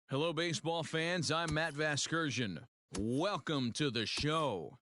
Hello, baseball fans. I'm Matt Vasgersian. Welcome to the show.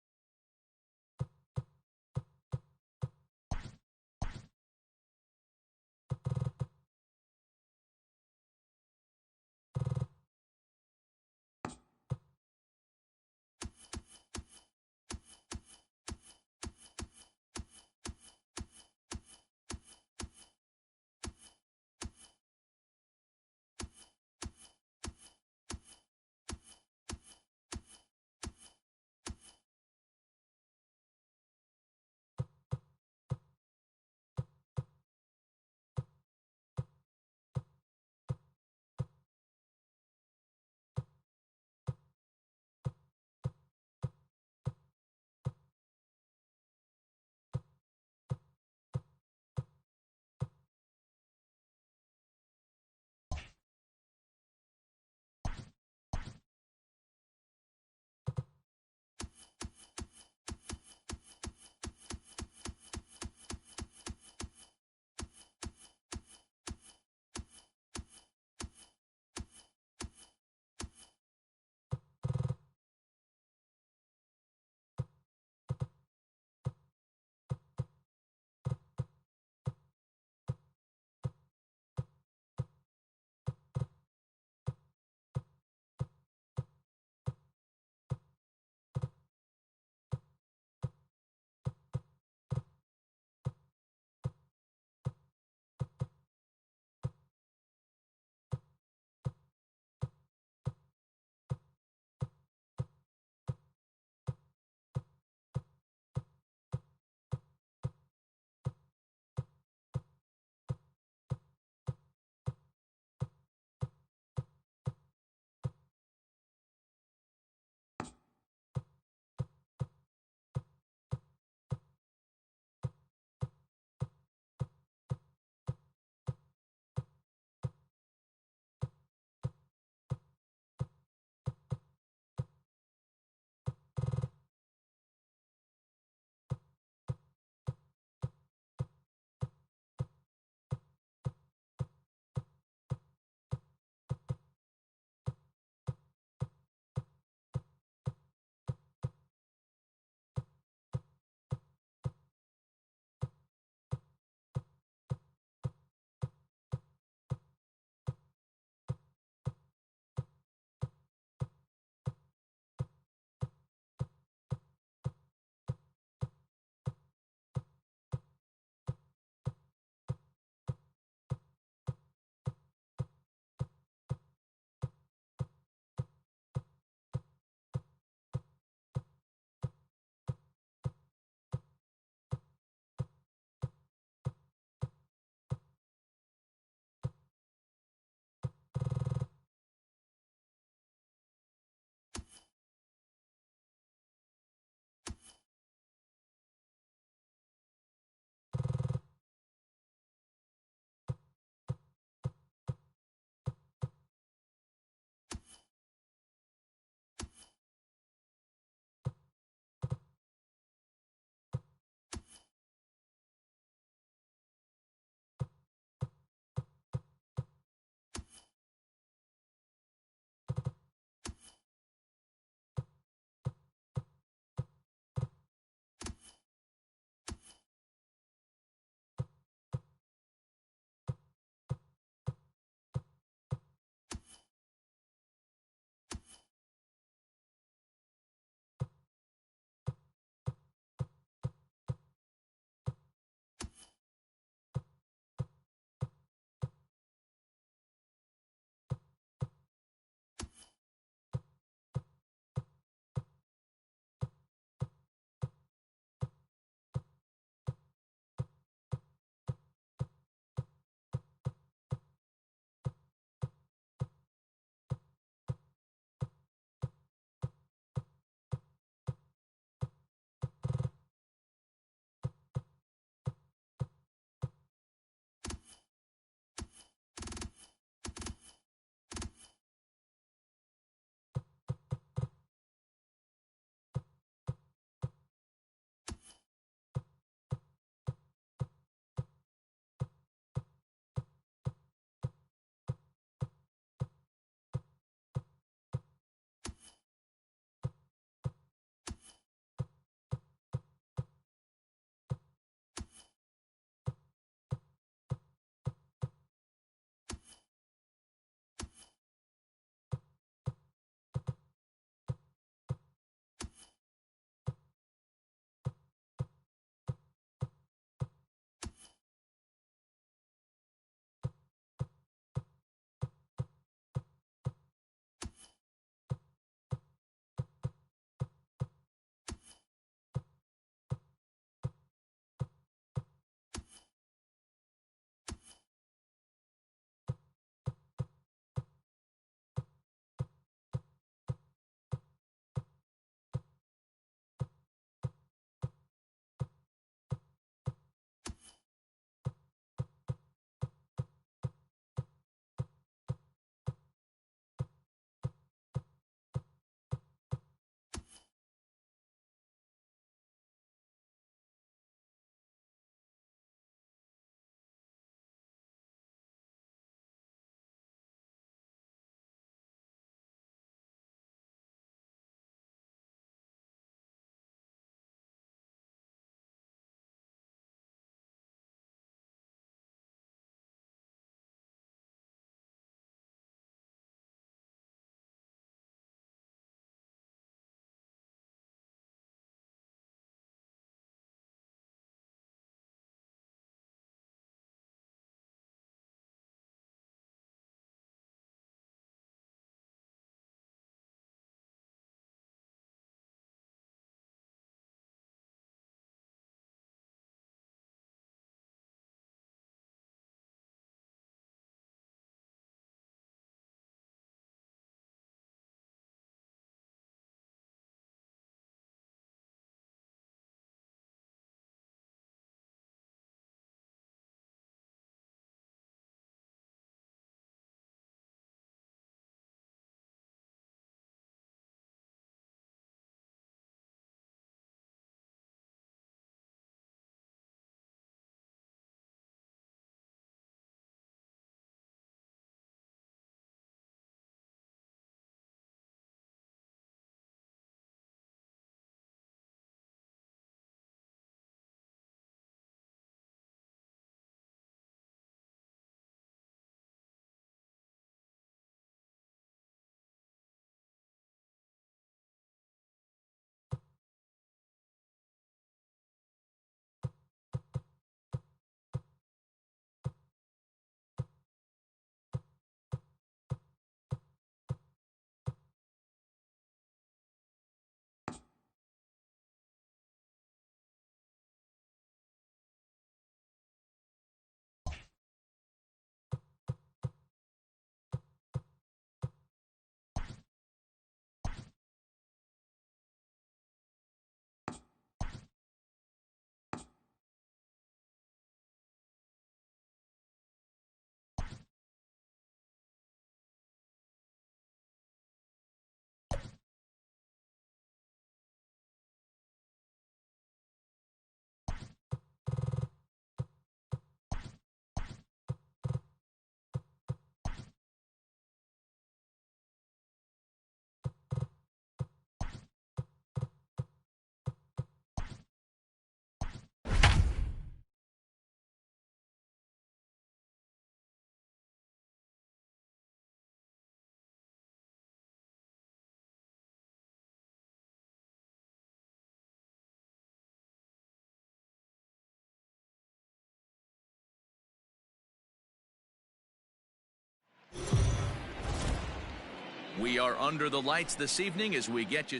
We are under the lights this evening as we get you.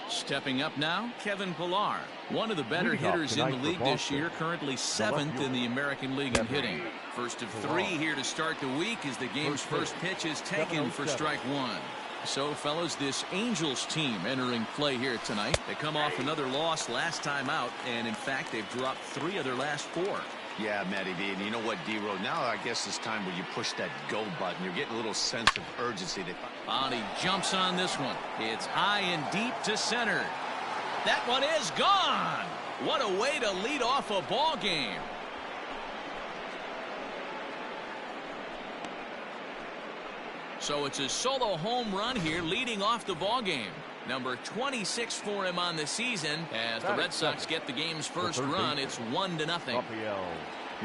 Stepping up now, Kevin Pillar, one of the better hitters in the league this year, currently 7th in the American League in hitting. First of 3 here to start the week as the game's first pitch is taken for strike 1. So, fellas, this Angels team entering play here tonight. They come off another loss last time out, and in fact, they've dropped 3 of their last 4. Yeah, Matty V, and you know what, D-Row, now I guess it's time where you push that go button. You're getting a little sense of urgency. And he jumps on this one. It's high and deep to center. That one is gone. What a way to lead off a ball game. So it's a solo home run here leading off the ball game. Number 26 for him on the season. As the Red Sox get the game's first run, it's 1-0.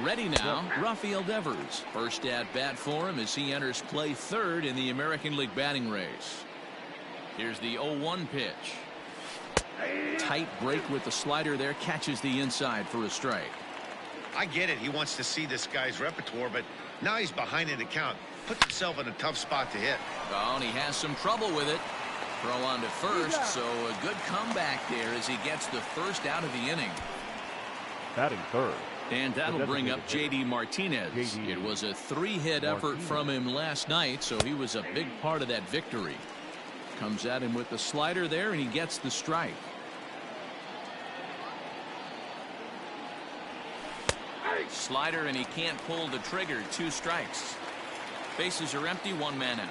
Ready now, Rafael Devers. First at bat for him as he enters play 3rd in the American League batting race. Here's the 0-1 pitch. Tight break with the slider there, catches the inside for a strike. I get it. He wants to see this guy's repertoire, but now he's behind in the count. Puts himself in a tough spot to hit. Oh, and he has some trouble with it. Throw on to first, so a good comeback there as he gets the first out of the inning. Batting 3rd. And that'll bring up J.D. Martinez. It was a 3-hit effort from him last night, so he was a big part of that victory. Comes at him with the slider there, and he gets the strike. Slider, and he can't pull the trigger. 2 strikes. Bases are empty, 1 man out.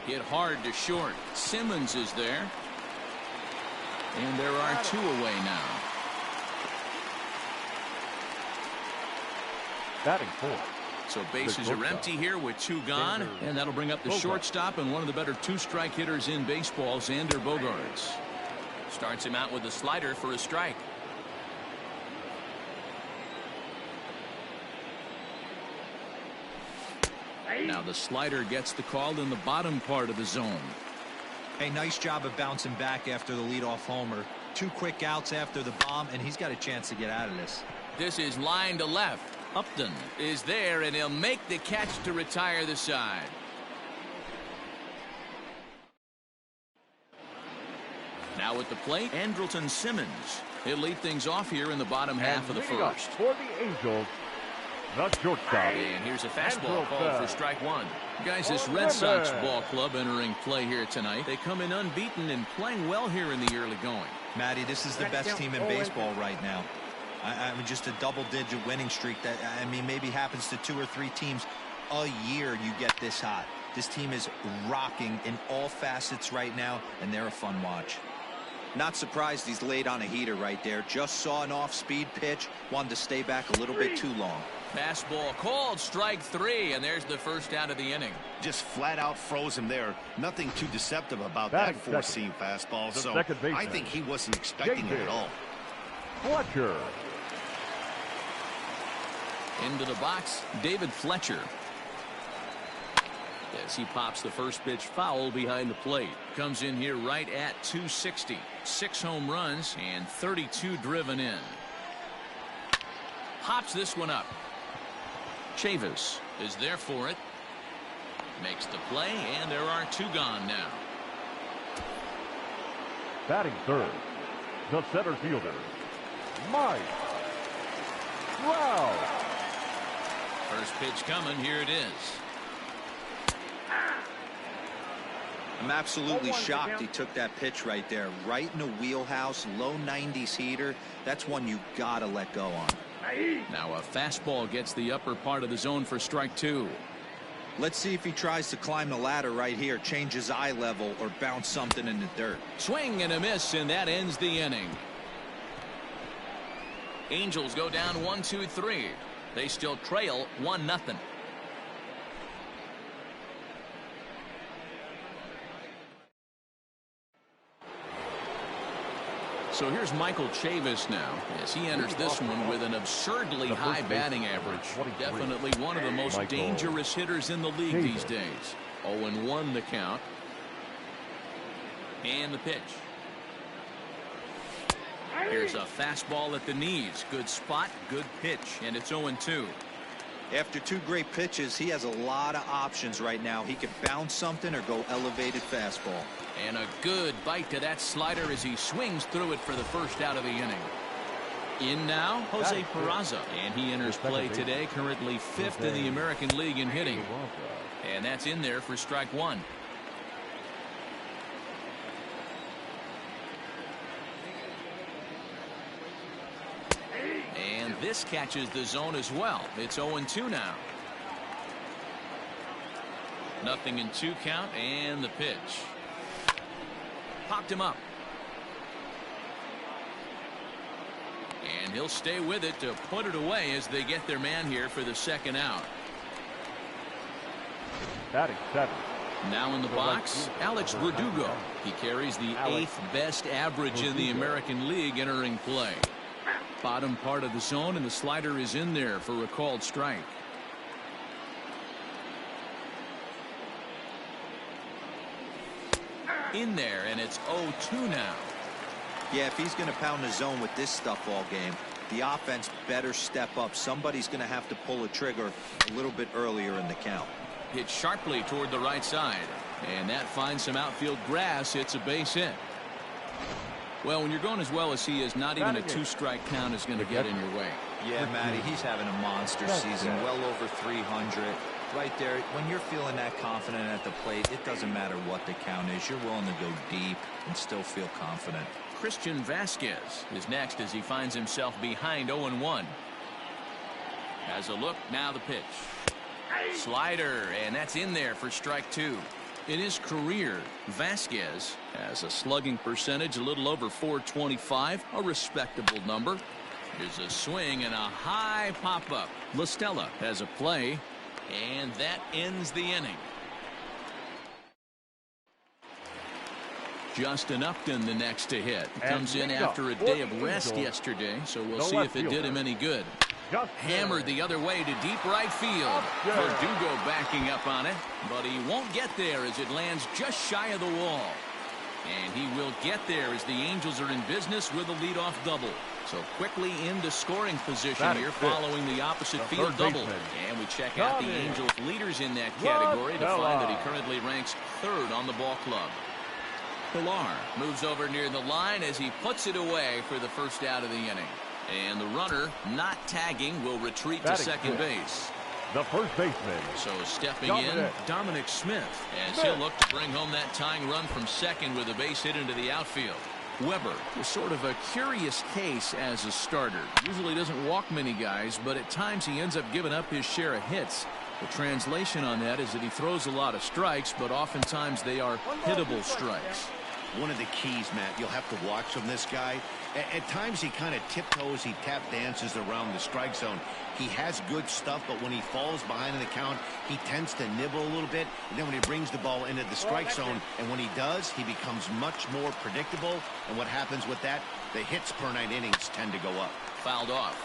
Hit hard to short. Simmons is there. And there are 2 away now. Batting 4th. So bases are empty here with 2 gone. And that'll bring up the shortstop and one of the better 2-strike hitters in baseball, Xander Bogaerts. Starts him out with a slider for a strike. Now the slider gets the call in the bottom part of the zone. Hey, nice job of bouncing back after the leadoff homer. 2 quick outs after the bomb, and he's got a chance to get out of this. This is line to left. Upton is there, and he'll make the catch to retire the side. Now at the plate, Andrelton Simmons. He'll lead things off here in the bottom half of the first. For the Angels, the shortstop. And here's a fastball called for strike 1. Guys, this Red Sox ball club entering play here tonight. They come in unbeaten and playing well here in the early going. Matty, this is the best team in baseball right now. I mean, just a double-digit winning streak that, I mean, maybe happens to 2 or 3 teams a year you get this hot. This team is rocking in all facets right now, and they're a fun watch. Not surprised he's laid on a heater right there. Just saw an off-speed pitch. Wanted to stay back a little bit too long. Fastball called, strike 3, and there's the first out of the inning. Just flat out froze him there. Nothing too deceptive about that 4-seam fastball. So I think he wasn't expecting it at all. Fletcher. Into the box, David Fletcher. As he pops the first pitch foul behind the plate. Comes in here right at 260. 6 home runs and 32 driven in. Pops this one up. Chavis is there for it. Makes the play, and there are 2 gone now. Batting 3rd, the center fielder, Mike Trout. First pitch coming. Here it is. I'm absolutely shocked he took that pitch right there. Right in the wheelhouse, low 90s heater. That's one you gotta let go on. Now a fastball gets the upper part of the zone for strike 2. Let's see if he tries to climb the ladder right here, change his eye level, or bounce something in the dirt. Swing and a miss, and that ends the inning. Angels go down 1-2-3. They still trail 1-0. So here's Michael Chavis now as he enters this one with an absurdly high batting average. Definitely one of the most dangerous hitters in the league these days. 0-1 the count. And the pitch. Here's a fastball at the knees. Good spot, good pitch, and it's 0-2. After 2 great pitches, he has a lot of options right now. He could bounce something or go elevated fastball. And a good bite to that slider as he swings through it for the first out of the inning. In now, Jose Peraza, and he enters play today, currently 5th in the American League in hitting. And that's in there for strike 1. And this catches the zone as well. It's 0-2 now. 0-2 count, and the pitch. Popped him up. And he'll stay with it to put it away as they get their man here for the second out. Batting 7. Now in the box, Alex Verdugo. He carries the 8th best average in the American League entering play. Bottom part of the zone, and the slider is in there for a called strike. In there, and it's 0-2 now. Yeah, if he's going to pound the zone with this stuff all game, the offense better step up. Somebody's going to have to pull a trigger a little bit earlier in the count. Hit sharply toward the right side, and that finds some outfield grass. It's a base hit. Well, when you're going as well as he is, not even a 2-strike count is going to get in your way. Yeah, Matty, he's having a monster season, well over 300. Right there, when you're feeling that confident at the plate, it doesn't matter what the count is. You're willing to go deep and still feel confident. Christian Vasquez is next as he finds himself behind 0-1. Has a look, now the pitch. Slider, and that's in there for strike 2. In his career, Vasquez has a slugging percentage a little over .425, a respectable number. Here's a swing and a high pop-up. La Stella has a play, and that ends the inning. Justin Upton the next to hit. Comes in after a day of rest yesterday, so we'll see if it did him any good. Hammered the other way to deep right field. Verdugo backing up on it, but he won't get there as it lands just shy of the wall. And he will get there as the Angels are in business with a leadoff double. So quickly into scoring position here following the opposite field double. And we check out the Angels leaders in that category to find that he currently ranks 3rd on the ball club. Pilar moves over near the line as he puts it away for the first out of the inning. And the runner, not tagging, will retreat to second base. The first baseman. So stepping in, Dominic Smith, as he'll look to bring home that tying run from second with a base hit into the outfield. Weber is sort of a curious case as a starter. Usually doesn't walk many guys, but at times he ends up giving up his share of hits. The translation on that is that he throws a lot of strikes, but oftentimes they are hittable strikes. One of the keys, Matt, you'll have to watch from this guy. At times he kind of tiptoes, he tap dances around the strike zone. He has good stuff, but when he falls behind in the count, he tends to nibble a little bit. And then when he brings the ball into the strike zone, and when he does, he becomes much more predictable. And what happens with that? The hits per 9 innings tend to go up. Fouled off.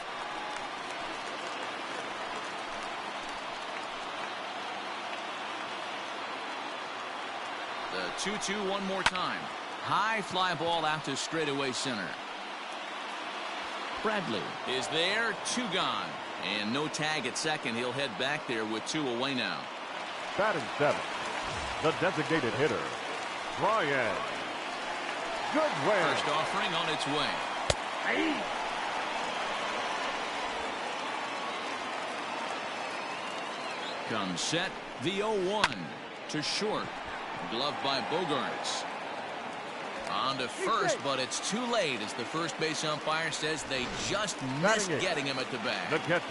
The 2-2 one more time. High fly ball out to straightaway center. Bradley is there, 2 gone. And no tag at second. He'll head back there with 2 away now. Batting 7. The designated hitter, Brian. Good way. First offering on its way. Comes set, the 0-1 to short. Gloved by Bogarts. On to first, but it's too late as the first base umpire says they just missed getting him at the bag. The catcher.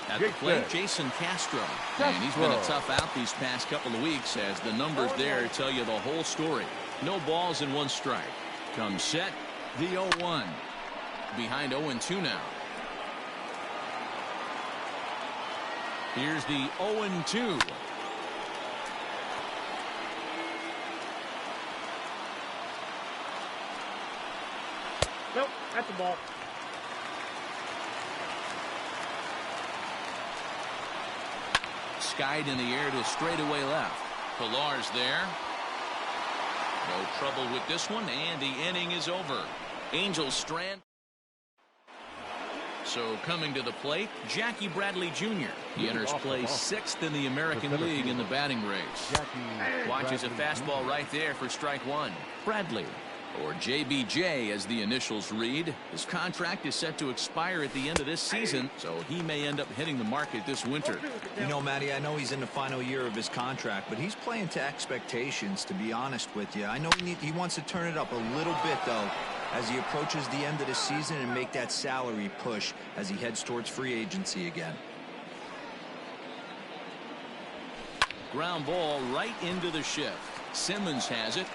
At the plate, Jason Castro. And he's been a tough out these past couple of weeks as the numbers there tell you the whole story. No balls and 1 strike. Comes set, the 0-1. Behind 0-2 now. Here's the 0-2. Nope, that's a ball. Skied in the air to straightaway left. Pilar's there. No trouble with this one, and the inning is over. Angels strand. So coming to the plate, Jackie Bradley Jr. He enters play 6th in the American League in the batting race. Watches a fastball right there for strike one. Bradley, or JBJ as the initials read. His contract is set to expire at the end of this season, so he may end up hitting the market this winter. You know, Matty, I know he's in the final year of his contract, but he's playing to expectations, to be honest with you. I know he wants to turn it up a little bit, though, as he approaches the end of the season and make that salary push as he heads towards free agency again. Ground ball right into the shift. Simmons has it.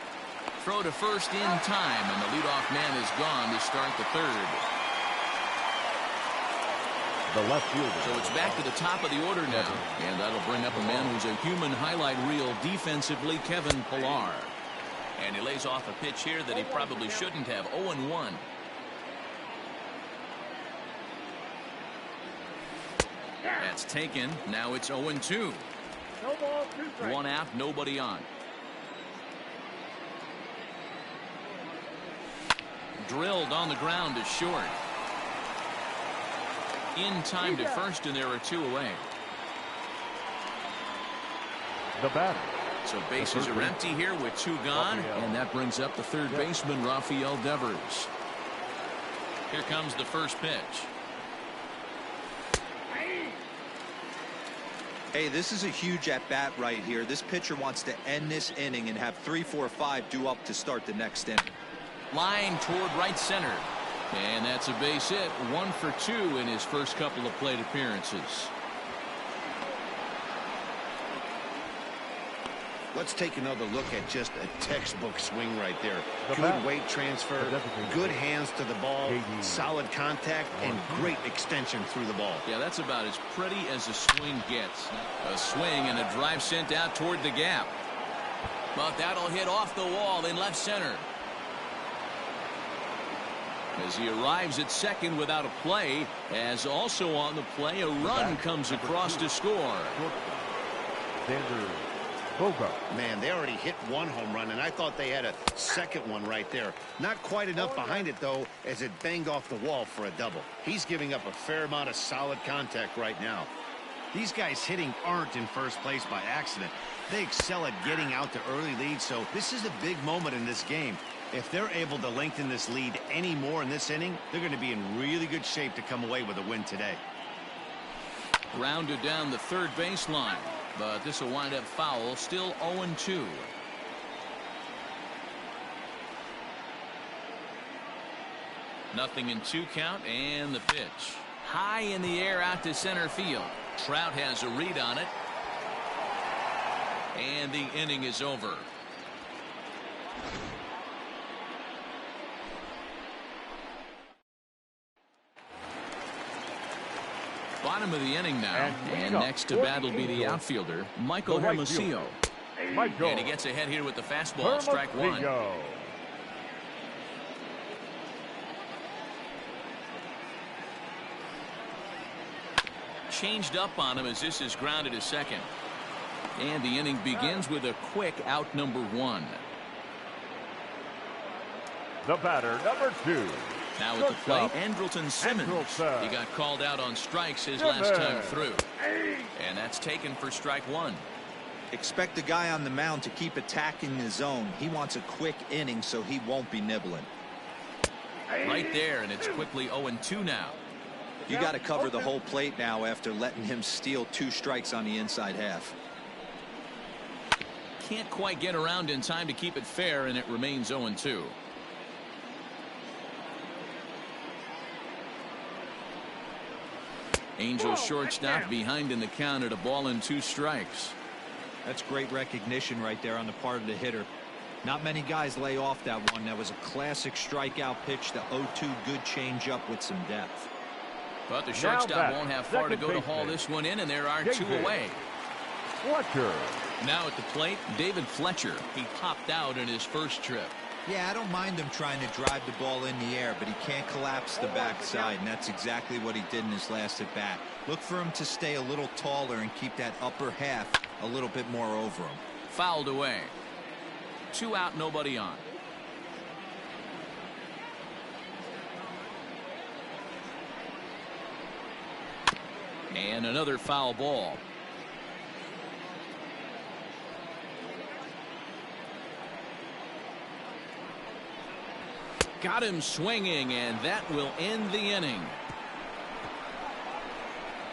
Throw to first in time, and the leadoff man is gone to start the third. The left fielder. So it's back to the top of the order now, and that'll bring up a man who's a human highlight reel defensively, Kevin Pillar. And he lays off a pitch here that he probably shouldn't have. 0-1. That's taken. Now it's 0-2. One out, nobody on. Drilled on the ground to short. In time to first, and there are two away. The batter. So bases are empty here with two gone, and that brings up the third baseman, Rafael Devers. Here comes the first pitch. Hey, this is a huge at-bat right here. This pitcher wants to end this inning and have 3, 4, 5 due up to start the next inning. Line toward right center. And that's a base hit. 1 for 2 in his first couple of plate appearances. Let's take another look at just a textbook swing right there. The Good bat. weight transfer, good hands to the ball, solid contact, and great extension through the ball. Yeah, that's about as pretty as a swing gets. A swing and a drive sent out toward the gap. But that'll hit off the wall in left center. As he arrives at second without a play, as also on the play, a run comes across to score. Man, they already hit one home run, and I thought they had a second one right there. Not quite enough behind it, though, as it banged off the wall for a double. He's giving up a fair amount of solid contact right now. These guys hitting aren't in first place by accident. They excel at getting out to early leads, so this is a big moment in this game. If they're able to lengthen this lead any more in this inning, they're going to be in really good shape to come away with a win today. Grounded down the third baseline, but this will wind up foul. Still 0-2. Nothing in 2 count, and the pitch. High in the air out to center field. Trout has a read on it. And the inning is over. Bottom of the inning now, and next to bat will be the outfielder, Michael Hermosillo. And he gets ahead here with the fastball, strike one. Changed up on him as this is grounded to second. And the inning begins with a quick out number 1. The batter, number 2. Now at the plate, Andrelton Simmons. He got called out on strikes his last time through. And that's taken for strike 1. Expect the guy on the mound to keep attacking the zone. He wants a quick inning, so he won't be nibbling. Right there, and it's quickly 0-2 now. You got to cover the whole plate now after letting him steal 2 strikes on the inside half. Can't quite get around in time to keep it fair, and it remains 0-2. Angels shortstop behind in the count at a ball and 2 strikes. That's great recognition right there on the part of the hitter. Not many guys lay off that one. That was a classic strikeout pitch. The 0-2 good changeup with some depth. But the shortstop won't have far to go to haul this one in, and there are 2 away. Fletcher. Now at the plate, David Fletcher. He popped out in his first trip. Yeah, I don't mind him trying to drive the ball in the air, but he can't collapse the backside, and that's exactly what he did in his last at bat. Look for him to stay a little taller and keep that upper half a little bit more over him. Fouled away. 2 out, nobody on. And another foul ball. Got him swinging, and that will end the inning.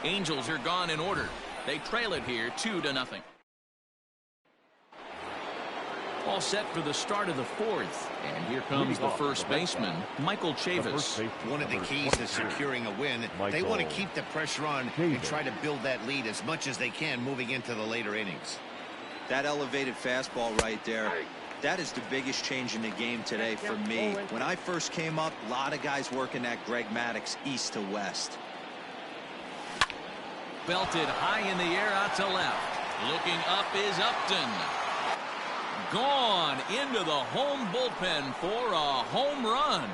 Angels are gone in order. They trail it here 2-0. All set for the start of the fourth. And here comes the first baseman, Michael Chavis. One of the keys to securing a win, they want to keep the pressure on and try to build that lead as much as they can moving into the later innings. That elevated fastball right there, that is the biggest change in the game today for me. When I first came up, a lot of guys working that Greg Maddux east to west. Belted high in the air out to left. Looking up is Upton. Gone into the home bullpen for a home run.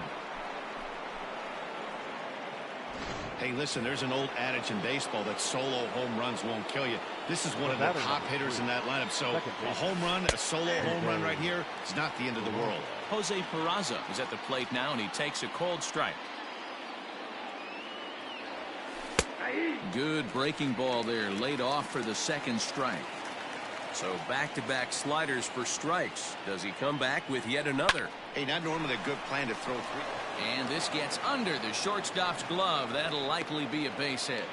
Hey, listen, there's an old adage in baseball that solo home runs won't kill you. This is one of the top hitters in that lineup. So a home run, a solo home run right here, it's not the end of the world. Jose Peraza is at the plate now, and he takes a cold strike. Good breaking ball there, laid off for the second strike. So back-to-back sliders for strikes. Does he come back with yet another? Hey, not normally a good plan to throw three. And this gets under the shortstop's glove. That'll likely be a base hit.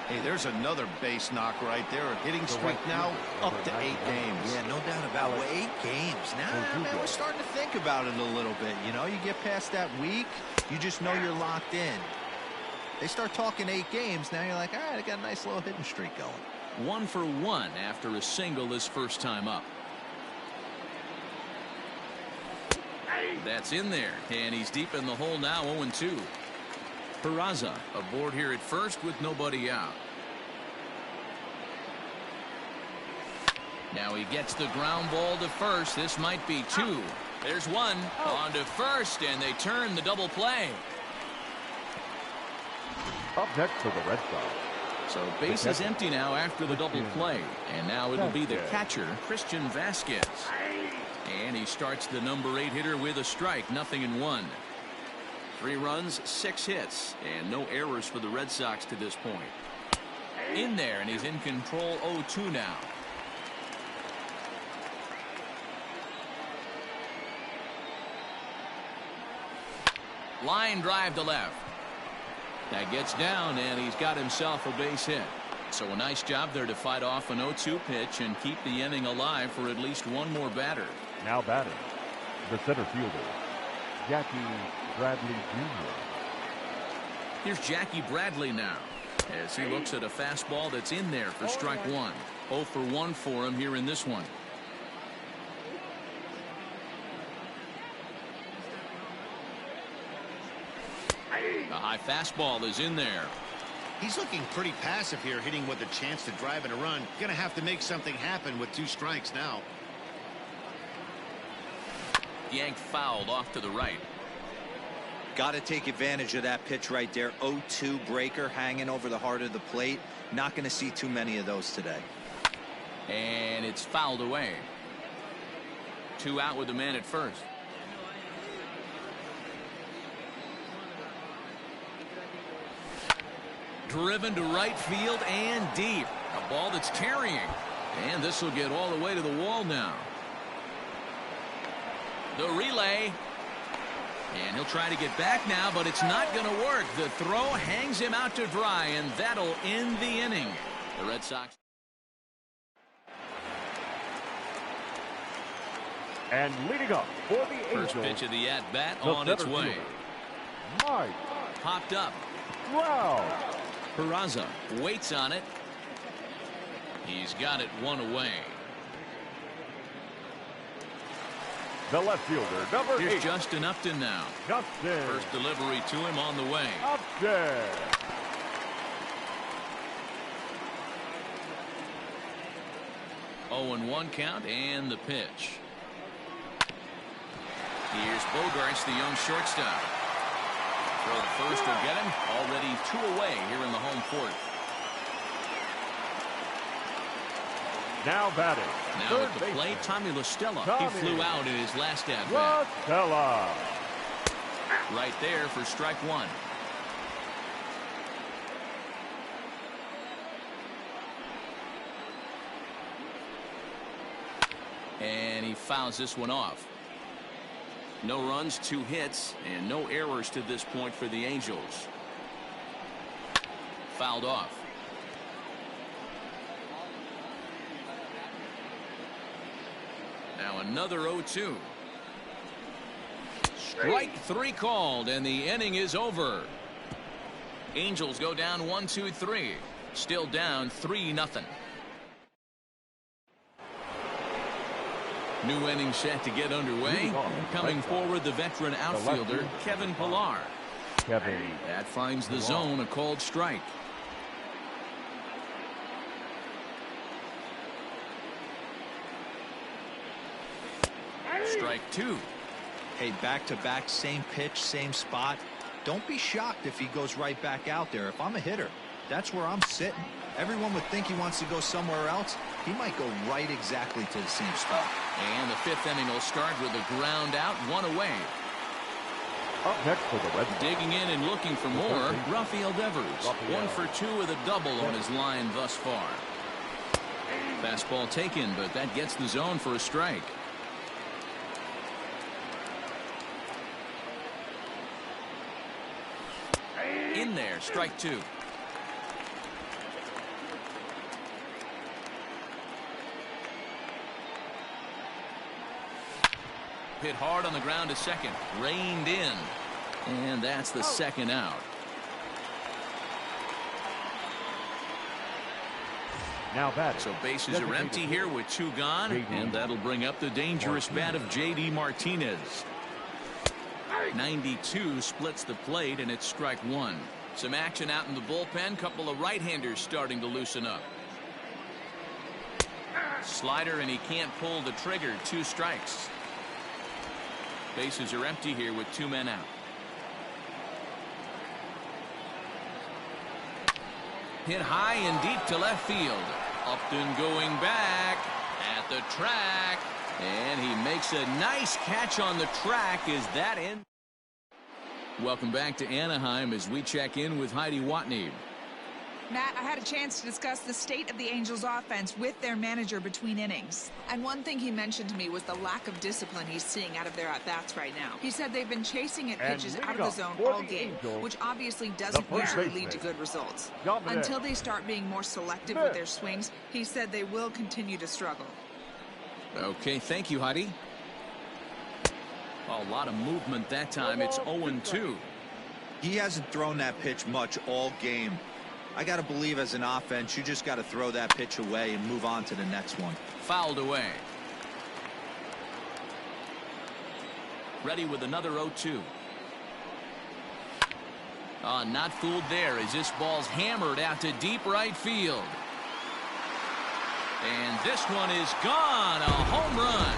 Hey, there's another base knock right there. A hitting streak now up to 8 games. Yeah, no doubt about it. 8 games. Now, man, we're starting to think about it a little bit. You know, you get past that week, you just know you're locked in. They start talking 8 games, now you're like, all right, I got a nice little hitting streak going. 1 for 1 after a single his first time up. That's in there, and he's deep in the hole now, 0-2. Peraza aboard here at first with nobody out. Now he gets the ground ball to first. This might be 2. There's 1 on to first, and they turn the double play. Up next for the Red Sox. So base is empty now after the double play. And now it'll be the catcher, Christian Vasquez. And he starts the number 8 hitter with a strike, 0-1. 3 runs, 6 hits, and no errors for the Red Sox to this point. In there, and he's in control, 0-2 now. Line drive to left. That gets down, and he's got himself a base hit. So a nice job there to fight off an 0-2 pitch and keep the inning alive for at least one more batter. Now batting, the center fielder, Jackie Bradley Jr. Here's Jackie Bradley now, as he looks at a fastball that's in there for strike 1. 0 for 1 for him here in this one. A high fastball is in there. He's looking pretty passive here, hitting with a chance to drive in a run. Gonna have to make something happen with 2 strikes now. Yanked fouled off to the right. Got to take advantage of that pitch right there. 0-2 breaker hanging over the heart of the plate. Not going to see too many of those today. And it's fouled away. 2 out with the man at first. Driven to right field and deep. A ball that's carrying. And this will get all the way to the wall now. The relay. And he'll try to get back now, but it's not going to work. The throw hangs him out to dry, and that'll end the inning. The Red Sox. And leading up for the Angels. First pitch of the at-bat on its way. Mike. Popped up. Wow. Peraza waits on it. He's got it 1 away. The left fielder, number 8. Here's Justin Upton now. Justin. First delivery to him on the way. Upton. Oh, and 1 count, and the pitch. Here's Bogarts, the young shortstop. Throw to first will get him. Already 2 away here in the home fourth. Now batting. Now at the plate, Tommy La Stella. He flew out in his last at-bat. La Stella. Right there for strike 1. And he fouls this one off. No runs, 2 hits, and no errors to this point for the Angels. Fouled off. Now another 0-2. Strike 3 called, and the inning is over. Angels go down 1-2-3. Still down 3-0. New inning set to get underway. Coming forward, the veteran outfielder, Kevin Pillar. That finds the zone, a called strike. Strike 2. Hey, back-to-back, same pitch, same spot. Don't be shocked if he goes right back out there. If I'm a hitter, that's where I'm sitting. Everyone would think he wants to go somewhere else. He might go right exactly to the same spot. And the 5th inning will start with a ground out, 1 away. Up next for the Red Sox. Digging in and looking for more, Rafael Devers. 1 for 2 with a double on his line thus far. Fastball taken, but that gets the zone for a strike. In there, strike 2. Hit hard on the ground to second. Reined in. And that's the second out. Now batting. So bases are empty here with 2 gone. And that'll bring up the dangerous bat of J.D. Martinez. 92 splits the plate, and it's strike 1. Some action out in the bullpen. Couple of right-handers starting to loosen up. Slider, and he can't pull the trigger. 2 strikes. Bases are empty here with 2 men out. Hit high and deep to left field. Upton going back at the track, and he makes a nice catch on the track. Is that in? Welcome back to Anaheim as we check in with Heidi Watney. Matt, I had a chance to discuss the state of the Angels offense with their manager between innings. And one thing he mentioned to me was the lack of discipline he's seeing out of their at-bats right now. He said they've been chasing at pitches out of the zone all game, which obviously doesn't usually lead to good results. Until they start being more selective with their swings, he said they will continue to struggle. Okay, thank you, Heidi. A lot of movement that time. It's 0-2. He hasn't thrown that pitch much all game. I got to believe as an offense, you just got to throw that pitch away and move on to the next one. Fouled away. Ready with another 0-2. Not fooled there as this ball's hammered out to deep right field. And this one is gone. A home run.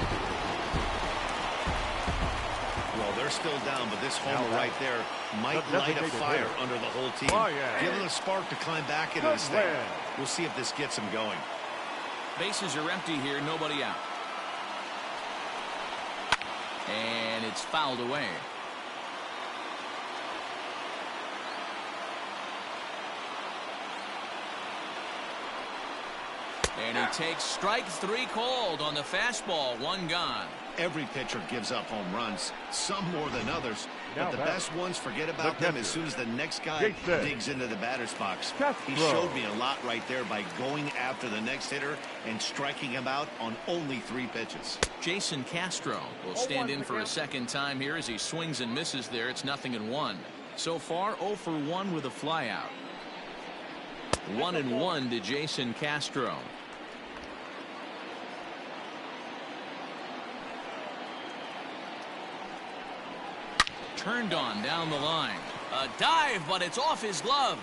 Well, they're still down, but this homer right there might light a fire under the whole team. Give them a spark to climb back into this thing. We'll see if this gets them going. Bases are empty here, nobody out. And it's fouled away. And he takes strike 3 called on the fastball. 1 gone. Every pitcher gives up home runs, some more than others, but the best ones forget about them as soon as the next guy digs into the batter's box. He showed me a lot right there by going after the next hitter and striking him out on only 3 pitches. Jason Castro will stand in for a second time here as he swings and misses there. It's 0-1. So far, 0 for 1 with a flyout. 1-1 to Jason Castro. Turned on down the line. A dive, but it's off his glove.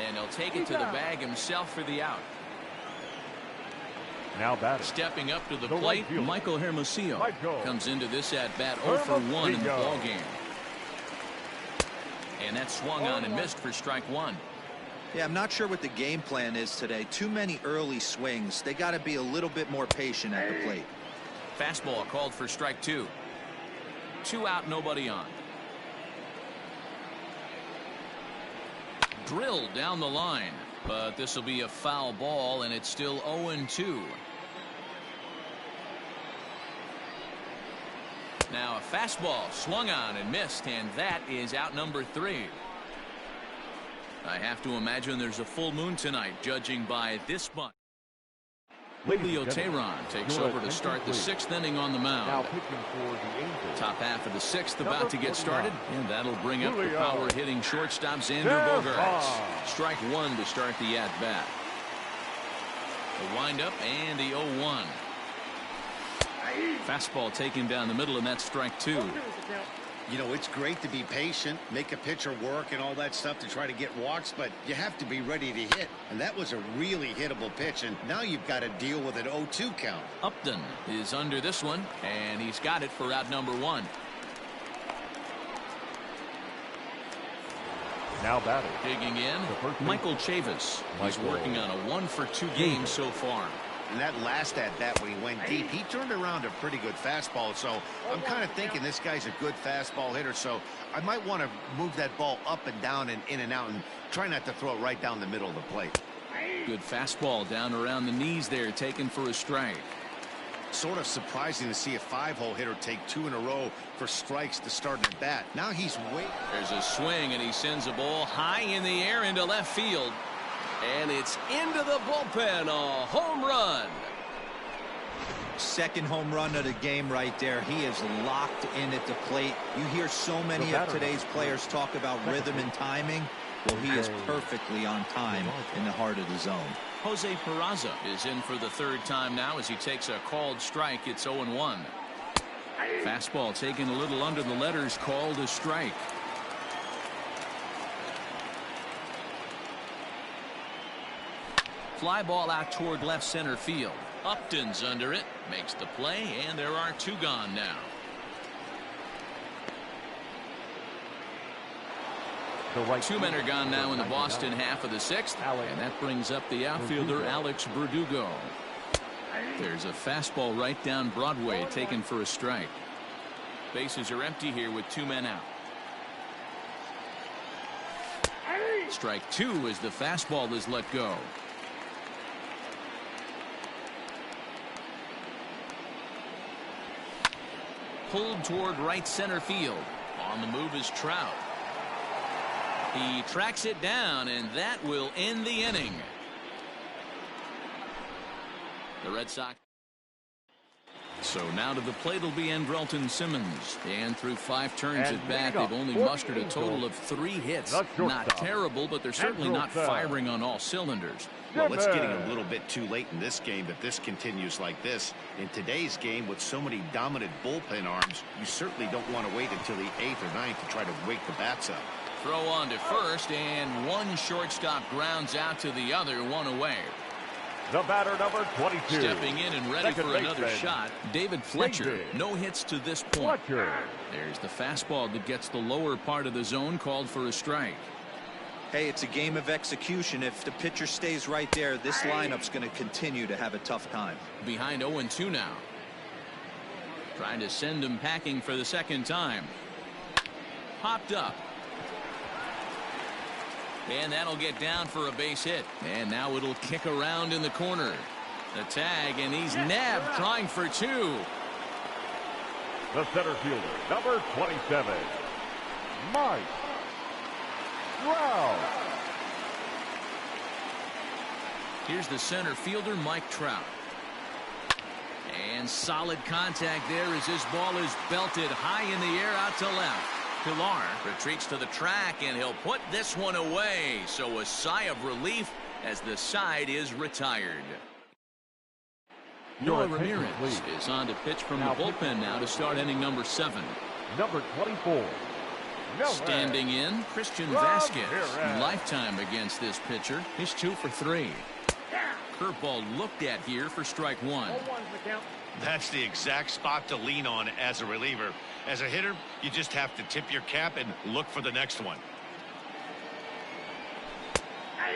And he'll take it to the bag himself for the out. Now batting. Stepping up to the plate, Michael Hermosillo comes into this at-bat 0 for 1 in the ballgame. And that swung on and missed for strike 1. Yeah, I'm not sure what the game plan is today. Too many early swings. They got to be a little bit more patient at the plate. Fastball called for strike 2. 2 out, nobody on. Drilled down the line, but this will be a foul ball, and it's still 0-2. fastball swung on and missed, and that is out number 3. I have to imagine there's a full moon tonight, judging by this bunt. Julio Teheran takes over to start the 6th inning on the mound. Now pitching for the Angels. Top half of the 6th about to get started, and that'll bring up the Julio. power-hitting shortstop Xander Bogaerts. Strike 1 to start the at-bat. The windup and the 0-1. Fastball taken down the middle, and that's strike 2. You know, it's great to be patient, make a pitcher work and all that stuff to try to get walks, but you have to be ready to hit. And that was a really hittable pitch, and now you've got to deal with an 0-2 count. Upton is under this one, and he's got it for out number 1. Now batting. Digging in, Michael Chavis. He's working on a 1-for-2 game so far. And that last at-bat when he went deep, he turned around a pretty good fastball. So I'm kind of thinking this guy's a good fastball hitter. So I might want to move that ball up and down and in and out and try not to throw it right down the middle of the plate. Good fastball down around the knees there, taken for a strike. Sort of surprising to see a 5-hole hitter take 2 in a row for strikes to start an at-bat. Now he's waiting. There's a swing, and he sends a ball high in the air into left field. And it's into the bullpen, a home run. Second home run of the game right there. He is locked in at the plate. You hear so many of today's players talk about rhythm and timing. Well, he is perfectly on time in the heart of the zone. Jose Peraza is in for the 3rd time now as he takes a called strike. It's 0-1. Fastball taken a little under the letters, called a strike. Fly ball out toward left center field. Upton's under it, makes the play, and there are 2 gone now. Two men are gone now in the Boston half of the 6th, and that brings up the outfielder Alex Verdugo. There's a fastball right down Broadway, taken for a strike. Bases are empty here with 2 men out. Strike 2 as the fastball is let go. Pulled toward right center field. On the move is Trout. He tracks it down, and that will end the inning. The Red Sox. So now to the plate will be Andrelton Simmons. And through 5 turns at bat, they've only mustered a total of 3 hits. Not terrible, but they're certainly not firing on all cylinders. Well, it's getting a little bit too late in this game if this continues like this. In today's game, with so many dominant bullpen arms, you certainly don't want to wait until the 8th or 9th to try to wake the bats up. Throw on to first, and one shortstop grounds out to the other, 1 away. The batter, number 22. Stepping in and ready for another shot, David Fletcher. No hits to this point. There's the fastball that gets the lower part of the zone, called for a strike. Hey, it's a game of execution. If the pitcher stays right there, this lineup's going to continue to have a tough time. Behind 0-2 now. Trying to send him packing for the 2nd time. Popped up. And that'll get down for a base hit. And now it'll kick around in the corner. The tag, and he's nabbed, trying for 2. The center fielder, number 27, Mike Trout. Here's the center fielder, Mike Trout. And solid contact there as this ball is belted high in the air out to left. Pilar retreats to the track, and he'll put this one away. So a sigh of relief as the side is retired. Noah Ramirez is on to pitch from the bullpen now to start inning number 7. Number 24. Standing in, Christian Vasquez. Lifetime against this pitcher. He's 2 for 3. Curveball looked at here for strike 1. That's the exact spot to lean on as a reliever. As a hitter, you just have to tip your cap and look for the next one.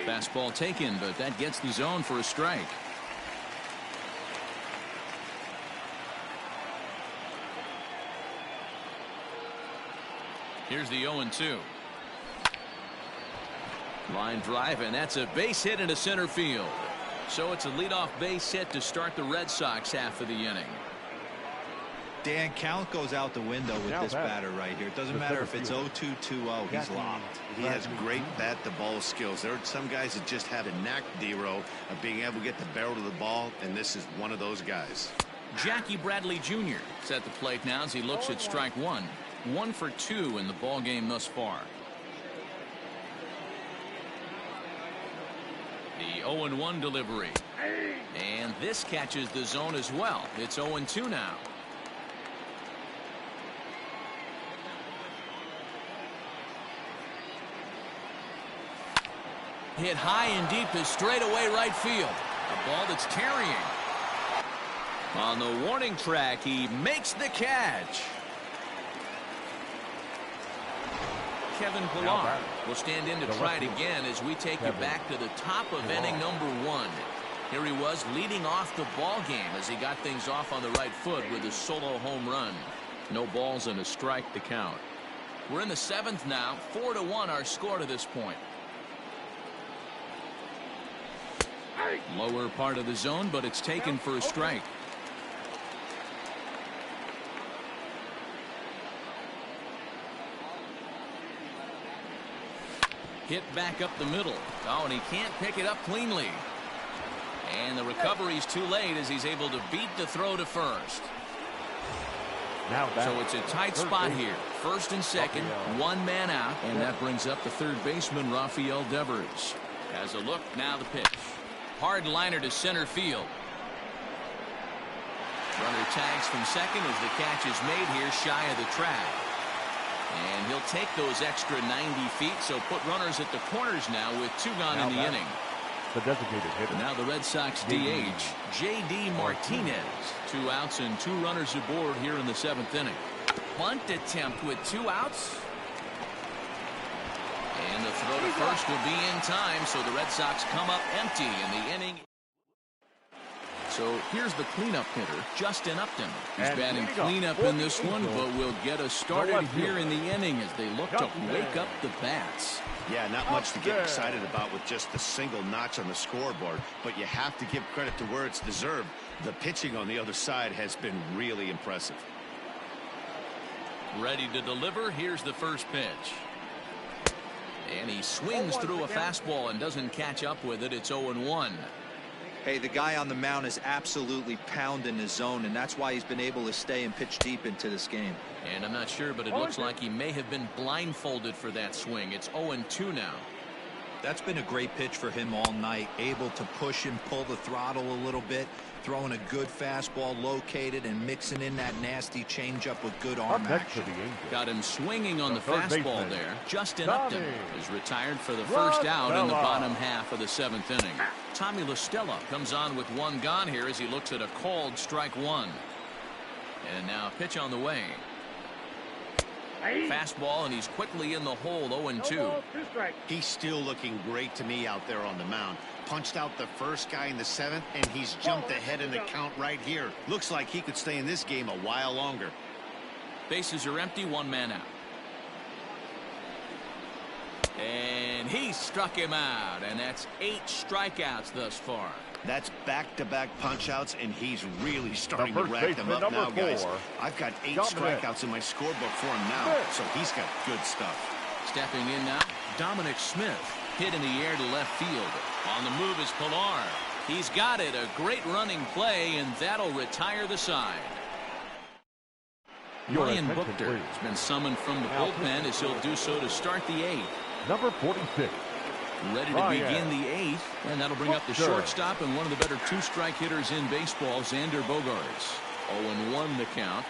Fastball taken, but that gets the zone for a strike. Here's the 0-2. Line drive, and that's a base hit into center field. So it's a leadoff base hit to start the Red Sox half of the inning. Dan, count goes out the window with this batter right here. It doesn't matter if it's 0-2, 2-0. He's locked. He has great bat-to-ball skills. There are some guys that just have a knack, D-Row, of being able to get the barrel to the ball, and this is one of those guys. Jackie Bradley Jr. is at the plate now as he looks at strike one. 1 for 2 in the ball game thus far. The 0-1 delivery. And this catches the zone as well. It's 0-2 now. Hit high and deep to straightaway right field. A ball that's tarrying. On the warning track, he makes the catch. Kevin Pillar will stand in to try it again as we take you back to the top of inning number 1. Here he was leading off the ball game as he got things off on the right foot with a solo home run. No balls and a strike to count. We're in the 7th now. 4-1 our score to this point. Lower part of the zone, but it's taken for a strike. Hit back up the middle. Oh, and he can't pick it up cleanly. And the recovery's too late as he's able to beat the throw to first. So it's a tight spot here. First and second, one man out, and that brings up the third baseman, Rafael Devers. Has a look, now the pitch. Hard liner to center field. Runner tags from second as the catch is made here shy of the track. And he'll take those extra 90 feet, so put runners at the corners now with 2 gone in the inning. The designated hitter. Now the Red Sox DH, J.D. Martinez. 2 outs and 2 runners aboard here in the 7th inning. Bunt attempt with 2 outs. And the throw to first will be in time, so the Red Sox come up empty in the inning. So here's the cleanup hitter, Justin Upton. He's batting cleanup in this one, but will get us started here in the inning as they look to wake up the bats. Yeah, not much to get excited about with just a single notch on the scoreboard, but you have to give credit to where it's deserved. The pitching on the other side has been really impressive. Ready to deliver. Here's the first pitch. And he swings through a fastball and doesn't catch up with it. It's 0-1. Hey, the guy on the mound is absolutely pounding his zone, and that's why he's been able to stay and pitch deep into this game. And I'm not sure, but it looks like he may have been blindfolded for that swing. It's 0-2 now. That's been a great pitch for him all night. Able to push and pull the throttle a little bit, throwing a good fastball located and mixing in that nasty changeup with good arm action. Got him swinging on the fastball there. Justin Upton is retired for the first out in the bottom half of the 7th inning. Tommy LaStella comes on with 1 gone here as he looks at a called strike 1. And now a pitch on the way. Fastball, and he's quickly in the hole. 0-2. He's still looking great to me out there on the mound. Punched out the first guy in the 7th, and he's jumped ahead in the count right here. Looks like he could stay in this game a while longer. Bases are empty, 1 man out. And he struck him out, and that's 8 strikeouts thus far. That's back-to-back punch-outs, and he's really starting to rack them up now, guys. I've got 8 strikeouts in my scorebook for him now, so he's got good stuff. Stepping in now, Dominic Smith. Hit in the air to left field. On the move is Pillar. He's got it. A great running play, and that'll retire the side. Ryan Buchter has been summoned from the bullpen as he'll do so to start the 8th. Number 46. Ready to begin the 8th, and that'll bring up the shortstop and one of the better 2-strike hitters in baseball, Xander Bogaerts. 0-1 the count.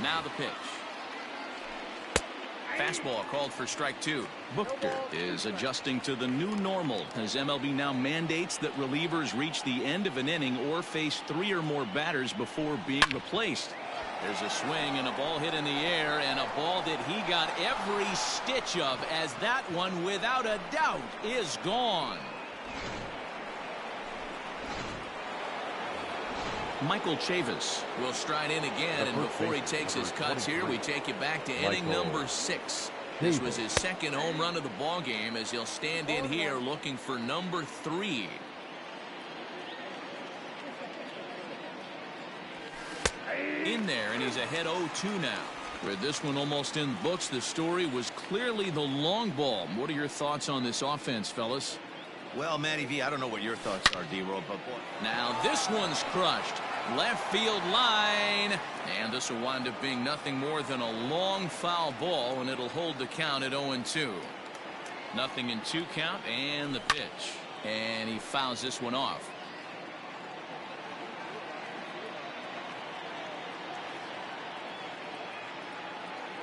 Now the pitch. Fastball called for strike 2. Buchter is adjusting to the new normal as MLB now mandates that relievers reach the end of an inning or face 3 or more batters before being replaced. There's a swing and a ball hit in the air, and a ball that he got every stitch of, as that one without a doubt is gone. Michael Chavis will stride in again, and before he takes his cuts here, we take it back to inning number 6. This was his second home run of the ball game, as he'll stand in here looking for number 3. In there, and he's ahead 0-2 now. With this one almost in the books, the story was clearly the long ball. What are your thoughts on this offense, fellas? Well, Matty V, I don't know what your thoughts are, D-Roll, but boy. Now this one's crushed. Left field line. And this will wind up being nothing more than a long foul ball, and it'll hold the count at 0-2. Nothing in 2 count, and the pitch. And he fouls this one off.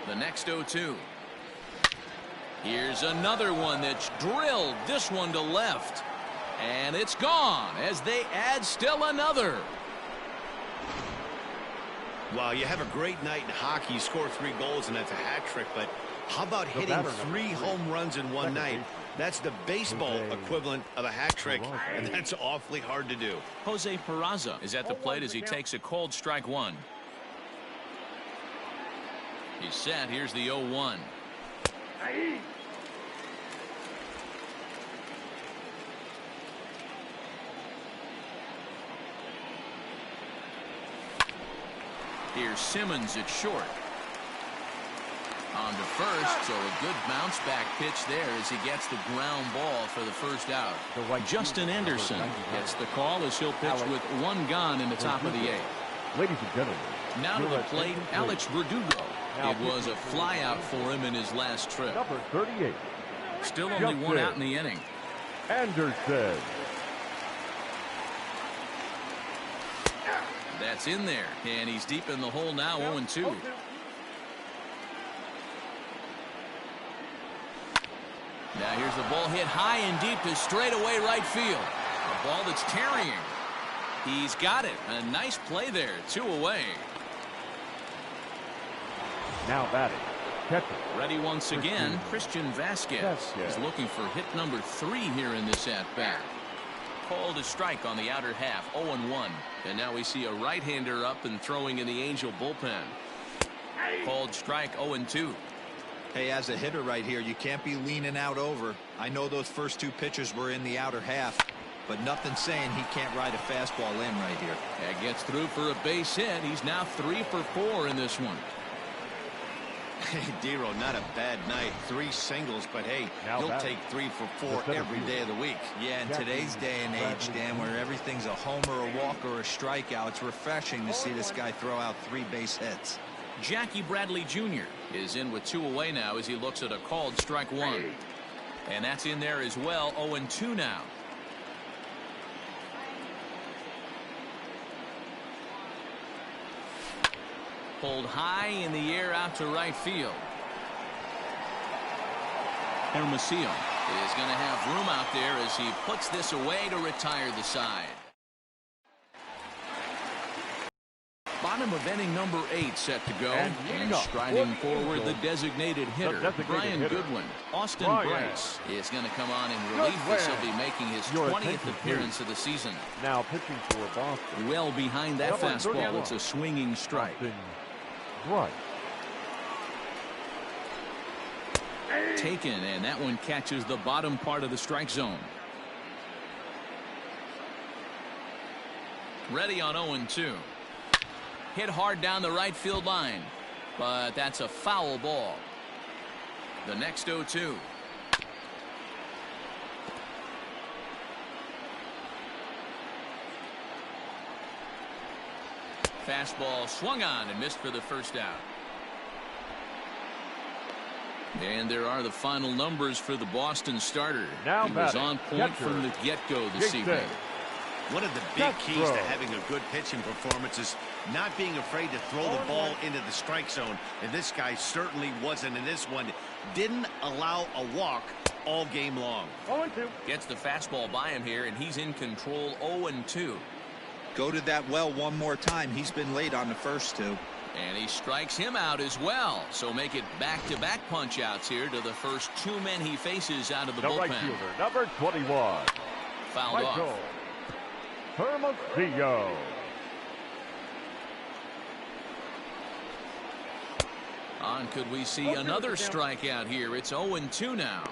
The next 0-2. Here's another one that's drilled, this one to left. And it's gone as they add still another. Wow, you have a great night in hockey. You score 3 goals, and that's a hat trick. But how about hitting 3 home runs in one night? That's the baseball equivalent of a hat trick, and that's awfully hard to do. Jose Peraza is at the plate as he takes a cold strike 1. He's set. Here's the 0-1. Here's Simmons at short. On to first, so a good bounce back pitch there as he gets the ground ball for the first out. Justin Anderson gets the call as he'll pitch with 1 gone in the top of the 8th. Ladies and gentlemen, now to the plate, Alex Verdugo. It was a flyout for him in his last trip. Number 38. Still only 1 out in the inning. Anderson. That's in there, and he's deep in the hole now, 0-2. Now here's the ball hit high and deep to straightaway right field. A ball that's tarrying. He's got it. A nice play there. 2 away. Now batting. Catcher. Ready once again. Christian Vasquez is looking for hit number 3 here in this at-bat. Called a strike on the outer half, 0-1. And now we see a right-hander up and throwing in the Angel bullpen. Called strike, 0-2. Hey, as a hitter right here, you can't be leaning out over. I know those first 2 pitches were in the outer half, but nothing saying he can't ride a fastball in right here. That gets through for a base hit. He's now 3 for 4 in this one. Hey, Dero, not a bad night. 3 singles, but hey, you'll take 3 for 4 every day of the week. Yeah, in today's day and age, Dan, where everything's a homer, a walk, or a strikeout, it's refreshing to see this guy throw out 3 base hits. Jackie Bradley Jr. is in with 2 away now as he looks at a called strike 1. And that's in there as well, 0-2 now. Pulled high in the air out to right field. Hermosillo is going to have room out there as he puts this away to retire the side. Bottom of inning number 8 set to go. And striding forward, the designated hitter, Brian Goodwin. Austin Bryce is going to come on in relief as he'll be making his 20th appearance of the season. Now pitching for Boston. Well behind that fastball, it's a swinging strike. Right. Taken, and that one catches the bottom part of the strike zone. Ready on 0-2. Hit hard down the right field line, but that's a foul ball. The next 0-2. Fastball swung on and missed for the first out. And there are the final numbers for the Boston starter. Now he was on point from the get-go this evening. One of the big keys to having a good pitching performance is not being afraid to throw the ball into the strike zone. And this guy certainly wasn't in this one. Didn't allow a walk all game long. 0-2. Gets the fastball by him here, and he's in control. 0-2. Go to that well one more time. He's been late on the first two. And he strikes him out as well. So make it back-to-back punch-outs here to the first two men he faces out of the bullpen. Right fielder, number 21. Fouled off. Hermosillo. On could we see another strikeout here? It's 0-2 now.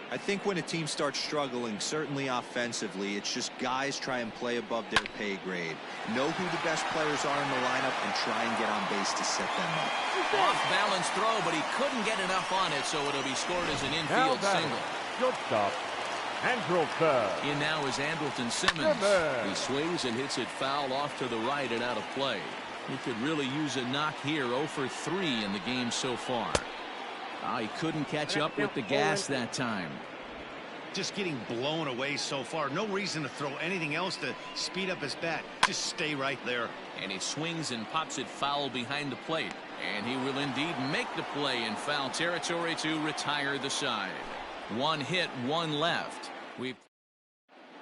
I think when a team starts struggling, certainly offensively, it's just guys try and play above their pay grade. Know who the best players are in the lineup and try and get on base to set them up. Off-balance throw, but he couldn't get enough on it, so it'll be scored as an infield single. Good stop. Andrelton. In now is Andrelton Simmons. He swings and hits it foul off to the right and out of play. He could really use a knock here. 0 for 3 in the game so far. He couldn't catch up with the gas that time. Just getting blown away so far. No reason to throw anything else to speed up his bat. Just stay right there. And he swings and pops it foul behind the plate. And he will indeed make the play in foul territory to retire the side. One hit, one left.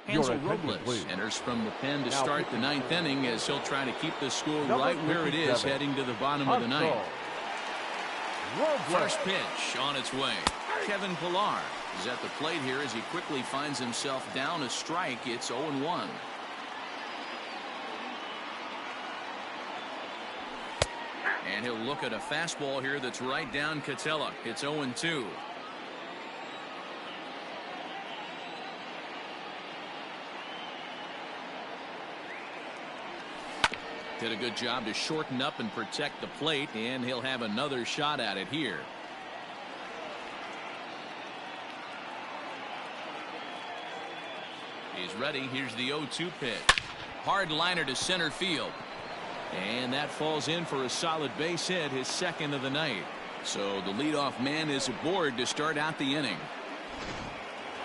Hansel Robles enters from the pen to start the ninth inning as he'll try to keep the score right where it is heading to the bottom of the ninth. First pitch on its way. Kevin Pillar is at the plate here as he quickly finds himself down a strike. It's 0-1. And he'll look at a fastball here that's right down Catella. It's 0-2. Did a good job to shorten up and protect the plate, and he'll have another shot at it here. He's ready. Here's the 0-2 pitch. Hard liner to center field. And that falls in for a solid base hit, his second of the night. So the leadoff man is aboard to start out the inning.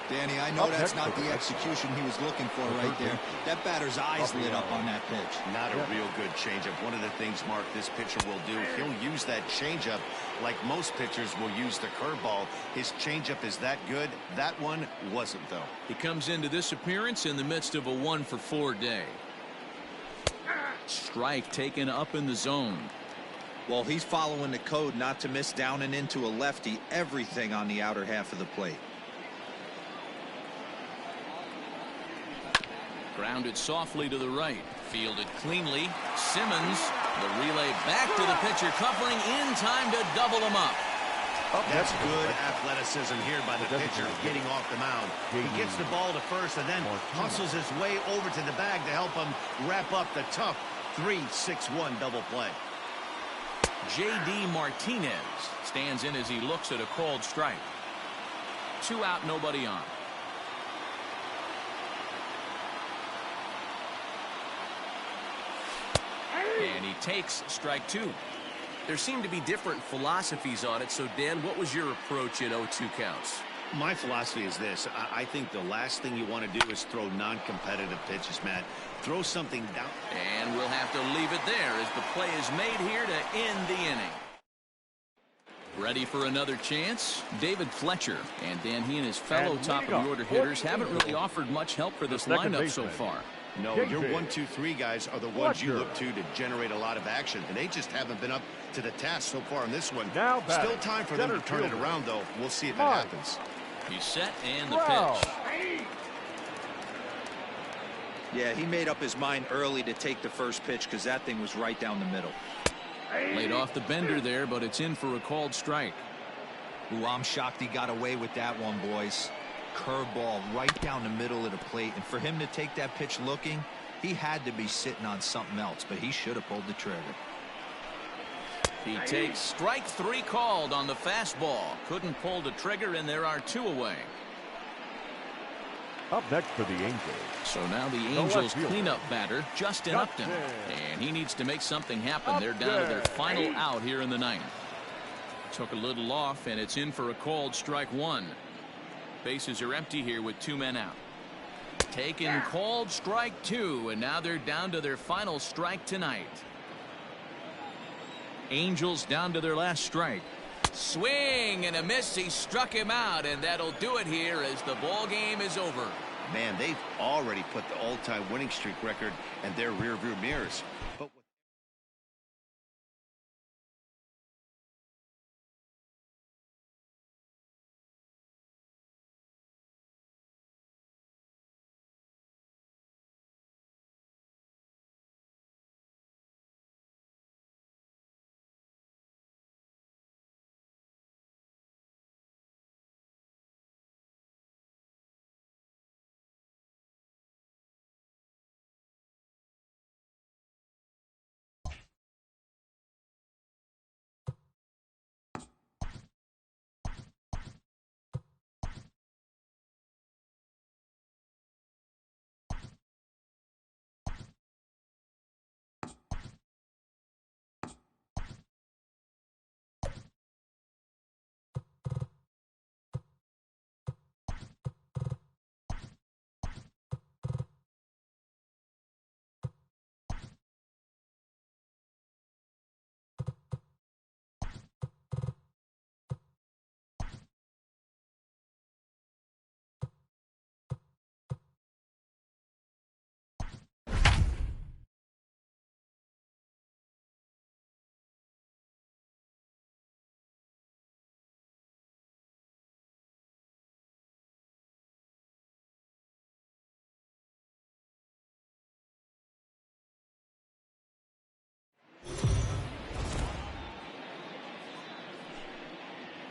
Danny, I know that's not the execution he was looking for right there. That batter's eyes lit up on that pitch. Not a real good changeup. One of the things, Mark, this pitcher will do, he'll use that changeup like most pitchers will use the curveball. His changeup is that good. That one wasn't, though. He comes into this appearance in the midst of a 1-for-4 day. Strike taken up in the zone. Well, he's following the code not to miss down and into a lefty. Everything on the outer half of the plate. Grounded softly to the right. Fielded cleanly. Simmons, the relay back to the pitcher, covering in time to double him up. That's good athleticism here by the pitcher, getting off the mound. He gets the ball to first and then hustles his way over to the bag to help him wrap up the tough 3-6-1 double play. J.D. Martinez stands in as he looks at a called strike. 2 out, nobody on. And he takes strike 2. There seem to be different philosophies on it. So, Dan, what was your approach at 0-2 counts? My philosophy is this. I think the last thing you want to do is throw non-competitive pitches, Matt. Throw something down. And we'll have to leave it there as the play is made here to end the inning. Ready for another chance? David Fletcher. And Dan, he and his fellow top-of-the-order hitters haven't really offered much help for this lineup so far. No, your 1-2-3 guys are the ones you look to generate a lot of action, and they just haven't been up to the task so far in this one. Still time for them to turn it around, though. We'll see if it happens. He's set, and the pitch. Yeah, he made up his mind early to take the first pitch because that thing was right down the middle. Laid off the bender there, but it's in for a called strike. Ooh, I'm shocked he got away with that one, boys. Curveball right down the middle of the plate, and for him to take that pitch looking, he had to be sitting on something else, but he should have pulled the trigger. He takes strike 3 called on the fastball. Couldn't pull the trigger, and there are 2 away. Up next for the Angels. So now the Angels cleanup batter, Justin Upton. And he needs to make something happen. They're down to their final out here in the ninth. Took a little off, and it's in for a called strike 1. Bases are empty here with 2 men out. Taken called strike 2, and now they're down to their final strike tonight. Angels down to their last strike. Swing and a miss. He struck him out, and that'll do it here as the ball game is over. Man, they've already put the all-time winning streak record in their rearview mirrors. But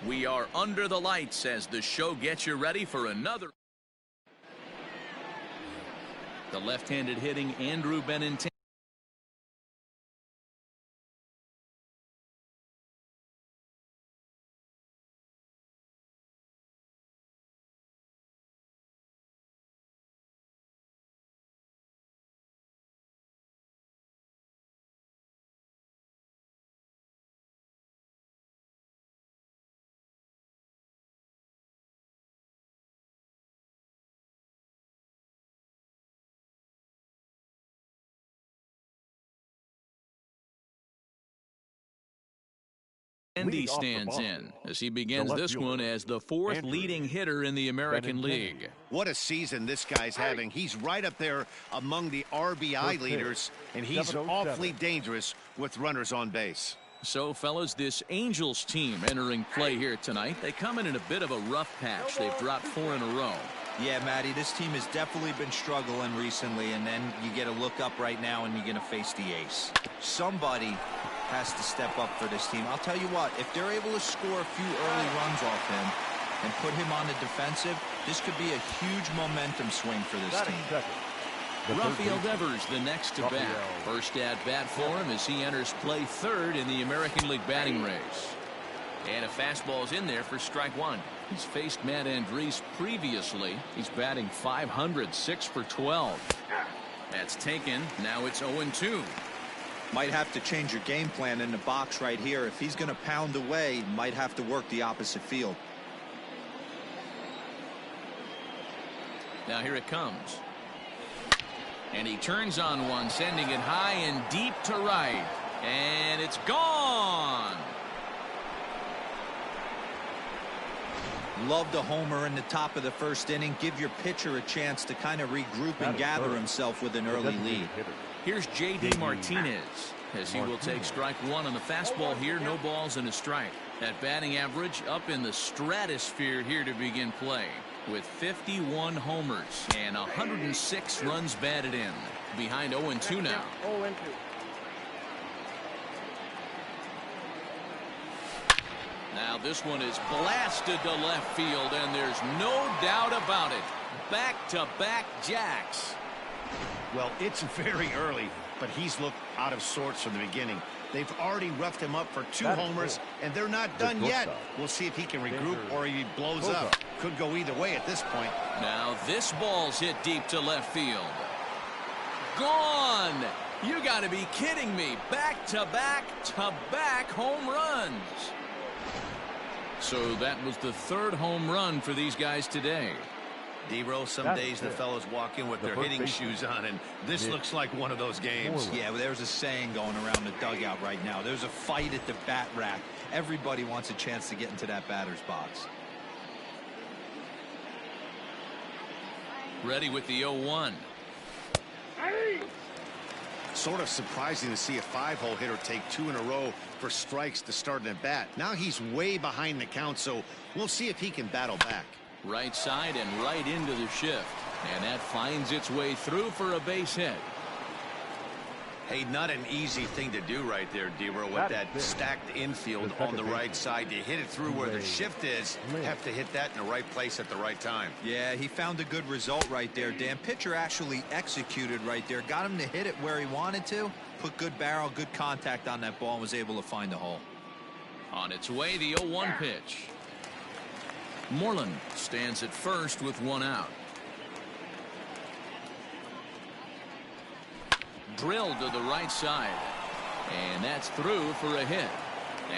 we are under the lights as the show gets you ready for another. The left-handed hitting Andrew Benintendi. Andy stands in as he begins this one as the fourth leading hitter in the American League. what a season this guy's having. He's right up there among the RBI leaders, and he's awfully dangerous with runners on base. So, fellas, this Angels team entering play here tonight, they come in a bit of a rough patch. They've dropped 4 in a row. Yeah, Matty, this team has definitely been struggling recently, and then you get a look up right now and you're going to face the ace. Somebody has to step up for this team. I'll tell you what, if they're able to score a few early runs off him and put him on the defensive, this could be a huge momentum swing for this team. Rafael Devers the next to bat. First at bat for him as he enters play third in the American League batting race. And a fastball is in there for strike 1. He's faced Matt Andriese previously. He's batting .500, 6 for 12. That's taken. Now it's 0-2. Might have to change your game plan in the box right here. If he's going to pound away, might have to work the opposite field. Now here it comes. And he turns on one, sending it high and deep to right. And it's gone. Love the homer in the top of the first inning. Give your pitcher a chance to kind of regroup and gather himself with an early lead. Here's J.D. Martinez as he will take strike 1 on the fastball here. No balls and a strike. That batting average up in the stratosphere here to begin play, with 51 homers and 106 runs batted in. Behind 0-2 now. 0-2. Now this one is blasted to left field, and there's no doubt about it. Back-to-back jacks. Well, it's very early, but he's looked out of sorts from the beginning. They've already roughed him up for 2 homers, and they're not done yet. We'll see if he can regroup or he blows up. Could go either way at this point. Now this ball's hit deep to left field. Gone! You got to be kidding me. Back-to-back-to-back home runs. So that was the 3rd home run for these guys today. D-Row, some days the fellows walk in with their hitting shoes on, and this looks like one of those games. Yeah, well, there's a saying going around the dugout right now. There's a fight at the bat rack. Everybody wants a chance to get into that batter's box. Ready with the 0-1. Sort of surprising to see a 5-hole hitter take 2 in a row for strikes to start an at bat. Now he's way behind the count, so we'll see if he can battle back. Right side and right into the shift. And that finds its way through for a base hit. Hey, not an easy thing to do right there, D-Row, with that stacked infield on the right side. To hit it through where the shift is, have to hit that in the right place at the right time. Yeah, he found a good result right there, Dan. Pitcher actually executed right there. Got him to hit it where he wanted to. Put good barrel, good contact on that ball, and was able to find the hole. On its way, the 0-1 pitch. Moreland stands at first with 1 out. Drilled to the right side. And that's through for a hit.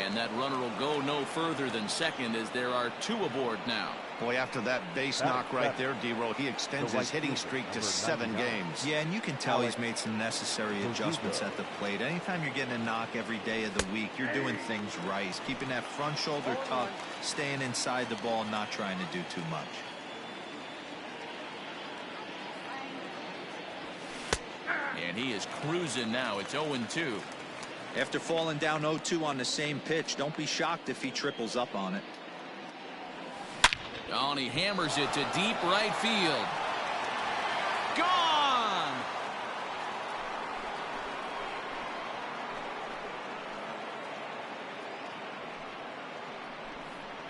And that runner will go no further than second as there are 2 aboard now. Boy, after that base knock right there, D-Row, he extends his hitting streak to 7 games. Yeah, and you can tell he's made some necessary adjustments at the plate. Anytime you're getting a knock every day of the week, you're doing things right. He's keeping that front shoulder tucked, staying inside the ball, not trying to do too much. And he is cruising now. It's 0-2. After falling down 0-2 on the same pitch, don't be shocked if he triples up on it. Oh, and he hammers it to deep right field. Gone!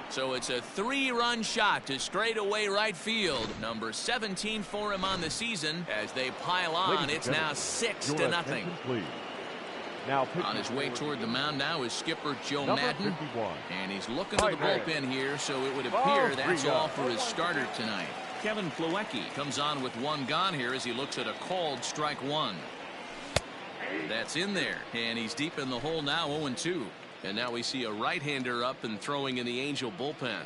So it's a 3-run shot to straightaway right field. Number 17 for him on the season. As they pile on, it's now 6-0. Now on his way toward the mound now is skipper Joe Madden. 51. And he's looking to the bullpen here, so it would appear that's all for his starter tonight. Kevin Plawecki comes on with 1 gone here as he looks at a called strike 1. That's in there, and he's deep in the hole now, 0-2. And now we see a right-hander up and throwing in the Angel bullpen.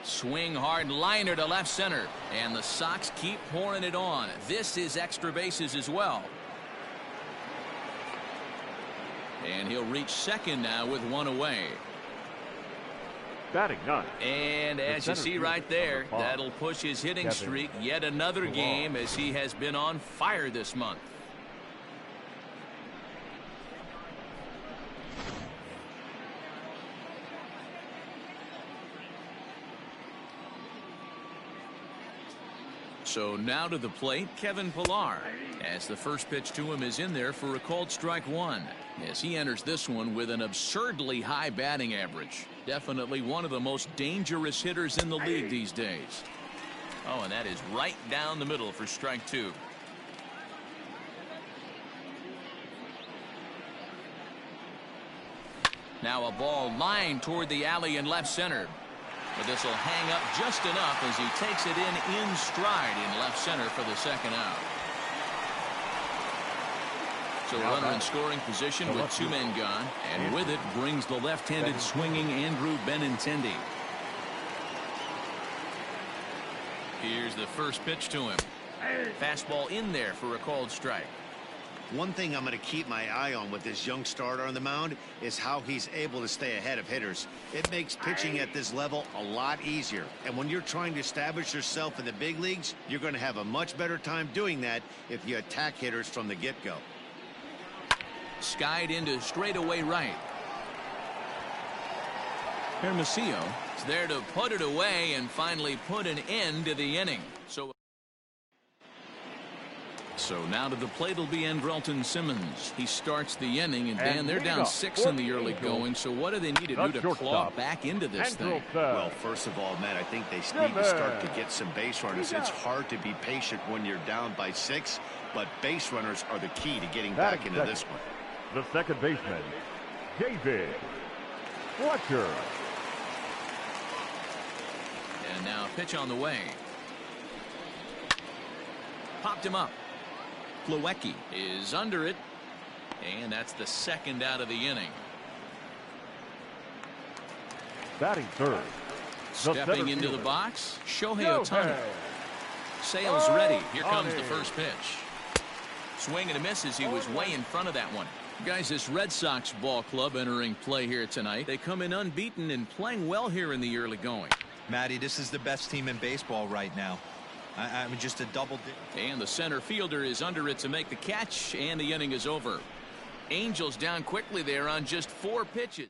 Swing hard liner to left center, and the Sox keep pouring it on. This is extra bases as well. And he'll reach second now with 1 away. Batting 9. And as you see right there, that'll push his hitting streak yet another game as he has been on fire this month. So now to the plate, Kevin Pillar, as the first pitch to him is in there for a called strike 1. As he enters this one with an absurdly high batting average. Definitely one of the most dangerous hitters in the league these days. Oh, and that is right down the middle for strike 2. Now a ball lined toward the alley in left center. But this will hang up just enough as he takes it in stride in left center for the second out. So a runner in scoring position with 2 men gone, and with it brings the left-handed swinging Andrew Benintendi. Here's the first pitch to him. Fastball in there for a called strike. One thing I'm going to keep my eye on with this young starter on the mound is how he's able to stay ahead of hitters. It makes pitching at this level a lot easier. And when you're trying to establish yourself in the big leagues, you're going to have a much better time doing that if you attack hitters from the get-go. Skied into straightaway right. Hermosillo is there to put it away and finally put an end to the inning. So now to the plate will be Andrelton Simmons. He starts the inning, and Dan, they're down 6 in the early going. So what do they need to do to claw back into this thing? Well, first of all, Matt, I think they need to start to get some base runners. It's hard to be patient when you're down by 6, but base runners are the key to getting back into this one. The second baseman, David Fletcher. And now a pitch on the way. Popped him up. Plawecki is under it, and that's the second out of the inning. Batting third, Stepping into the box, Shohei Ohtani. Sails ready. Here comes the first pitch. Swing and a miss as he was way in front of that one. Guys, this Red Sox ball club entering play here tonight. They come in unbeaten and playing well here in the early going. Matty, this is the best team in baseball right now. I'm just a double. And the center fielder is under it to make the catch, and the inning is over. Angels down quickly there on just 4 pitches.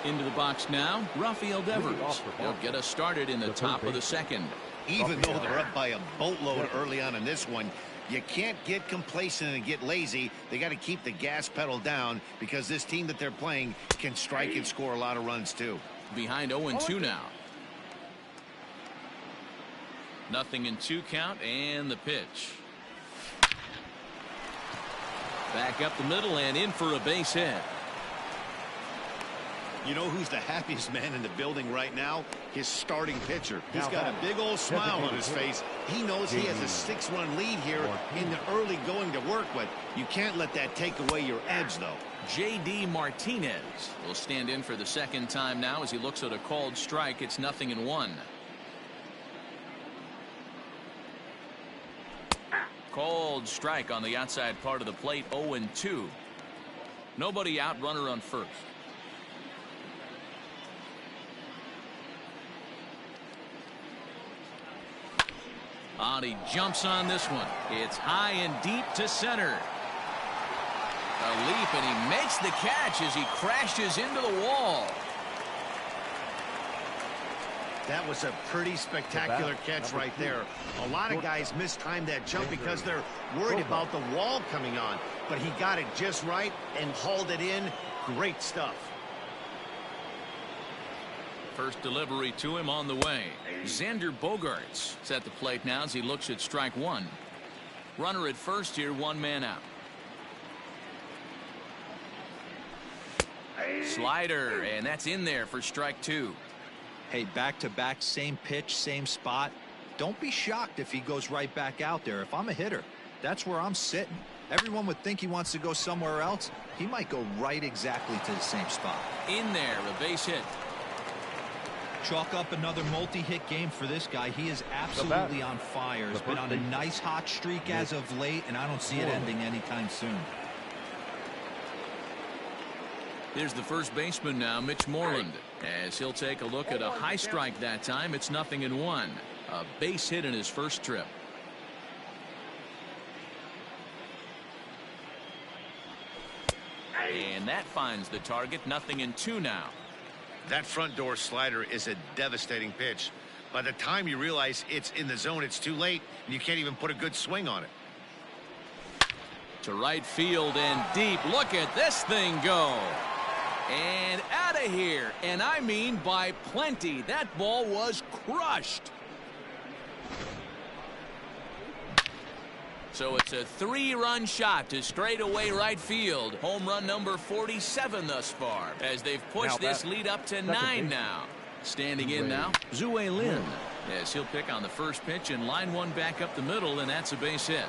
Into the box now, Rafael Devers. He'll get us started in the top of the second. Even though they're up by a boatload early on in this one, you can't get complacent and get lazy. They got to keep the gas pedal down because this team that they're playing can strike and score a lot of runs too. Behind 0-2 now. Nothing in 2 count, and the pitch. Back up the middle and in for a base hit. You know who's the happiest man in the building right now? His starting pitcher. He's got a big old smile on his face. He knows he has a 6-run lead here in the early going to work with. You can't let that take away your edge, though. J.D. Martinez will stand in for the second time now as he looks at a called strike. It's 0-1. Called strike on the outside part of the plate. 0-2. Nobody out, runner on first. He jumps on this one. It's high and deep to center. A leap, and he makes the catch as he crashes into the wall. That was a pretty spectacular catch right there. A lot of guys mistime that jump because they're worried about the wall coming on. But he got it just right and hauled it in. Great stuff. First delivery to him on the way. Xander Bogaerts is at the plate now as he looks at strike 1. Runner at first here, 1 man out. Slider, and that's in there for strike 2. Hey, back-to-back, same pitch, same spot. Don't be shocked if he goes right back out there. If I'm a hitter, that's where I'm sitting. Everyone would think he wants to go somewhere else. He might go right exactly to the same spot. In there, a base hit. Chalk up another multi-hit game for this guy. He is absolutely on fire. He's been on a nice hot streak as of late, and I don't see it ending anytime soon. There's the first baseman now, Mitch Moreland, as he'll take a look at a high strike that time. It's 0-1. A base hit in his first trip. And that finds the target. 0-2 now. That front door slider is a devastating pitch. By the time you realize it's in the zone, it's too late, and you can't even put a good swing on it. To right field and deep. Look at this thing go. And out of here. And I mean by plenty. That ball was crushed. So it's a 3-run shot to straightaway right field. Home run number 47 thus far, as they've pushed this lead up to 9 now. Standing in now, Zue Lin, as he'll pick on the first pitch and line one back up the middle, and that's a base hit.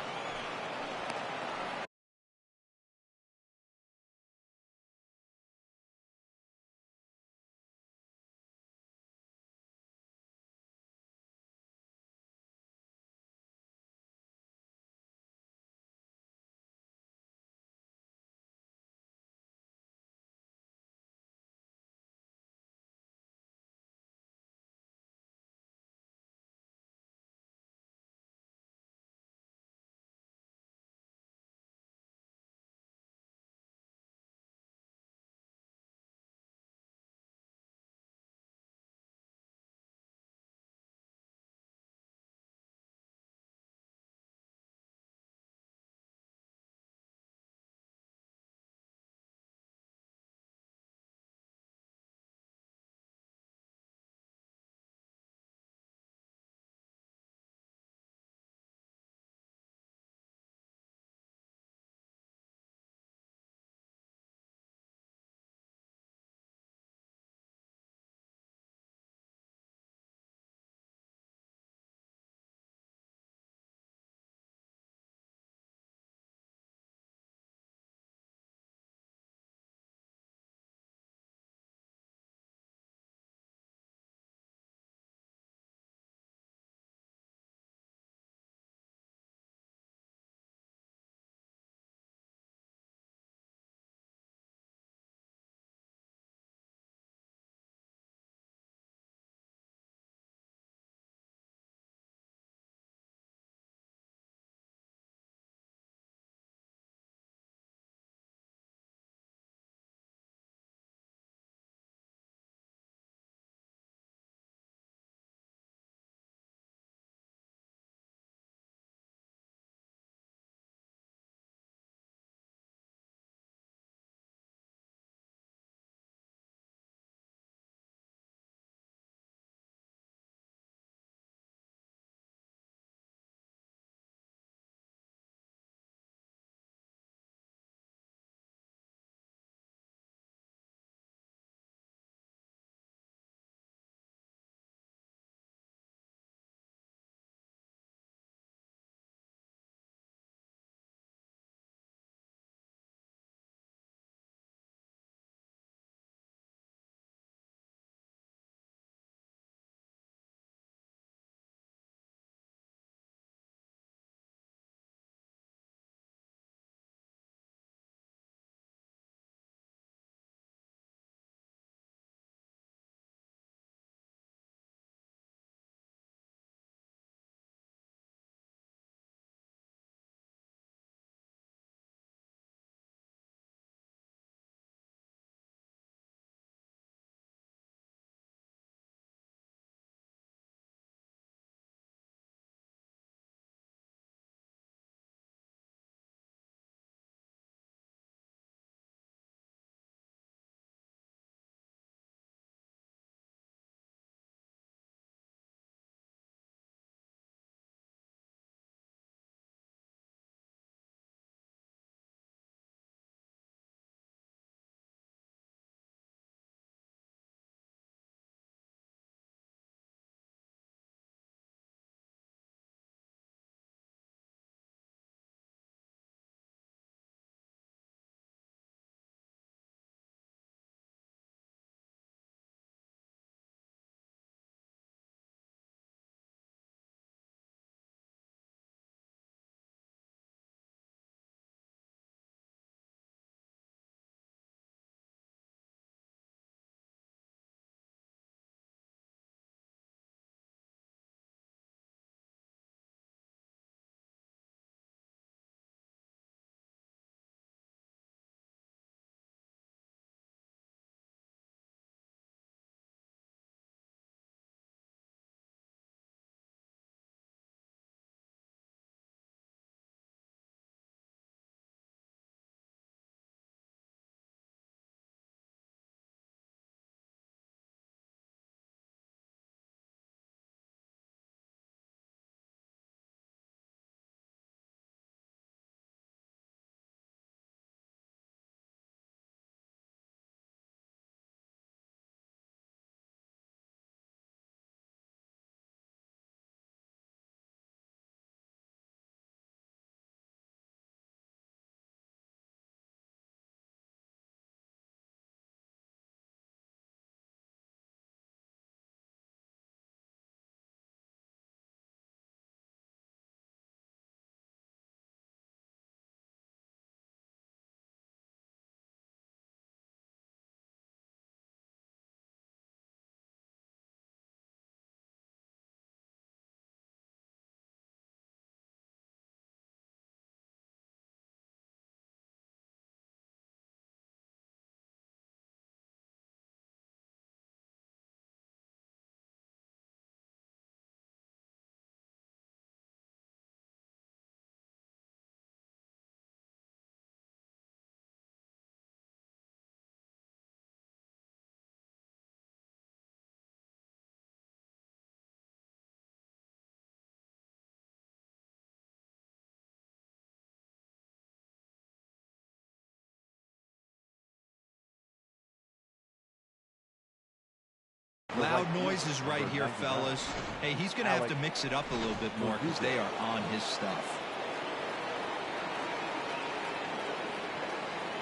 Loud noises right here, fellas. Hey, he's going to have to mix it up a little bit more because they are on his stuff.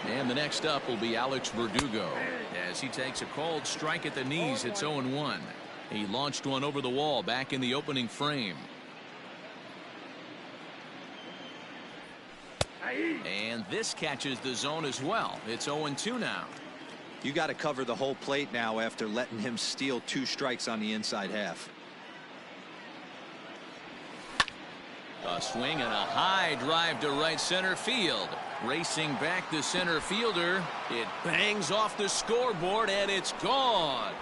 And the next up will be Alex Verdugo as he takes a called strike at the knees. It's 0-1. He launched one over the wall back in the opening frame. And this catches the zone as well. It's 0-2 now. You got to cover the whole plate now after letting him steal 2 strikes on the inside half. A swing and a high drive to right center field. Racing back the center fielder. It bangs off the scoreboard and it's gone.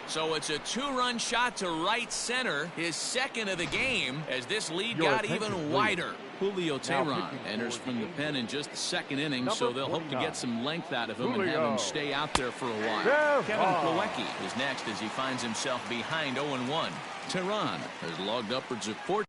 So it's a 2-run shot to right center, his second of the game, as this lead got even wider. Julio Teheran enters from the pen in just the second inning, so they'll hope to get some length out of him and have him stay out there for a while. Kevin Plawecki is next as he finds himself behind 0-1. Teheran has logged upwards of 14.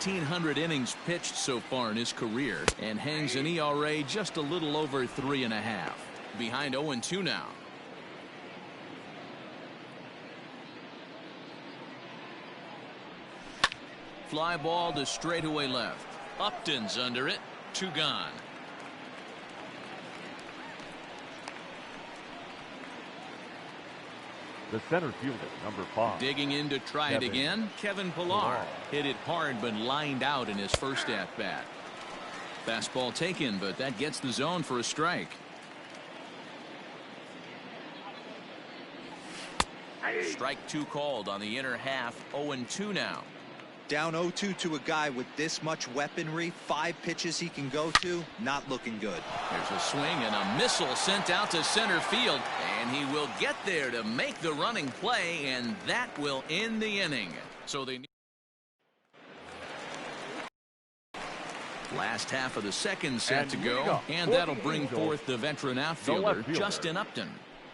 1,600 innings pitched so far in his career and hangs an ERA just a little over 3.5. Behind 0-2 now. Fly ball to straightaway left. Upton's under it. 2 gone. The center fielder, number 5. Digging in to try it again. Kevin Pillar hit it hard but lined out in his first at-bat. Fastball taken, but that gets the zone for a strike. Strike 2 called on the inner half. 0-2 now. Down 0-2 to a guy with this much weaponry, 5 pitches he can go to, not looking good. There's a swing and a missile sent out to center field, and he will get there to make the running play, and that will end the inning. So they last half of the second set to go, and that'll bring forth the veteran outfielder, Justin Upton.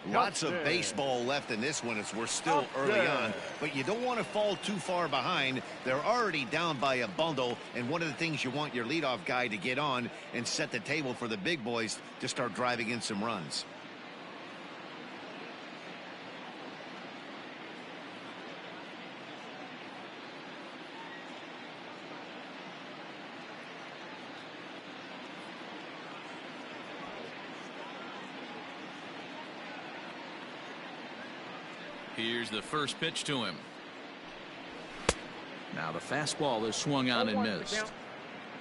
Lots of baseball left in this one as we're still early on, but you don't want to fall too far behind. They're already down by a bundle, and one of the things you want your leadoff guy to get on and set the table for the big boys to start driving in some runs. Here's the first pitch to him. Now the fastball is swung on and missed.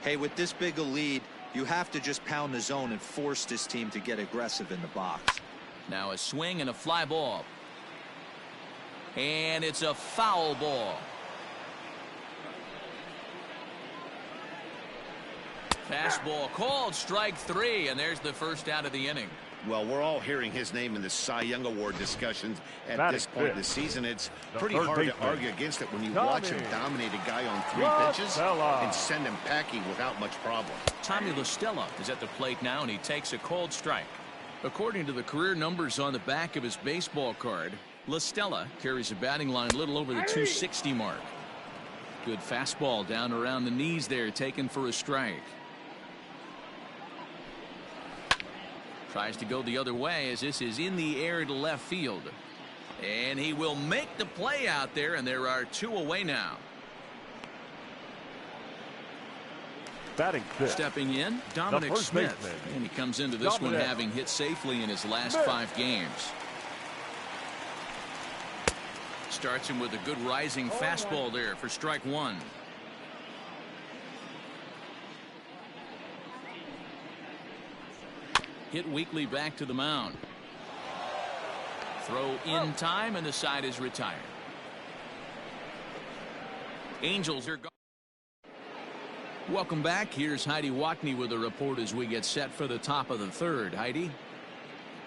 Hey, with this big a lead, you have to just pound the zone and force this team to get aggressive in the box. Now a swing and a fly ball. And it's a foul ball. Fastball called, strike 3, and there's the first out of the inning. Well, we're all hearing his name in the Cy Young Award discussions at this point in the season. It's pretty hard to argue against it when you watch him dominate a guy on 3 pitches and send him packing without much problem. Tommy La Stella is at the plate now, and he takes a called strike. According to the career numbers on the back of his baseball card, La Stella carries a batting line a little over the 260 mark. Good fastball down around the knees there, taken for a strike. Tries to go the other way as this is in the air to left field. And he will make the play out there, and there are 2 away now. Batting fifth. Stepping in, Dominic Smith. And he comes into this one having hit safely in his last 5 games. Starts him with a good rising fastball there for strike 1. Hit weakly back to the mound. Throw in time, and the side is retired. Angels are gone. Welcome back. Here's Heidi Wackney with a report as we get set for the top of the 3rd. Heidi?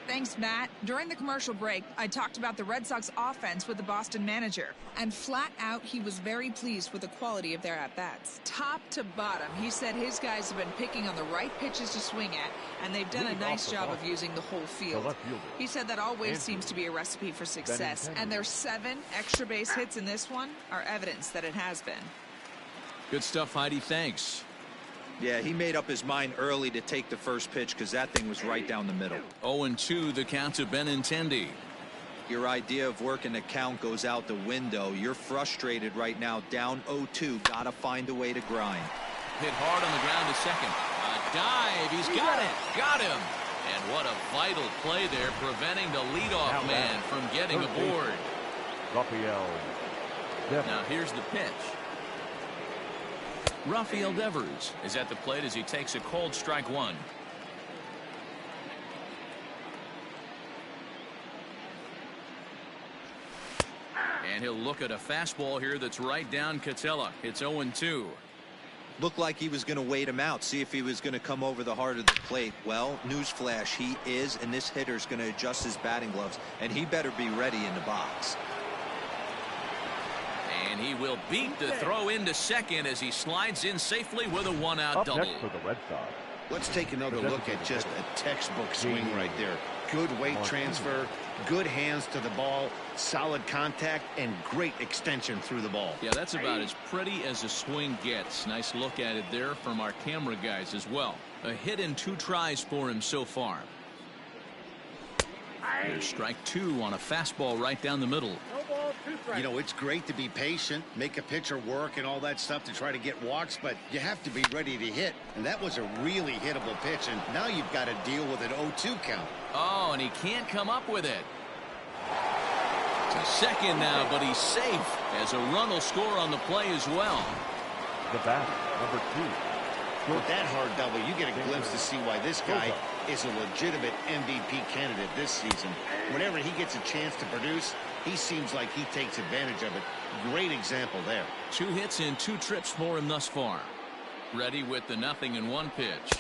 Thanks, Matt. During the commercial break, I talked about the Red Sox offense with the Boston manager. And flat out, he was very pleased with the quality of their at-bats. Top to bottom, he said his guys have been picking on the right pitches to swing at, and they've done a nice job of using the whole field. He said that always seems to be a recipe for success, and their 7 extra base hits in this one are evidence that it has been. Good stuff, Heidi. Thanks. Yeah, he made up his mind early to take the first pitch because that thing was right down the middle. 0-2 the count to Benintendi. Your idea of working the count goes out the window. You're frustrated right now, down 0-2. Gotta find a way to grind. Hit hard on the ground to second. A dive. He's got it. Got him. And what a vital play there, preventing the leadoff man from getting aboard. Now here's the pitch. Rafael Devers is at the plate as he takes a cold strike 1. And he'll look at a fastball here that's right down Catella. It's 0-2. Looked like he was going to wait him out, see if he was going to come over the heart of the plate. Well, newsflash, he is, and this hitter's going to adjust his batting gloves, and he better be ready in the box. And he will beat the throw into second as he slides in safely with a 1-out double. Next for the Red Sox. Let's take another look at just a textbook swing right there. Good weight transfer, Good hands to the ball, solid contact, and great extension through the ball. Yeah, that's about as pretty as a swing gets. Nice look at it there from our camera guys as well. A hit in 2 tries for him so far. There's strike 2 on a fastball right down the middle. No ball, 2 strikes. You know, it's great to be patient, make a pitcher work and all that stuff to try to get walks, but you have to be ready to hit. And that was a really hittable pitch, and now you've got to deal with an 0-2 count. Oh, and he can't come up with it. To second now, but he's safe as a run will score on the play as well. The bat, number 2. With that hard double, you get a glimpse to see why this guy is a legitimate MVP candidate this season. Whenever he gets a chance to produce, he seems like he takes advantage of it. Great example there. 2 hits in 2 trips for him thus far. Ready with the 0-1 pitch.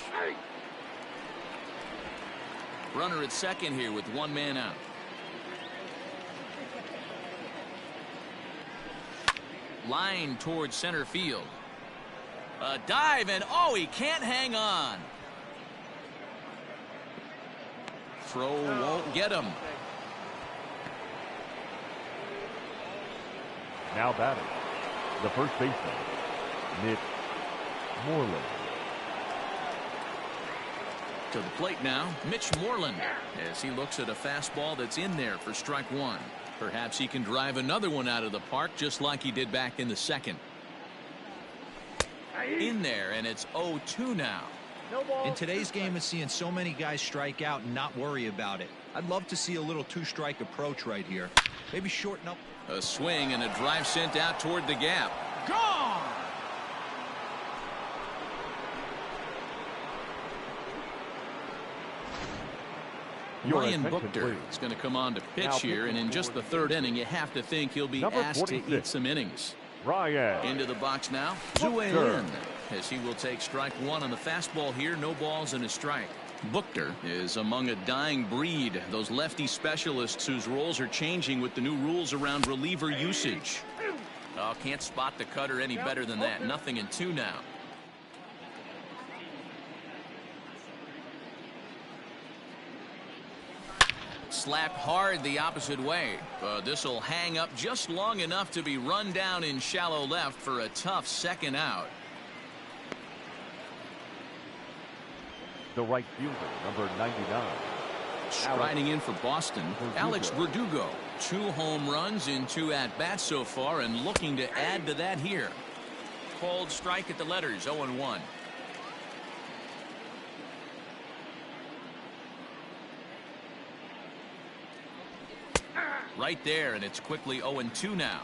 Runner at second here with 1 man out. Line towards center field. A dive, and oh, he can't hang on. Throw won't get him. Now batting, the first baseman, Mitch Moreland. To the plate now, Mitch Moreland, as he looks at a fastball that's in there for strike 1. Perhaps he can drive another one out of the park just like he did back in the second. In there, and it's 0-2 now. In today's game, it's seeing so many guys strike out and not worry about it. I'd love to see a little 2-strike approach right here. Maybe shorten up. A swing and a drive sent out toward the gap. Gone! Ryan Buchter is going to come on to pitch here, and in just the 3rd inning, you have to think he'll be asked to eat some innings. Ryan. Into the box now, Zue Lin, as he will take strike 1 on the fastball here. No balls and a strike. Buchter is among a dying breed, those lefty specialists whose roles are changing with the new rules around reliever usage. Oh, can't spot the cutter any better than that. 0-2 now. Slapped hard the opposite way. This will hang up just long enough to be run down in shallow left for a tough second out. The right fielder, number 99. Striding in for Boston, Alex Verdugo. 2 home runs in 2 at-bats so far, and looking to add to that here. Cold strike at the letters, 0-1. Right there, and it's quickly 0-2 now.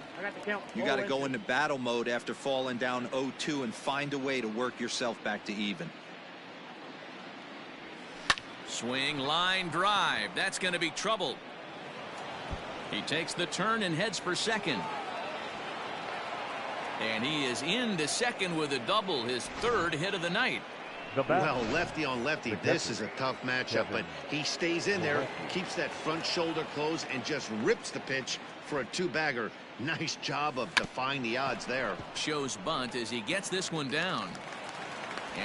You got to go into battle mode after falling down 0-2 and find a way to work yourself back to even. Swing, line, drive. That's going to be trouble. He takes the turn and heads for second. And he is into second with a double, his 3rd hit of the night. Well, lefty on lefty, this is a tough matchup, but he stays in there, keeps that front shoulder closed, and just rips the pitch for a 2-bagger. Nice job of defying the odds there. Shows bunt as he gets this one down.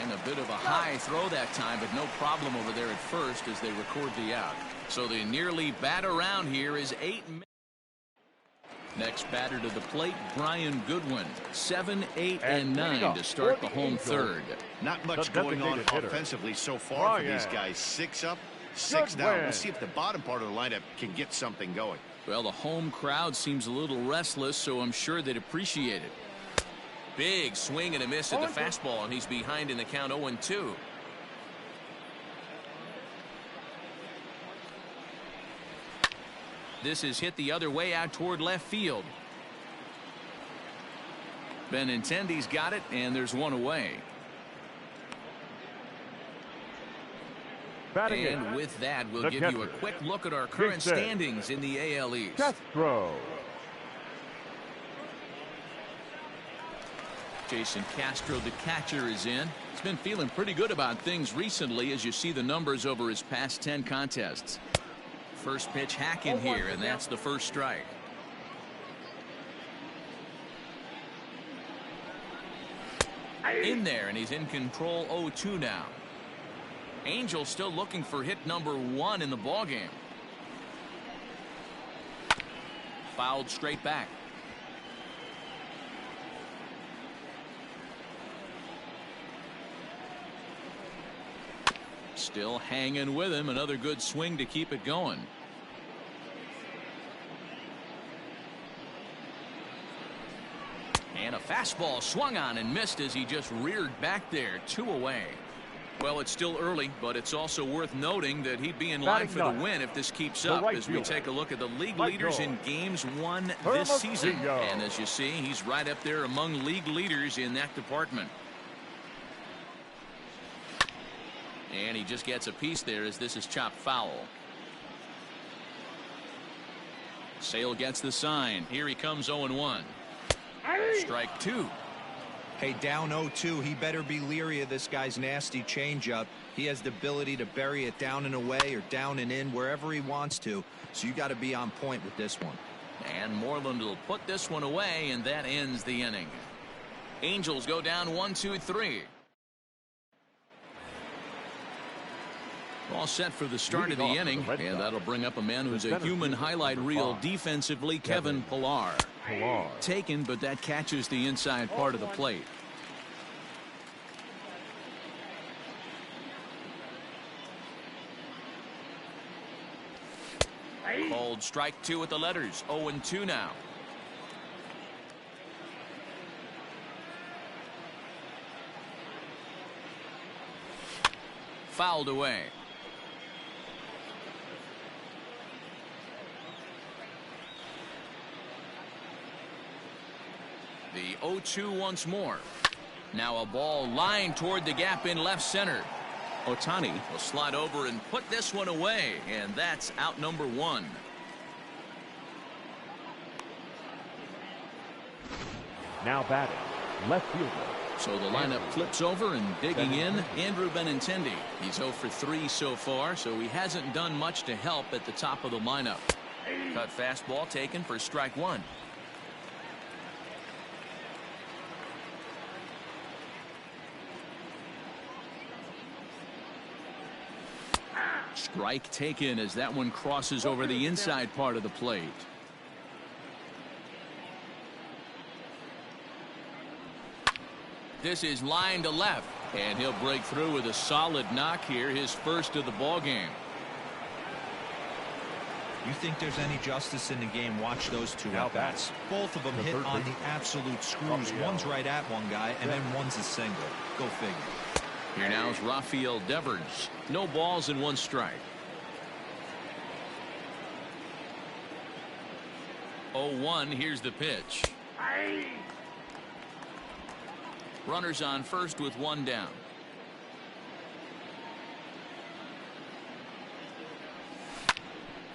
And a bit of a high throw that time, but no problem over there at first as they record the out. So the nearly bat around here is 8 minutes. Next batter to the plate, Brian Goodwin. 7, 8, and 9 to start the home 3rd. Not much going on offensively so far for these guys. 6 up, 6 down. We'll see if the bottom part of the lineup can get something going. Well, the home crowd seems a little restless, so I'm sure they'd appreciate it. Big swing and a miss at the fastball, and he's behind in the count 0-2. This is hit the other way out toward left field. Benintendi's got it, and there's one away. And with that, we'll give you a quick look at our current standings in the AL East. Castro. Jason Castro, the catcher, is in. He's been feeling pretty good about things recently as you see the numbers over his past 10 contests. First pitch hack in here, and that's the first strike. In there, and he's in control 0-2 now. Angel still looking for hit number 1 in the ballgame. fouled straight back. Still hanging with him. Another good swing to keep it going. And a fastball swung on and missed as he just reared back there. 2 away. Well, it's still early, but it's also worth noting that he'd be in line for the win if this keeps up as we take a look at the league leaders in games won this season. And as you see, he's right up there among league leaders in that department. And he just gets a piece there as this is chopped foul. Sale gets the sign. Here he comes 0-1. Strike 2. Hey, down 0-2. He better be leery of this guy's nasty changeup. He has the ability to bury it down and away or down and in wherever he wants to. So you got to be on point with this one. And Moreland will put this one away, and that ends the inning. Angels go down 1-2-3. All set for the start of the inning, and that'll bring up a man who's a human highlight reel defensively, Kevin Pillar. Taken, but that catches the inside part of the plate. Called strike 2 with the letters. 0-2 now. Fouled away. The 0-2 once more. Now a ball lined toward the gap in left center. Ohtani will slide over and put this one away, and that's out number 1. Now batting, left fielder. So the lineup flips over and digging in, Andrew Benintendi. He's 0 for 3 so far, so he hasn't done much to help at the top of the lineup. Cut fastball taken for strike 1. Strike taken as that one crosses over the inside part of the plate. This is line to left, and he'll break through with a solid knock here, his first of the ball game. You think there's any justice in the game? Watch those two at bats. Both of them hit on the absolute screws. One's right at one guy, and then one's a single. Go figure. Here now is Rafael Devers. No balls and 1 strike. 0-1. Here's the pitch. Runners on first with 1 down.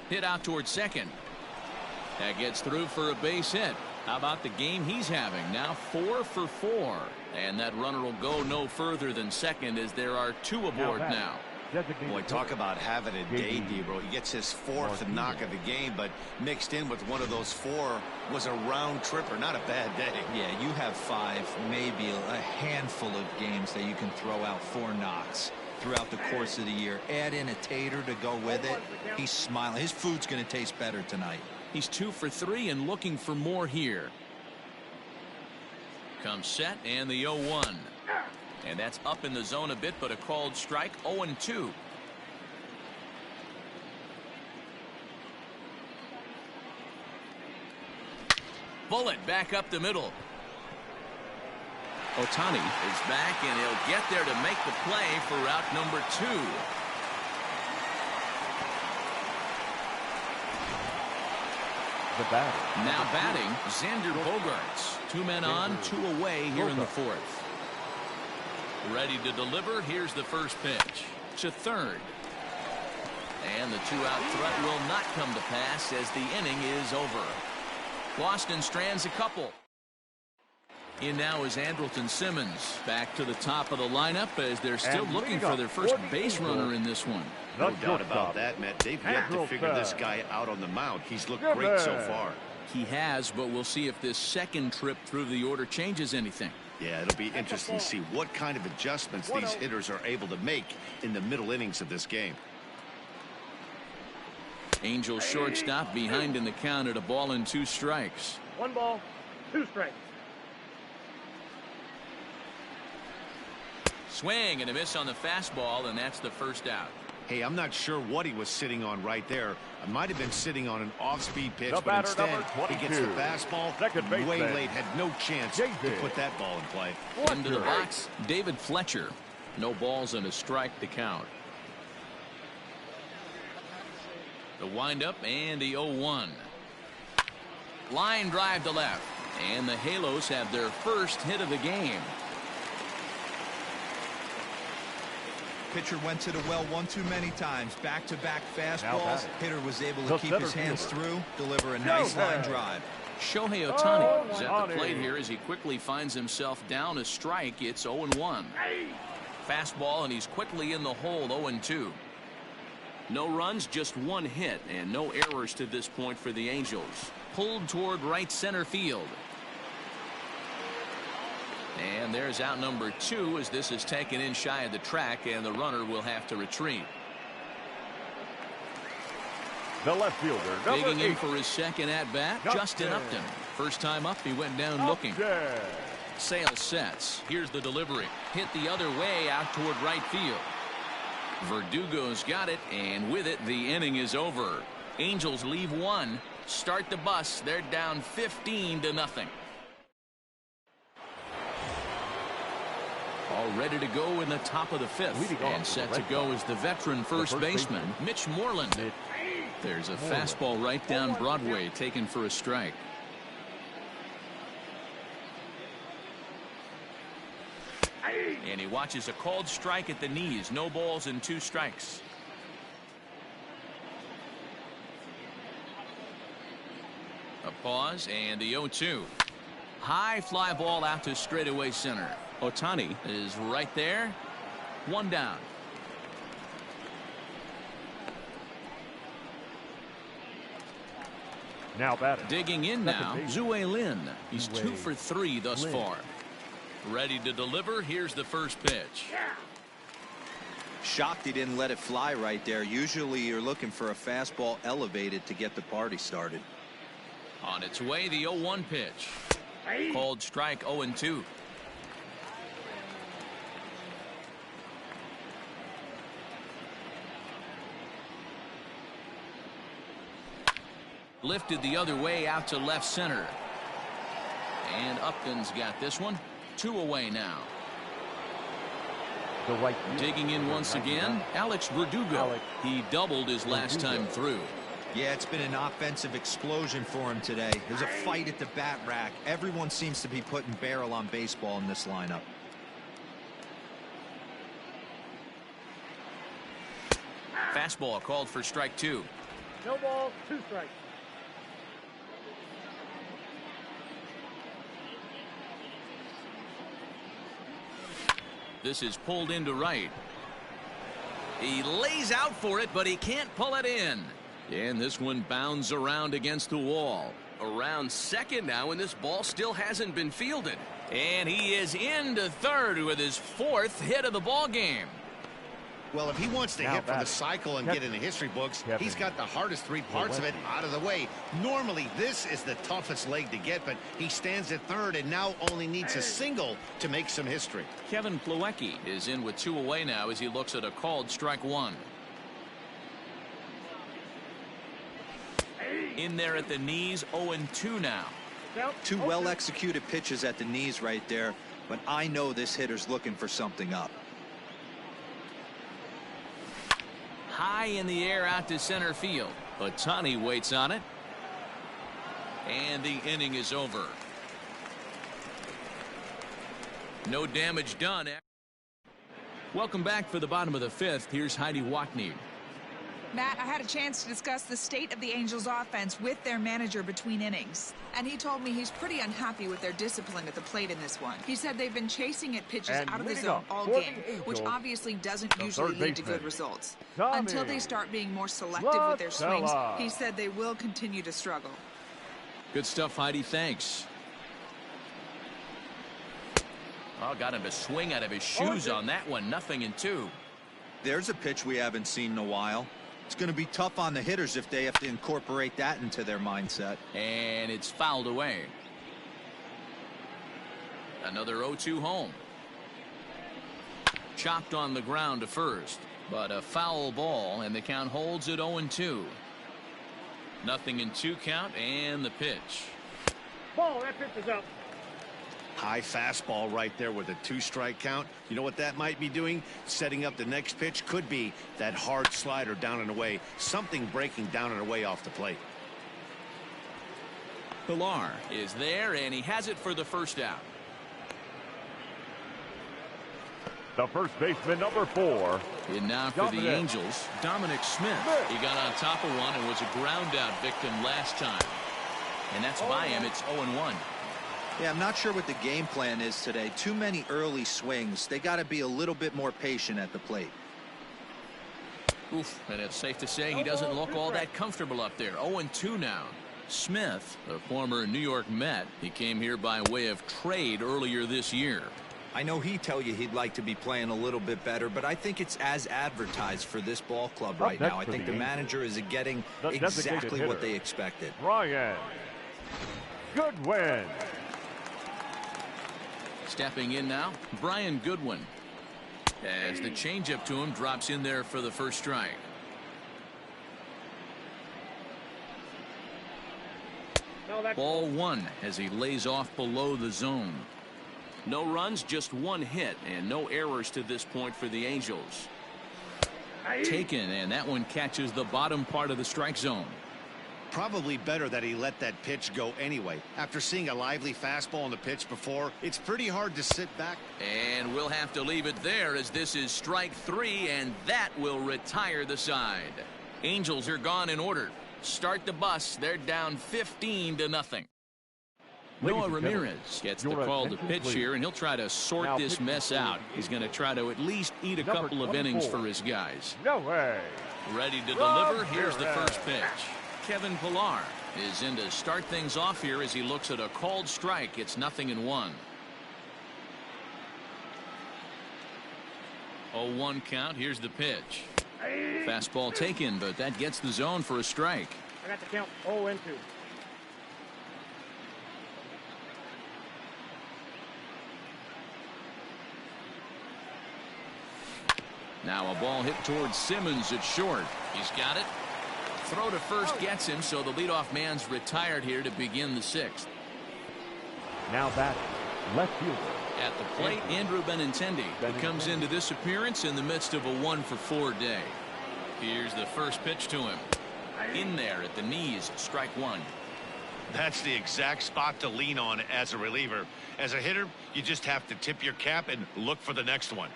Hit out towards second. That gets through for a base hit. How about the game he's having? Now 4 for 4. And that runner will go no further than second as there are 2 aboard now. Boy, talk about having a day, Debro. He gets his 4th knock of the game, but mixed in with one of those 4 was a round tripper. Not a bad day. Yeah, you have 5, maybe a handful of games that you can throw out 4 knocks throughout the course of the year. Add in a tater to go with it. He's smiling. His food's going to taste better tonight. He's 2 for 3 and looking for more here. Comes set and the 0-1. And that's up in the zone a bit, but a called strike. 0-2. Bullet back up the middle. Ohtani is back, and he'll get there to make the play for out number 2. The batter. Now batting, Xander Bogaerts. 2 men on, 2 away here in the 4th. Ready to deliver. Here's the first pitch. To third. And the 2-out threat will not come to pass as the inning is over. Boston strands a couple. In now is Andrelton Simmons. Back to the top of the lineup as they're still looking for their first base runner in this one. No doubt about that, Matt. They've yet to figure this guy out on the mound. He's looked great so far. He has, but we'll see if this second trip through the order changes anything. Yeah, it'll be interesting to see what kind of adjustments these hitters are able to make in the middle innings of this game. Angels shortstop behind in the count at 1 ball and 2 strikes. 1 ball, 2 strikes. Swing and a miss on the fastball, and that's the first out. Hey, I'm not sure what he was sitting on right there. I might have been sitting on an off-speed pitch, but instead he gets the fastball way late. Had no chance to put that ball in play. Into the box, David Fletcher. No balls and a strike to count. The windup and the 0-1. Line drive to left. And the Halos have their first hit of the game. Pitcher went to the well one too many times. Back-to-back fastballs. Hitter was able to keep his hands through, deliver a nice line drive. Shohei Ohtani is at the plate here as he quickly finds himself down a strike. It's 0-1. Fastball, and he's quickly in the hole, 0-2. No runs, just 1 hit, and no errors to this point for the Angels. Pulled toward right center field. And there's out number 2 as this is taken in shy of the track, and the runner will have to retreat. The left fielder, digging in for his second at bat, Justin Upton. First time up, he went down looking. Sale sets. Here's the delivery. Hit the other way out toward right field. Verdugo's got it, and with it, the inning is over. Angels leave 1. Start the bus. They're down 15-0. All ready to go in the top of the 5th. And set to go is the veteran first baseman, Mitch Moreland. There's a fastball right down Broadway, taken for a strike. And he watches a called strike at the knees. No balls and 2 strikes. A pause and the 0-2. High fly ball out to straightaway center. Ohtani is right there. 1 down. Now batting. Digging in now, Zue Lin. He's 2 for 3 thus far. Ready to deliver. Here's the first pitch. Shocked he didn't let it fly right there. Usually you're looking for a fastball elevated to get the party started. On its way, the 0-1 pitch. Called strike, 0-2. Lifted the other way out to left center. And Upton's got this one. 2 away now. Digging in once again, Alex Verdugo. He doubled his last time through. Yeah, it's been an offensive explosion for him today. There's a fight at the bat rack. Everyone seems to be putting barrel on baseball in this lineup. Fastball called for strike 2. No ball, 2 strikes. This is pulled into right. He lays out for it, but he can't pull it in. And this one bounds around against the wall. Around second now, and this ball still hasn't been fielded. And he is into third with his 4th hit of the ball game. Well, if he wants to hit for the cycle and get in the history books, he's got the hardest 3 parts of it out of the way. Normally, this is the toughest leg to get, but he stands at third and now only needs a single to make some history. Kevin Plawecki is in with 2 away now as he looks at a called strike 1. In there at the knees, 0-2 now. 2 well-executed pitches at the knees right there, but I know this hitter's looking for something up. High in the air out to center field. Ohtani waits on it. And the inning is over. No damage done. Welcome back for the bottom of the 5th. Here's Heidi Watney. Matt, I had a chance to discuss the state of the Angels offense with their manager between innings. And he told me he's pretty unhappy with their discipline at the plate in this one. He said they've been chasing at pitches out of the zone all game, which obviously doesn't usually lead to good results. Until they start being more selective with their swings, he said they will continue to struggle. Good stuff, Heidi. Thanks. Oh, got him to swing out of his shoes on that one. 0-2. There's a pitch we haven't seen in a while. It's going to be tough on the hitters if they have to incorporate that into their mindset. And it's fouled away. Another 0-2 home. Chopped on the ground to first, but a foul ball, and the count holds at 0-2. 0-2 count, and the pitch. Ball, that pitch is up. High fastball right there with a 2-strike count. You know what that might be doing? Setting up the next pitch. Could be that hard slider down and away. Something breaking down and away off the plate. Pilar is there, and he has it for the first out. The first baseman, number 4. And now for the Angels, Dominic Smith. He got on top of one and was a ground out victim last time. And that's by him. It's 0-1. Yeah, I'm not sure what the game plan is today. Too many early swings. They got to be a little bit more patient at the plate. Oof, and it's safe to say he doesn't look all that comfortable up there. 0-2 now. Smith, a former New York Met, he came here by way of trade earlier this year. I know he'd tell you he'd like to be playing a little bit better, but I think it's as advertised for this ball club right now. I think the manager is getting exactly what they expected. Ryan Goodwin. Stepping in now, Brian Goodwin. As the changeup to him drops in there for the first strike. Ball 1 as he lays off below the zone. No runs, just one hit, and no errors to this point for the Angels. Taken, and that one catches the bottom part of the strike zone. Probably better that he let that pitch go anyway. After seeing a lively fastball on the pitch before, it's pretty hard to sit back. And we'll have to leave it there as this is strike 3, and that will retire the side. Angels are gone in order. Start the bus. They're down 15-0. Noah Ramirez gets the call to pitch here, and he'll try to sort this mess out. He's going to try to at least eat a couple of innings for his guys. No way. Ready to deliver. Here's the first pitch. Kevin Pilar is in to start things off here as he looks at a called strike. It's 0-1. 0-1 count. Here's the pitch. Fastball taken, but that gets the zone for a strike. I got the count 0-2. Now a ball hit towards Simmons at short. He's got it. Throw to first gets him, so the leadoff man's retired here to begin the 6th. Now batting, left fielder. At the plate, Andrew Benintendi, who comes into this appearance in the midst of a 1-for-4 day. Here's the first pitch to him. In there at the knees, strike 1. That's the exact spot to lean on as a reliever. As a hitter, you just have to tip your cap and look for the next one.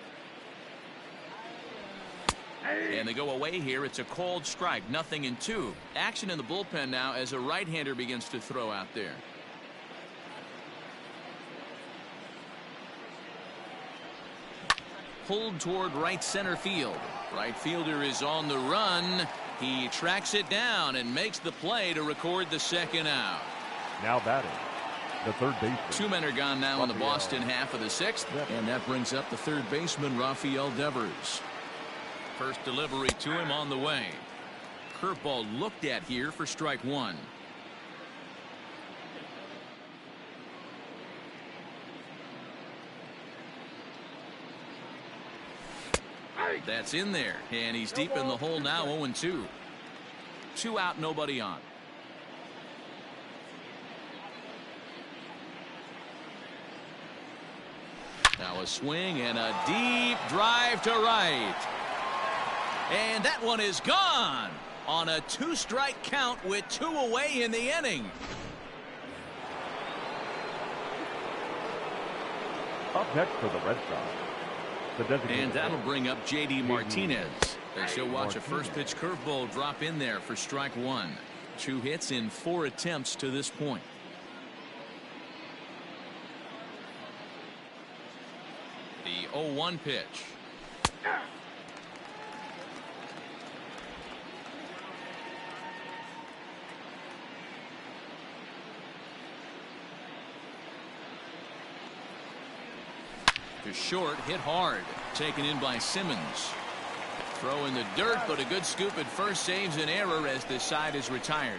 And they go away here. It's a called strike. 0-2. Action in the bullpen now as a right-hander begins to throw out there. Pulled toward right center field. Right fielder is on the run. He tracks it down and makes the play to record the second out. Now batting, the third baseman. 2 men are gone now in the Boston half of the 6th. And that brings up the third baseman, Rafael Devers. First delivery to him on the way. Curveball looked at here for strike 1. That's in there, and he's deep in the hole now. 0-2. 2 out, nobody on. Now a swing and a deep drive to right. And that one is gone on a 2-strike count with 2 away in the inning. Up next for the Red Sox. And that'll bring up J.D. Martinez as he'll watch a first pitch curveball drop in there for strike 1. 2 hits in 4 attempts to this point. The 0-1 pitch. To short, hit hard, taken in by Simmons. Throw in the dirt, but a good scoop at first saves an error as the side is retired.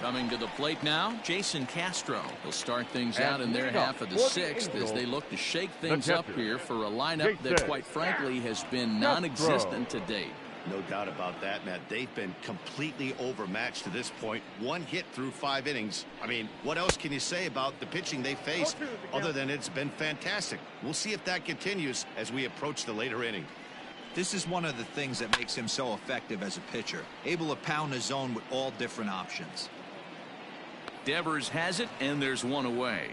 Coming to the plate now, Jason Castro. He'll start things out in their half of the sixth as they look to shake things up here for a lineup that, quite frankly, has been non-existent to date. No doubt about that, Matt. They've been completely overmatched to this point. One hit through 5 innings. I mean, what else can you say about the pitching they faced other than it's been fantastic? We'll see if that continues as we approach the later inning. This is one of the things that makes him so effective as a pitcher, able to pound the zone with all different options. Devers has it, and there's one away.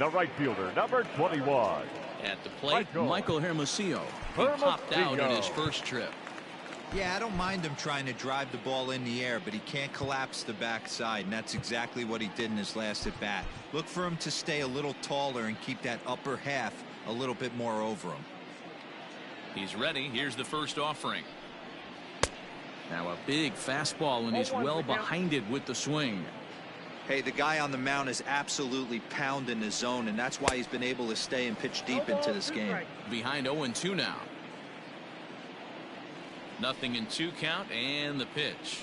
The right fielder, number 21. At the plate, Michael Hermosillo. He popped out in his first trip. Yeah, I don't mind him trying to drive the ball in the air, but he can't collapse the backside, and that's exactly what he did in his last at bat. Look for him to stay a little taller and keep that upper half a little bit more over him. He's ready. Here's the first offering. Now a big fastball, and he's well behind it with the swing. Hey, the guy on the mound is absolutely pounding the zone, and that's why he's been able to stay and pitch deep into this game. Behind 0-2 now. 0-2 count, and the pitch.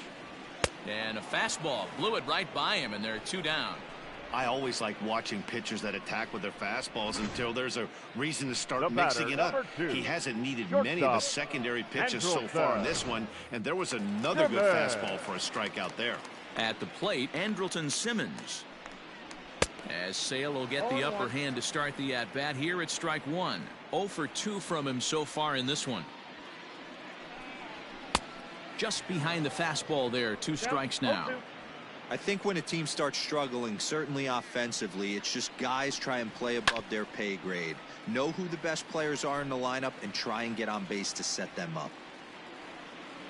And a fastball blew it right by him, and there are 2 down. I always like watching pitchers that attack with their fastballs until there's a reason to start mixing it up. He hasn't needed many of the secondary pitches so far in this one, and there was another good fastball for a strikeout there. At the plate, Andrelton Simmons. As Sale will get the upper hand to start the at-bat here at strike 1. 0 for 2 from him so far in this one. Just behind the fastball there, 2 strikes now. I think when a team starts struggling, certainly offensively, it's just guys try and play above their pay grade. Know who the best players are in the lineup and try and get on base to set them up.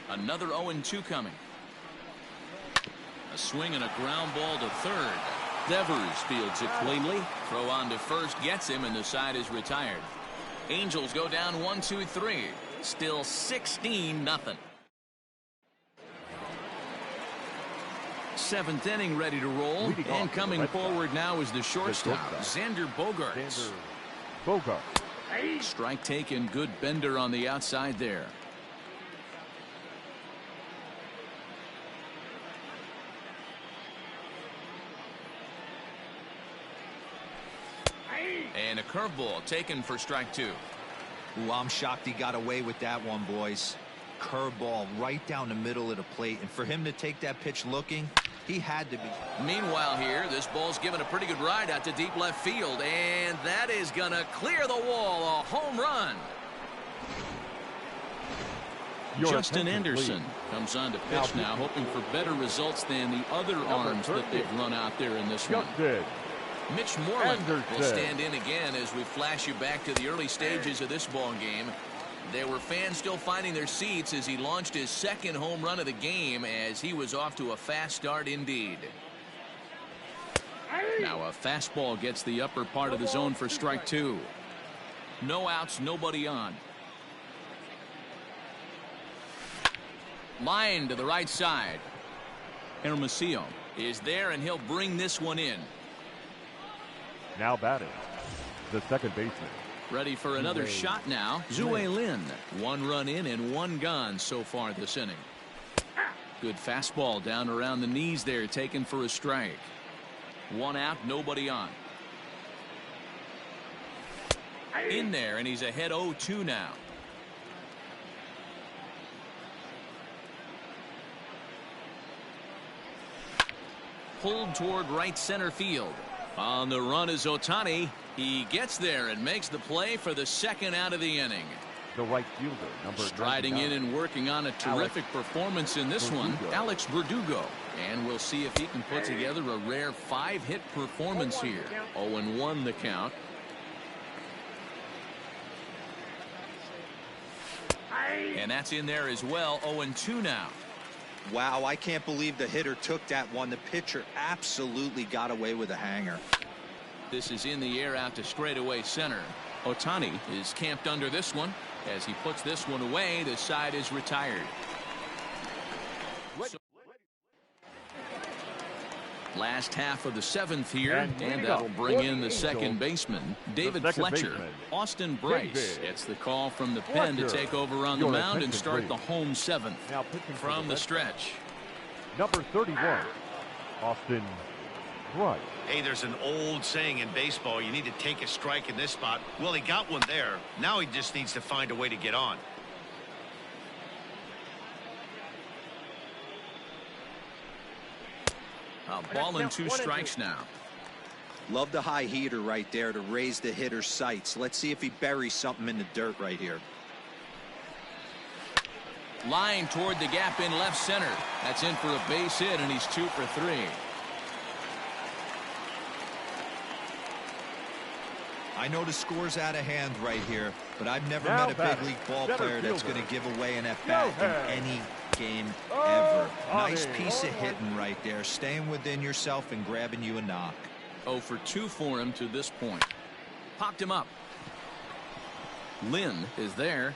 Another 0-2 coming. A swing and a ground ball to third. Devers fields it cleanly. Throw on to first gets him, and the side is retired. Angels go down 1-2-3. Still 16-0. 7th inning ready to roll, and coming forward now is the shortstop, Xander Bogaerts. Strike taken, good bender on the outside there. And a curveball taken for strike 2. Ooh, I'm shocked he got away with that one, boys. Curveball right down the middle of the plate, and for him to take that pitch looking, he had to be. Meanwhile here, this ball's given a pretty good ride out to deep left field, and that is gonna clear the wall. A home run. Justin Anderson comes on to pitch now, hoping for better results than the other arms that they've run out there in this one. Mitch Moreland will stand in again as we flash you back to the early stages of this ball game. There were fans still finding their seats as he launched his 2nd home run of the game, as he was off to a fast start indeed. Now a fastball gets the upper part of the zone for strike 2. No outs, nobody on. Line to the right side. Hermosillo is there, and he'll bring this one in. Now batting, the second baseman. Ready for another shot now. Zue Lin. 1 run in and 1 gone so far this inning. Good fastball down around the knees there, taken for a strike. 1 out, nobody on. In there, and he's ahead 0-2 now. Pulled toward right center field. On the run is Ohtani. He gets there and makes the play for the 2nd out of the inning. The right fielder, number striding 99. in and working on a terrific performance in this one, Alex Verdugo. And we'll see if he can put together a rare 5-hit performance here. 0-1 the count. And that's in there as well. 0-2 now. Wow, I can't believe the hitter took that one. The pitcher absolutely got away with a hanger. This is in the air out to straightaway center. Ohtani is camped under this one. As he puts this one away, the side is retired. Last half of the 7th here, and that'll bring in the second baseman, David Fletcher. Austin Bryce gets the call from the pen to take over on the mound and start the home 7th. From the stretch. Number 31, Austin Bryce. Hey, there's an old saying in baseball, you need to take a strike in this spot. Well, he got one there. Now he just needs to find a way to get on. A ball and 2 strikes now. Love the high heater right there to raise the hitter's sights. Let's see if he buries something in the dirt right here. Line toward the gap in left center. That's in for a base hit, and he's 2 for 3. I know the score's out of hand right here, but I've never met a big league ball player that's going to give away an at-bat in any game ever. Nice piece of hitting right there, staying within yourself and grabbing you a knock. 0 for 2 for him to this point. Popped him up. Lynn is there.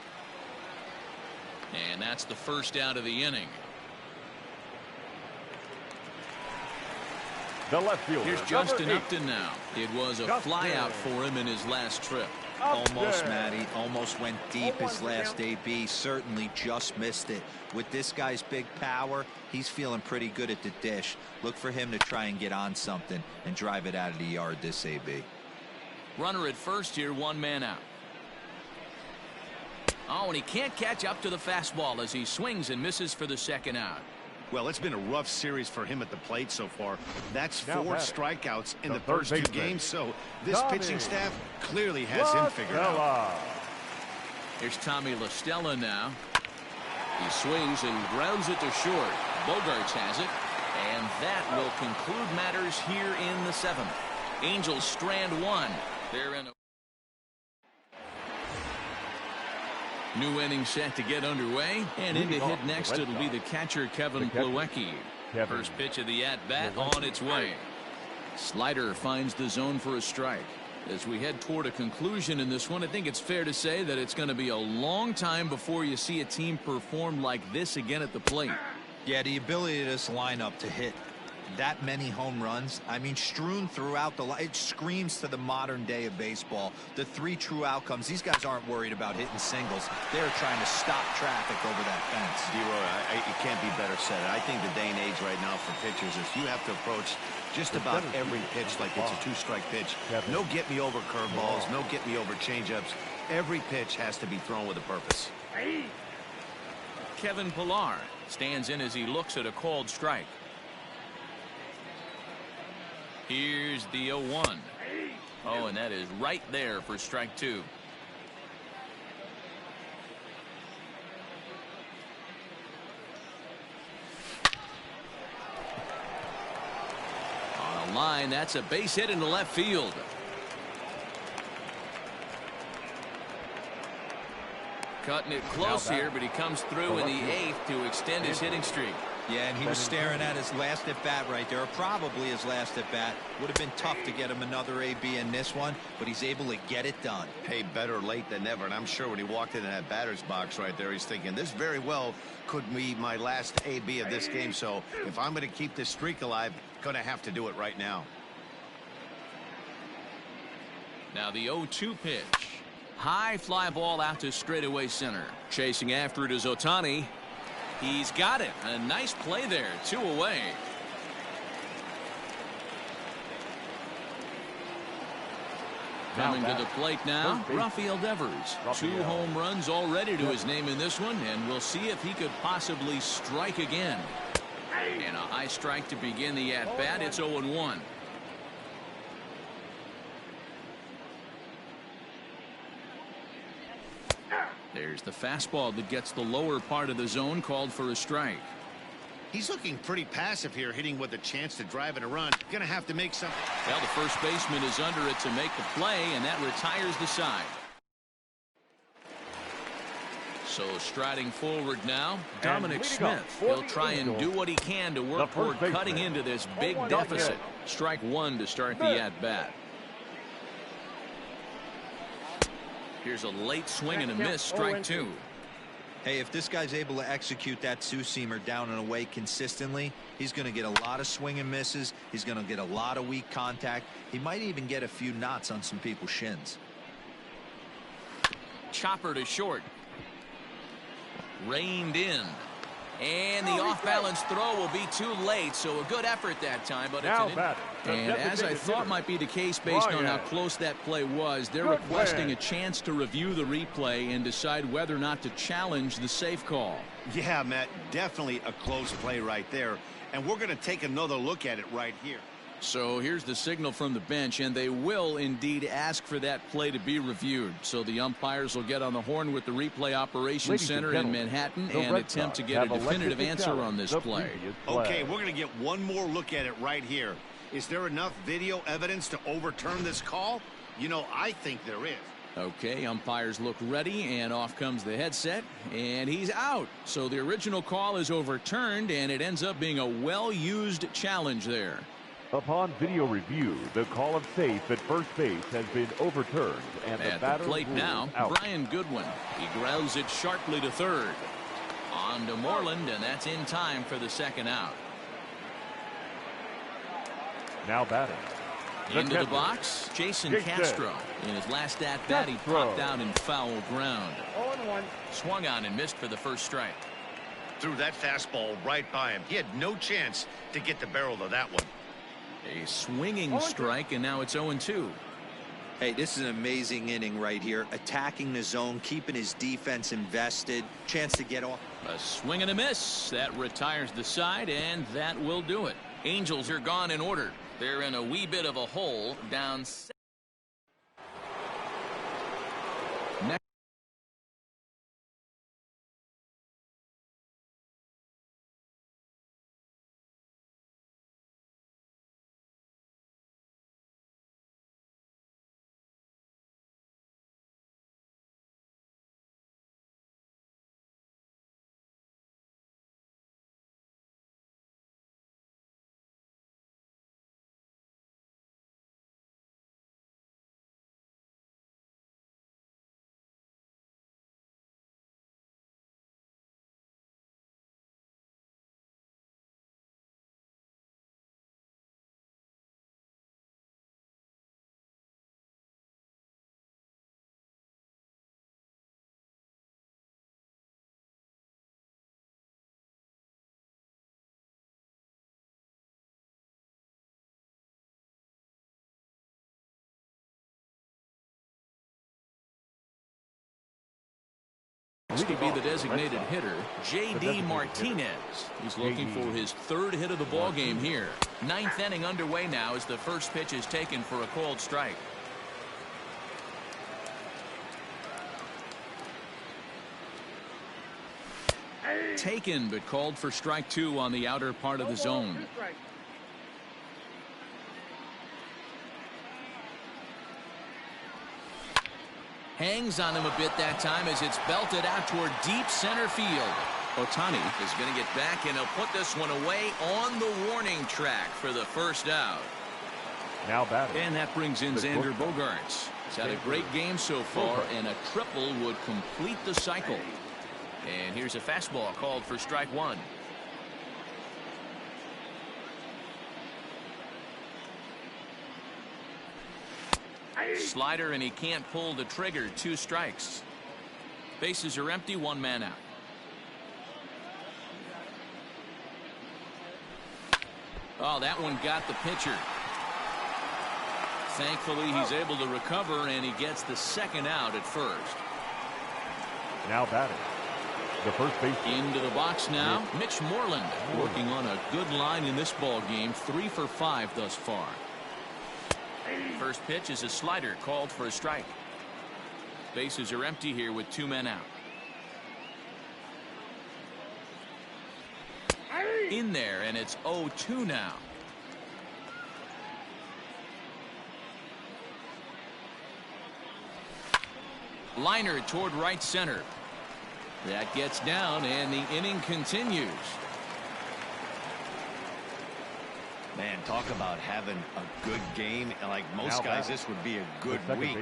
And that's the first out of the inning. The left fielder. Here's Justin Upton now. It was a flyout for him in his last trip. Almost, Matty. Almost went deep his last AB. Certainly just missed it. With this guy's big power, he's feeling pretty good at the dish. Look for him to try and get on something and drive it out of the yard this AB. Runner at first here, 1 man out. Oh, and he can't catch up to the fastball as he swings and misses for the second out. Well, it's been a rough series for him at the plate so far. That's 4 strikeouts in the first 2 games, so this pitching staff clearly has him figured out. Here's Tommy La Stella now. He swings and grounds it to short. Bogarts has it, and that will conclude matters here in the 7th. Angels strand 1. They're in a new inning set to get underway, and in to hit next it'll be the catcher Kevin Plawecki. First pitch of the at-bat on its way. Slider finds the zone for a strike. As we head toward a conclusion in this one, I think it's fair to say that it's going to be a long time before you see a team perform like this again at the plate. Yeah, the ability of this lineup to hit that many home runs, I mean, strewn throughout the line. It screams to the modern day of baseball. The 3 true outcomes. These guys aren't worried about hitting singles. They're trying to stop traffic over that fence. D-Roy, it can't be better said. I think the day and age right now for pitchers is you have to approach just about every pitch like it's a 2-strike pitch. No get-me-over curveballs, no get-me-over changeups. Every pitch has to be thrown with a purpose. Kevin Pillar stands in as he looks at a called strike. Here's the 0-1. Oh, and that is right there for strike 2. On a line, that's a base hit into left field. Cutting it close here, but he comes through in the 8th to extend his hitting streak. Yeah, and he was staring at his last at-bat right there, or probably his last at-bat. Would have been tough to get him another AB in this one, but he's able to get it done. Hey, better late than never, and I'm sure when he walked into that batter's box right there, he's thinking, this very well could be my last AB of this game, so if I'm going to keep this streak alive, going to have to do it right now. Now the 0-2 pitch. High fly ball out to straightaway center. Chasing after it is Ohtani. He's got it. A nice play there. 2 away. Coming to the plate now, Rafael Devers. 2 home runs already to his name in this one, and we'll see if he could possibly strike again. And a high strike to begin the at-bat. It's 0-1. There's the fastball that gets the lower part of the zone, called for a strike. He's looking pretty passive here, hitting with a chance to drive in a run. Gonna have to make something. Well, the first baseman is under it to make the play, and that retires the side. So striding forward now, Dominic Smith. He'll try and do what he can to work toward cutting into this big deficit. Strike 1 to start the at-bat. Here's a late swing and a miss, strike 2. Hey, if this guy's able to execute that two-seamer down and away consistently, he's going to get a lot of swing and misses. He's going to get a lot of weak contact. He might even get a few knots on some people's shins. Chopper to short. Reined in. And the off-balance throw will be too late, so a good effort that time, but it's and as I thought might be the case based on how close that play was, they're requesting a chance to review the replay and decide whether or not to challenge the safe call. Yeah, Matt, definitely a close play right there, and we're going to take another look at it right here. So here's the signal from the bench, and they will indeed ask for that play to be reviewed. So the umpires will get on the horn with the replay operations center in Manhattan and attempt to get a definitive answer on this play. Okay, we're going to get one more look at it right here. Is there enough video evidence to overturn this call? You know, I think there is. Okay, umpires look ready, and off comes the headset, and he's out. So the original call is overturned, and it ends up being a well-used challenge there. Upon video review, the call of safe at first base has been overturned, and at the plate now, Brian Goodwin. He grounds it sharply to third. On to Moreland, and that's in time for the second out. Now batting. Into the box, Jason Castro. In his last at-bat, he popped out in foul ground. 0-1. Swung on and missed for the first strike. Threw that fastball right by him. He had no chance to get the barrel of that one. A swinging strike, and now it's 0-2. Hey, this is an amazing inning right here. Attacking the zone, keeping his defense invested. Chance to get off. A swing and a miss. That retires the side, and that will do it. Angels are gone in order. They're in a wee bit of a hole, down 7. Next. This could be the designated hitter, J.D. Martinez. He's looking for his third hit of the ball game here. Ninth inning underway now as the first pitch is taken for a called strike. Taken, but called for strike two on the outer part of the zone. Hangs on him a bit that time as it's belted out toward deep center field. Ohtani is going to get back, and he'll put this one away on the warning track for the first out. Now batting. And that brings in Xander Bogaerts. He's had a great game so far, and a triple would complete the cycle. And here's a fastball called for strike one. Slider, and he can't pull the trigger. 2 strikes. Bases are empty, 1 man out. Oh, that one got the pitcher. Thankfully, he's able to recover, and he gets the second out at first. Now batting. The first base. Into the box now, Mitch Moreland, working on a good line in this ball game. 3 for 5 thus far. First pitch is a slider called for a strike. Bases are empty here with 2 men out. In there, and it's 0-2 now. Liner toward right center. That gets down, and the inning continues. Man, talk about having a good game. And like most guys, this would be a good week.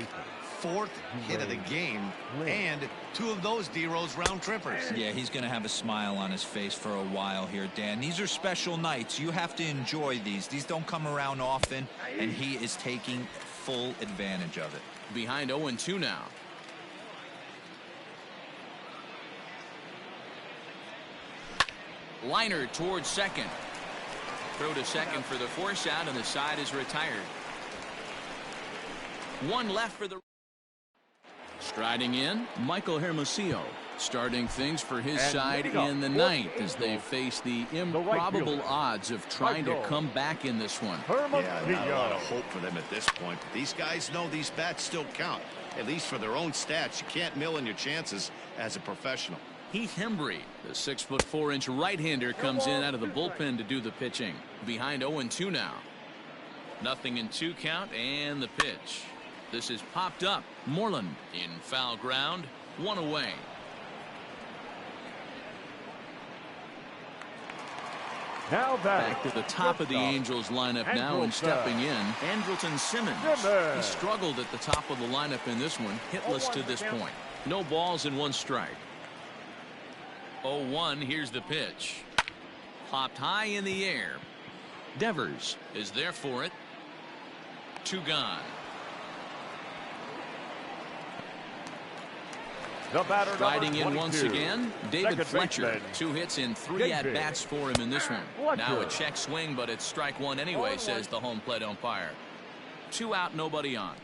4th hit of the game, and 2 of those D-Rose round trippers. Yeah, he's going to have a smile on his face for a while here, Dan. These are special nights. You have to enjoy these. These don't come around often, and he is taking full advantage of it. Behind 0-2 now. Liner towards second. Throw to second for the force out, and the side is retired. 1 left for the... Striding in, Michael Hermosillo, starting things for his side in the 9th as they face the improbable odds of trying to come back in this one. Yeah, not a lot of hope for them at this point. But these guys know these bats still count, at least for their own stats. You can't mill in your chances as a professional. Heath Hembry, the 6'4" right-hander, comes in out of the bullpen to do the pitching. Behind 0-2 now. 0-2 count, and the pitch. This is popped up. Moreland in foul ground. 1 away. Now back to the top of the Angels lineup now, and stepping in, Andrelton Simmons. He struggled at the top of the lineup in this one, hitless to this point. No balls and 1 strike. 0-1, here's the pitch. Popped high in the air. Devers is there for it. 2 gone. Riding in once again, David Fletcher. 2 hits in 3 at-bats for him in this one. Now a check swing, but it's strike 1 anyway, says the home plate umpire. 2 out, nobody on.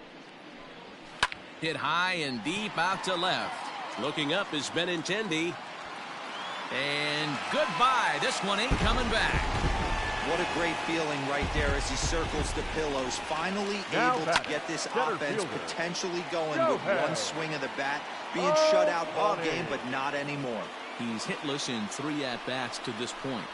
Hit high and deep out to left. Looking up is Benintendi. And goodbye. This one ain't coming back. What a great feeling right there as he circles the pillows. Finally able to get this offense potentially going with 1 swing of the bat. Being shut out all game, but not anymore. He's hitless in 3 at-bats to this point.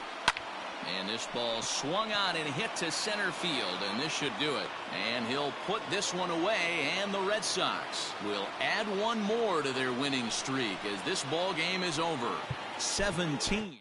And this ball swung on and hit to center field, and this should do it. And he'll put this one away, and the Red Sox will add 1 more to their winning streak as this ball game is over. 17.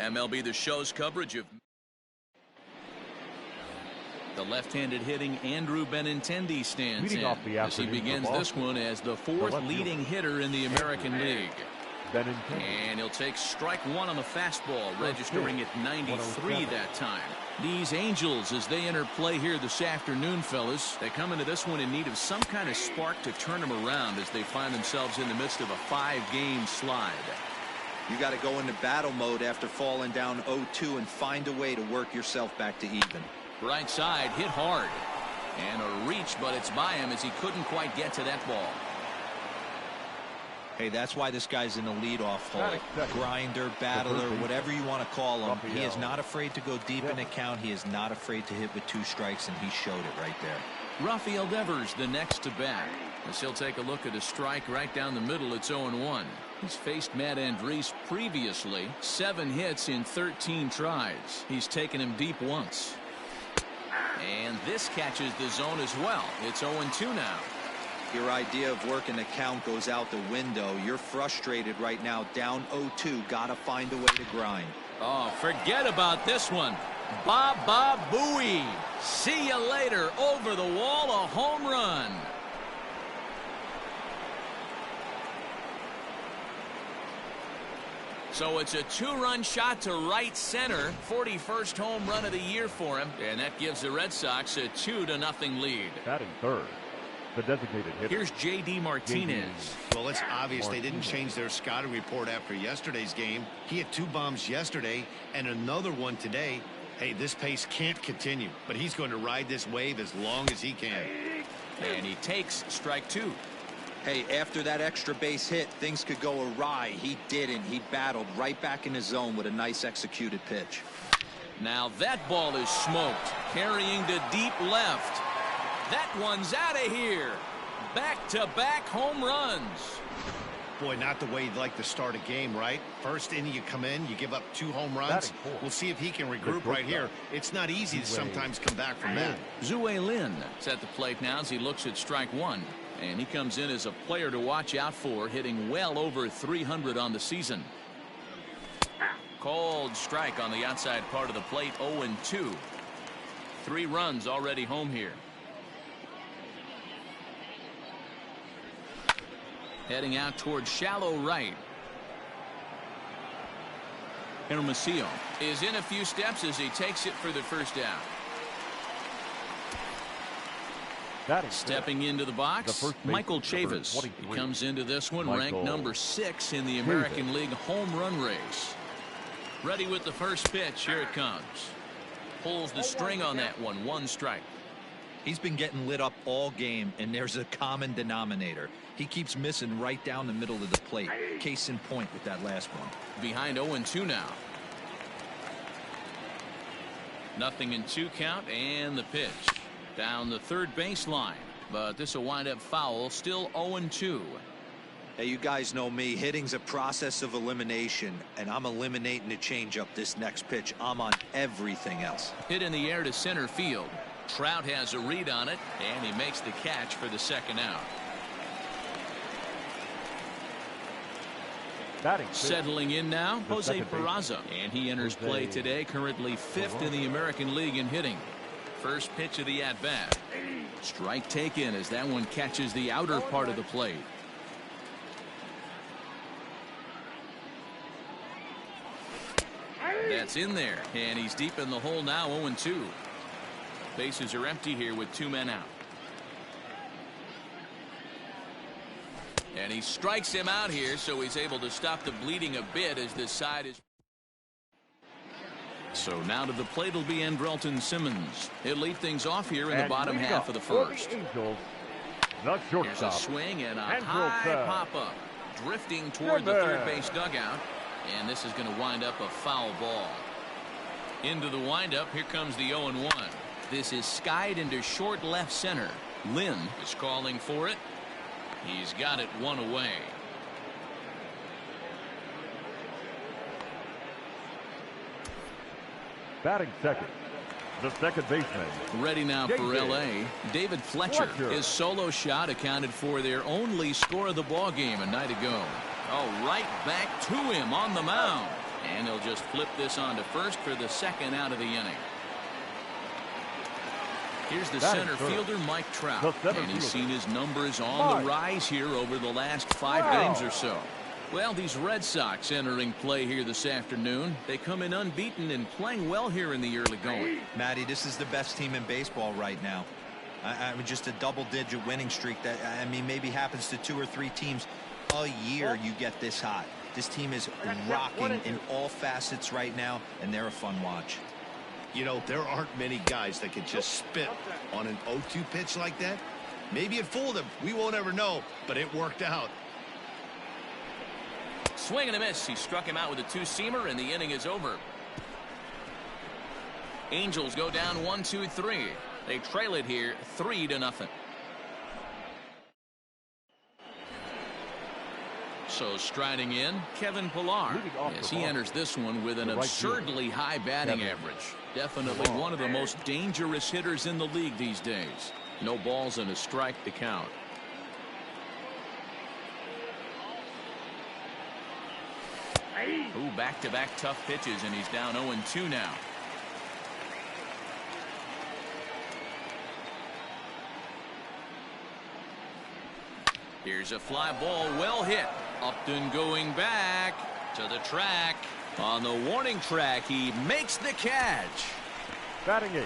MLB The Show's coverage of the left-handed hitting Andrew Benintendi stands in as he begins this one as the fourth leading hitter in the American League. And he'll take strike one on the fastball, registering at 93 that time. These Angels, as they enter play here this afternoon, fellas, they come into this one in need of some kind of spark to turn them around as they find themselves in the midst of a 5-game slide. You got to go into battle mode after falling down 0-2 and find a way to work yourself back to even. Right side, hit hard. And a reach, but it's by him as he couldn't quite get to that ball. Hey, that's why this guy's in the leadoff hole. Grinder, battler, whatever you want to call him. He is not afraid to go deep in the count. He is not afraid to hit with 2 strikes, and he showed it right there. Rafael Devers, the next to bat. As he'll take a look at a strike right down the middle. It's 0-1. He's faced Matt Andriese previously. 7 hits in 13 tries. He's taken him deep once. And this catches the zone as well. It's 0-2 now. Your idea of working the count goes out the window. You're frustrated right now, down 0-2. Got to find a way to grind. Oh, forget about this one. Baba Booey. See you later. Over the wall, a home run. So it's a 2-run shot to right center. 41st home run of the year for him. And that gives the Red Sox a 2-0 lead. Batting third, the designated hitter. Here's J.D. Martinez. Well, it's obvious they didn't change their scouting report after yesterday's game. He had 2 bombs yesterday and another one today. Hey, this pace can't continue, but he's going to ride this wave as long as he can. And he takes strike 2. Hey, after that extra base hit, things could go awry. He didn't. He battled right back in his zone with a nice executed pitch. Now that ball is smoked, carrying to deep left. That one's out of here. Back-to-back home runs. Boy, not the way you'd like to start a game, right? First inning, you come in, you give up 2 home runs. We'll see if he can regroup right here. It's not easy to sometimes come back from that. Zue Lin is at the plate now as he looks at strike 1. And he comes in as a player to watch out for, hitting well over 300 on the season. Cold strike on the outside part of the plate, 0-2. 3 runs already home here. Heading out towards shallow right. Hermosillo is in a few steps as he takes it for the first out. Stepping into the box, Michael Chavis. He comes into this one ranked number 6 in the American League home run race. Ready with the first pitch. Here it comes. Pulls the string on that one. 1 strike. He's been getting lit up all game, and there's a common denominator. He keeps missing right down the middle of the plate. Case in point with that last one. Behind 0-2 now. 0-2 count, and the pitch. Down the third baseline, but this will wind up foul. Still 0-2. Hey, you guys know me. Hitting's a process of elimination, and I'm eliminating the changeup this next pitch. I'm on everything else. Hit in the air to center field. Trout has a read on it, and he makes the catch for the second out. Settling in now, Jose Peraza, and he enters play today, currently 5th in the American League in hitting. First pitch of the at-bat. Strike taken as that one catches the outer part of the plate. That's in there, and he's deep in the hole now, 0-2. Bases are empty here with 2 men out. And he strikes him out here, so he's able to stop the bleeding a bit as this side is. So now to the plate will be Andrelton Simmons. He'll lead things off here in the bottom half of the first. Here's a swing and a high pop-up. Drifting toward the third base dugout. And this is going to wind up a foul ball. Into the windup, here comes the 0-1. This is skied into short left center. Lynn is calling for it. He's got it 1 away. Batting second, the second baseman. Ready now for L.A. David Fletcher. His solo shot accounted for their only score of the ball game a night ago. Oh, right back to him on the mound. And they'll just flip this on to first for the second out of the inning. Here's the center fielder, Mike Trout. And he's seen his numbers on the rise here over the last 5 games or so. Well, these Red Sox entering play here this afternoon. They come in unbeaten and playing well here in the early going. Matty, this is the best team in baseball right now. I mean, just a double-digit winning streak that, I mean, maybe happens to 2 or 3 teams a year you get this hot. This team is rocking in all facets right now, and they're a fun watch. You know, there aren't many guys that can just spit on an 0-2 pitch like that. Maybe it fooled him. We won't ever know, but it worked out. Swing and a miss. He struck him out with a 2-seamer, and the inning is over. Angels go down 1-2-3. They trail it here 3-0. So striding in, Kevin Pillar, as he enters this one with an absurdly high batting average. Definitely one of the most dangerous hitters in the league these days. No balls and a strike to count. Ooh, back-to-back tough pitches, and he's down 0-2 now. Here's a fly ball, well hit. Upton going back to the track. On the warning track, he makes the catch. Batting 8,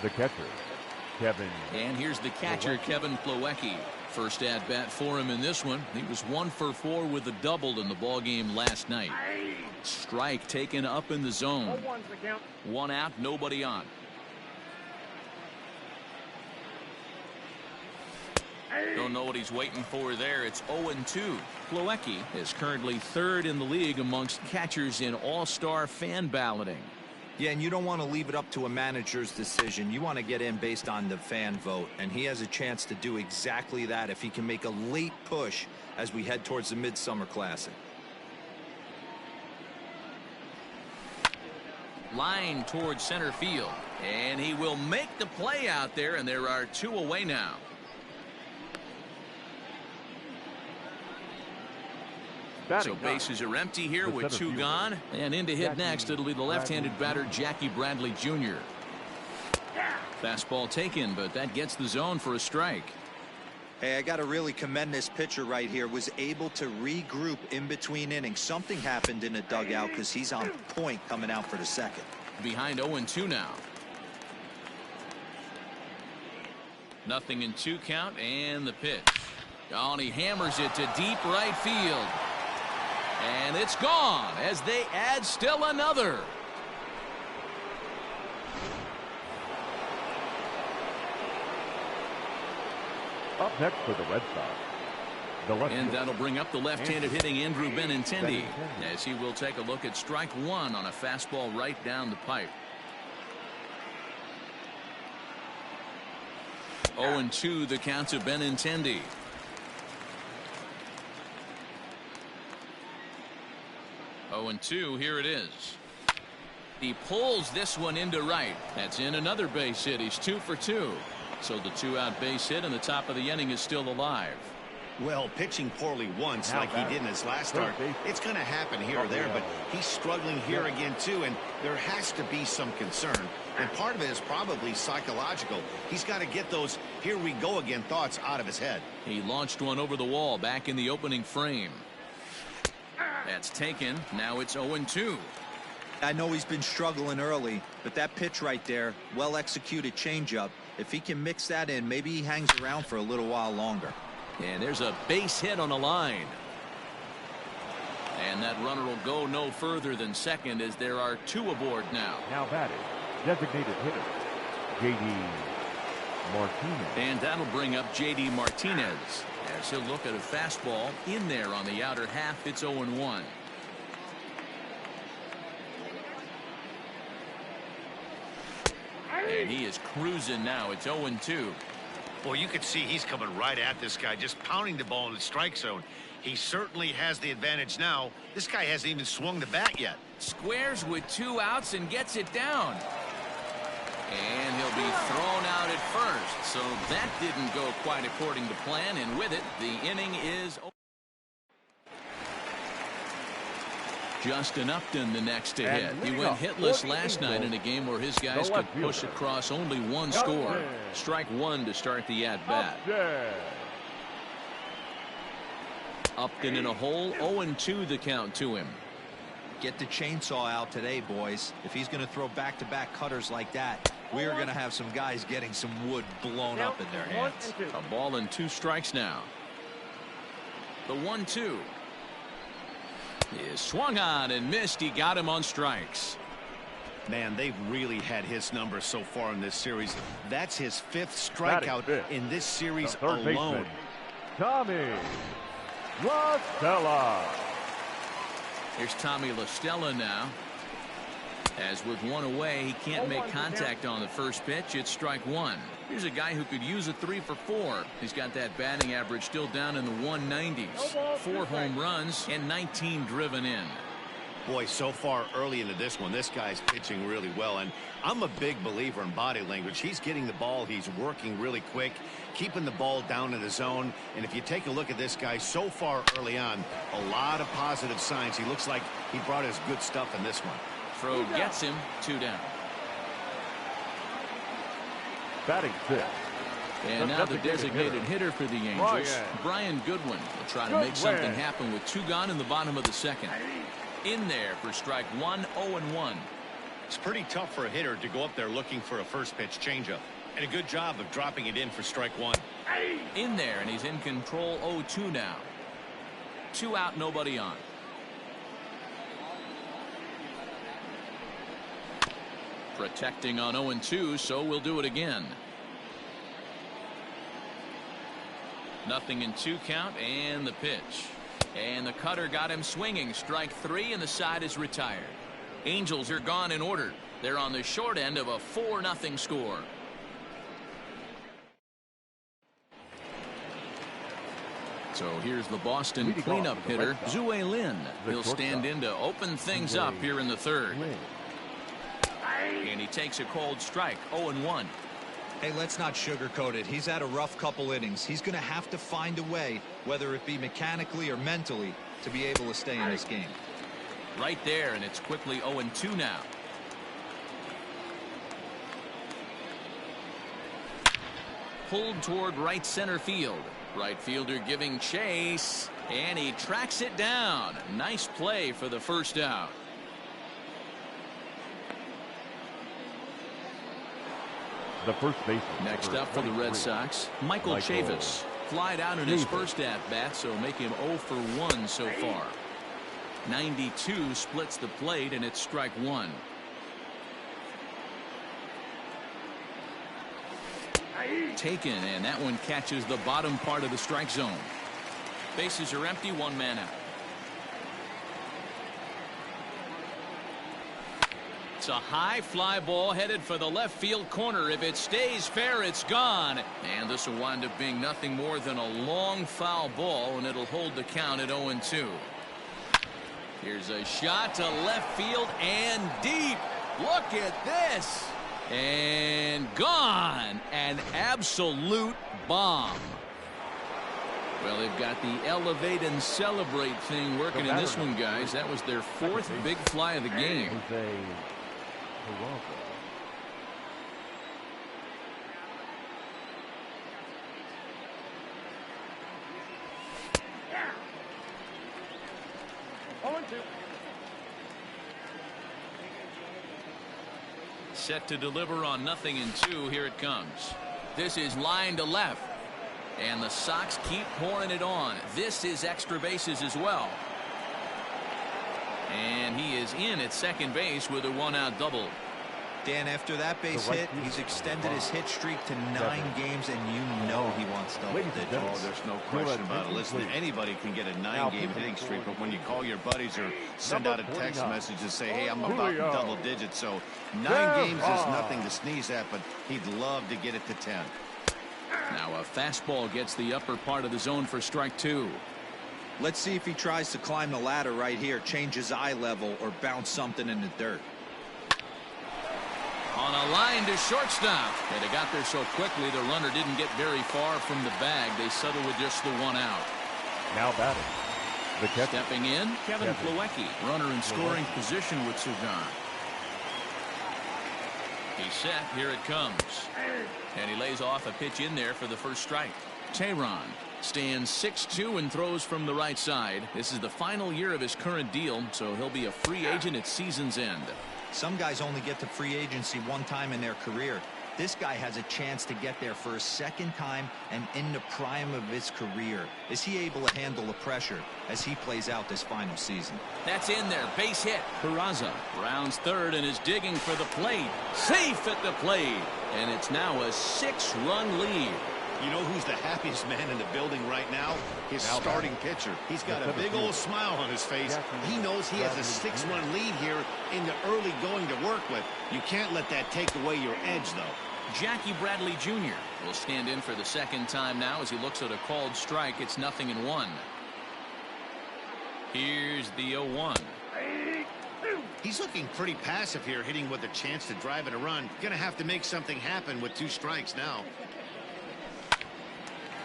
the catcher, Kevin. And here's the catcher, Kevin Plawecki. First at bat for him in this one. He was 1 for 4 with a double in the ball game last night. Strike taken up in the zone. 1 out, nobody on. Don't know what he's waiting for there. It's 0-2. Plawecki is currently 3rd in the league amongst catchers in all-star fan balloting. Yeah, and you don't want to leave it up to a manager's decision. You want to get in based on the fan vote, and he has a chance to do exactly that if he can make a late push as we head towards the Midsummer Classic. Line towards center field, and he will make the play out there, and there are 2 away now. So bases are empty here with 2 gone. And in to hit next, it'll be the left-handed batter, Jackie Bradley Jr. Fastball taken, but that gets the zone for a strike. Hey, I got to really commend this pitcher right here. Was able to regroup in between innings. Something happened in the dugout because he's on point coming out for the second. Behind 0-2 now. 0-2 count, and the pitch. Oh, and he hammers it to deep right field. And it's gone as they add still another. Up next for the Red Sox. And that'll bring up the left-handed hitting Andrew Benintendi, as he will take a look at strike 1 on a fastball right down the pipe. 0-2 the count to Benintendi. 0-2, here it is. He pulls this one into right. That's in another base hit. He's 2 for 2. So the 2-out base hit, and the top of the inning is still alive. Well, pitching poorly once like he did in his last start, it's going to happen here or there, but he's struggling here again too, and there has to be some concern. And part of it is probably psychological. He's got to get those here we go again thoughts out of his head. He launched one over the wall back in the opening frame. That's taken. Now it's 0-2. I know he's been struggling early, but that pitch right there, well-executed changeup, if he can mix that in, maybe he hangs around for a little while longer. And there's a base hit on the line. And that runner will go no further than second as there are 2 aboard now. Now batting, designated hitter, J.D. Martinez. And that'll bring up J.D. Martinez as he'll look at a fastball in there on the outer half. It's 0-1. And he is cruising now. It's 0-2. Well, you can see he's coming right at this guy, just pounding the ball in the strike zone. He certainly has the advantage now. This guy hasn't even swung the bat yet. Squares with 2 outs and gets it down. And he'll be thrown out at first. So that didn't go quite according to plan. And with it, the inning is over. Justin Upton the next to hit. He went hitless last night in a game where his guys could push across only one score. Strike one to start the at-bat. Upton in a hole, 0-2 the count to him. Get the chainsaw out today, boys. If he's going to throw back-to-back cutters like that, we're going to have some guys getting some wood blown up in their hands. A ball and 2 strikes now. The 1-2 is swung on and missed. He got him on strikes. Man, they've really had his number so far in this series. That's his 5th strikeout in this series alone. Tommy La Stella. Here's Tommy La Stella now. As with one away, he can't make contact on the first pitch. It's strike one. Here's a guy who could use a 3 for 4. He's got that batting average still down in the 190s. 4 home runs and 19 driven in. Boy, so far early into this one, this guy's pitching really well. And I'm a big believer in body language. He's getting the ball. He's working really quick, keeping the ball down in the zone. And if you take a look at this guy so far early on, a lot of positive signs. He looks like he brought his good stuff in this one. Throw gets him 2 down. Batting 6th. And now the designated hitter for the Angels, Brian Goodwin, will try to make something happen with 2 gone in the bottom of the second. In there for strike one, 0-1. It's pretty tough for a hitter to go up there looking for a first pitch changeup. And a good job of dropping it in for strike one. In there, and he's in control, 0-2 now. 2 out, nobody on. Protecting on 0-2, so we'll do it again. Nothing in 2 count, and the pitch. And the cutter got him swinging. Strike 3, and the side is retired. Angels are gone in order. They're on the short end of a 4-0 score. So here's the Boston cleanup hitter, Zue Lin. He'll stand in to open things up here in the 3rd. And he takes a cold strike, 0-1. Hey, let's not sugarcoat it. He's had a rough couple innings. He's going to have to find a way, whether it be mechanically or mentally, to be able to stay in this game. Right there, and it's quickly 0-2 now. Pulled toward right center field. Right fielder giving chase, and he tracks it down. Nice play for the first out. The first baseman. Next up for the Red Sox, Michael Chavis. Flied out in his first at-bat, so make him 0 for 1 so far. 92 splits the plate, and it's strike 1. Taken, and that one catches the bottom part of the strike zone. Bases are empty, 1 man out. It's a high fly ball headed for the left field corner. If it stays fair, it's gone. And this will wind up being nothing more than a long foul ball, and it'll hold the count at 0-2. Here's a shot to left field and deep. Look at this. And gone. An absolute bomb. Well, they've got the elevate and celebrate thing working in this one, guys. That was their 4th big fly of the game. Set to deliver on 0-2. Here it comes. This is line to left. And the Sox keep pouring it on. This is extra bases as well. And he is in at second base with a 1-out double. Dan, after that base hit, he's extended his hit streak to 9 games, and you know he wants double digits. Oh, there's no question about it. Listen, anybody can get a 9-game hitting streak, but when you call your buddies or send out a text message and say, hey, I'm about double digits, so 9 games is nothing to sneeze at, but he'd love to get it to 10. Now a fastball gets the upper part of the zone for strike 2. Let's see if he tries to climb the ladder right here, change his eye level, or bounce something in the dirt. On a line to shortstop. And they got there so quickly the runner didn't get very far from the bag. They settled with just the 1 out. Now batting, The catcher. Stepping in, Kevin Plawecki, runner in scoring position with Sugan. He's set. Here it comes. And he lays off a pitch in there for the first strike. Tehran stands 6'2" and throws from the right side. This is the final year of his current deal, so he'll be a free agent at season's end. Some guys only get to free agency one time in their career. This guy has a chance to get there for a second time and in the prime of his career. Is he able to handle the pressure as he plays out this final season? That's in there. Base hit. Peraza rounds third and is digging for the plate. Safe at the plate. And it's now a 6-run lead. You know who's the happiest man in the building right now? His starting pitcher. He's got a big old smile on his face. He knows he has a 6-run lead here in the early going to work with. You can't let that take away your edge, though. Jackie Bradley Jr. will stand in for the second time now as he looks at a called strike. It's 0-1. Here's the 0-1. He's looking pretty passive here, hitting with a chance to drive in a run. Gonna have to make something happen with 2 strikes now.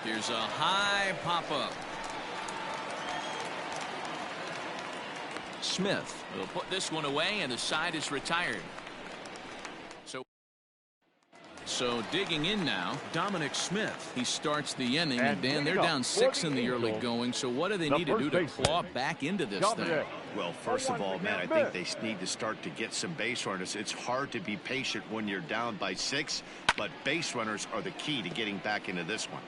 Here's a high pop-up. Smith will put this one away, and the side is retired. So digging in now, Dominic Smith. He starts the inning, and Dan, they're down 6 in the early going, so what do they need to do to claw back into this thing? Well, first of all, man, I think they need to start to get some base runners. It's hard to be patient when you're down by 6, but base runners are the key to getting back into this one.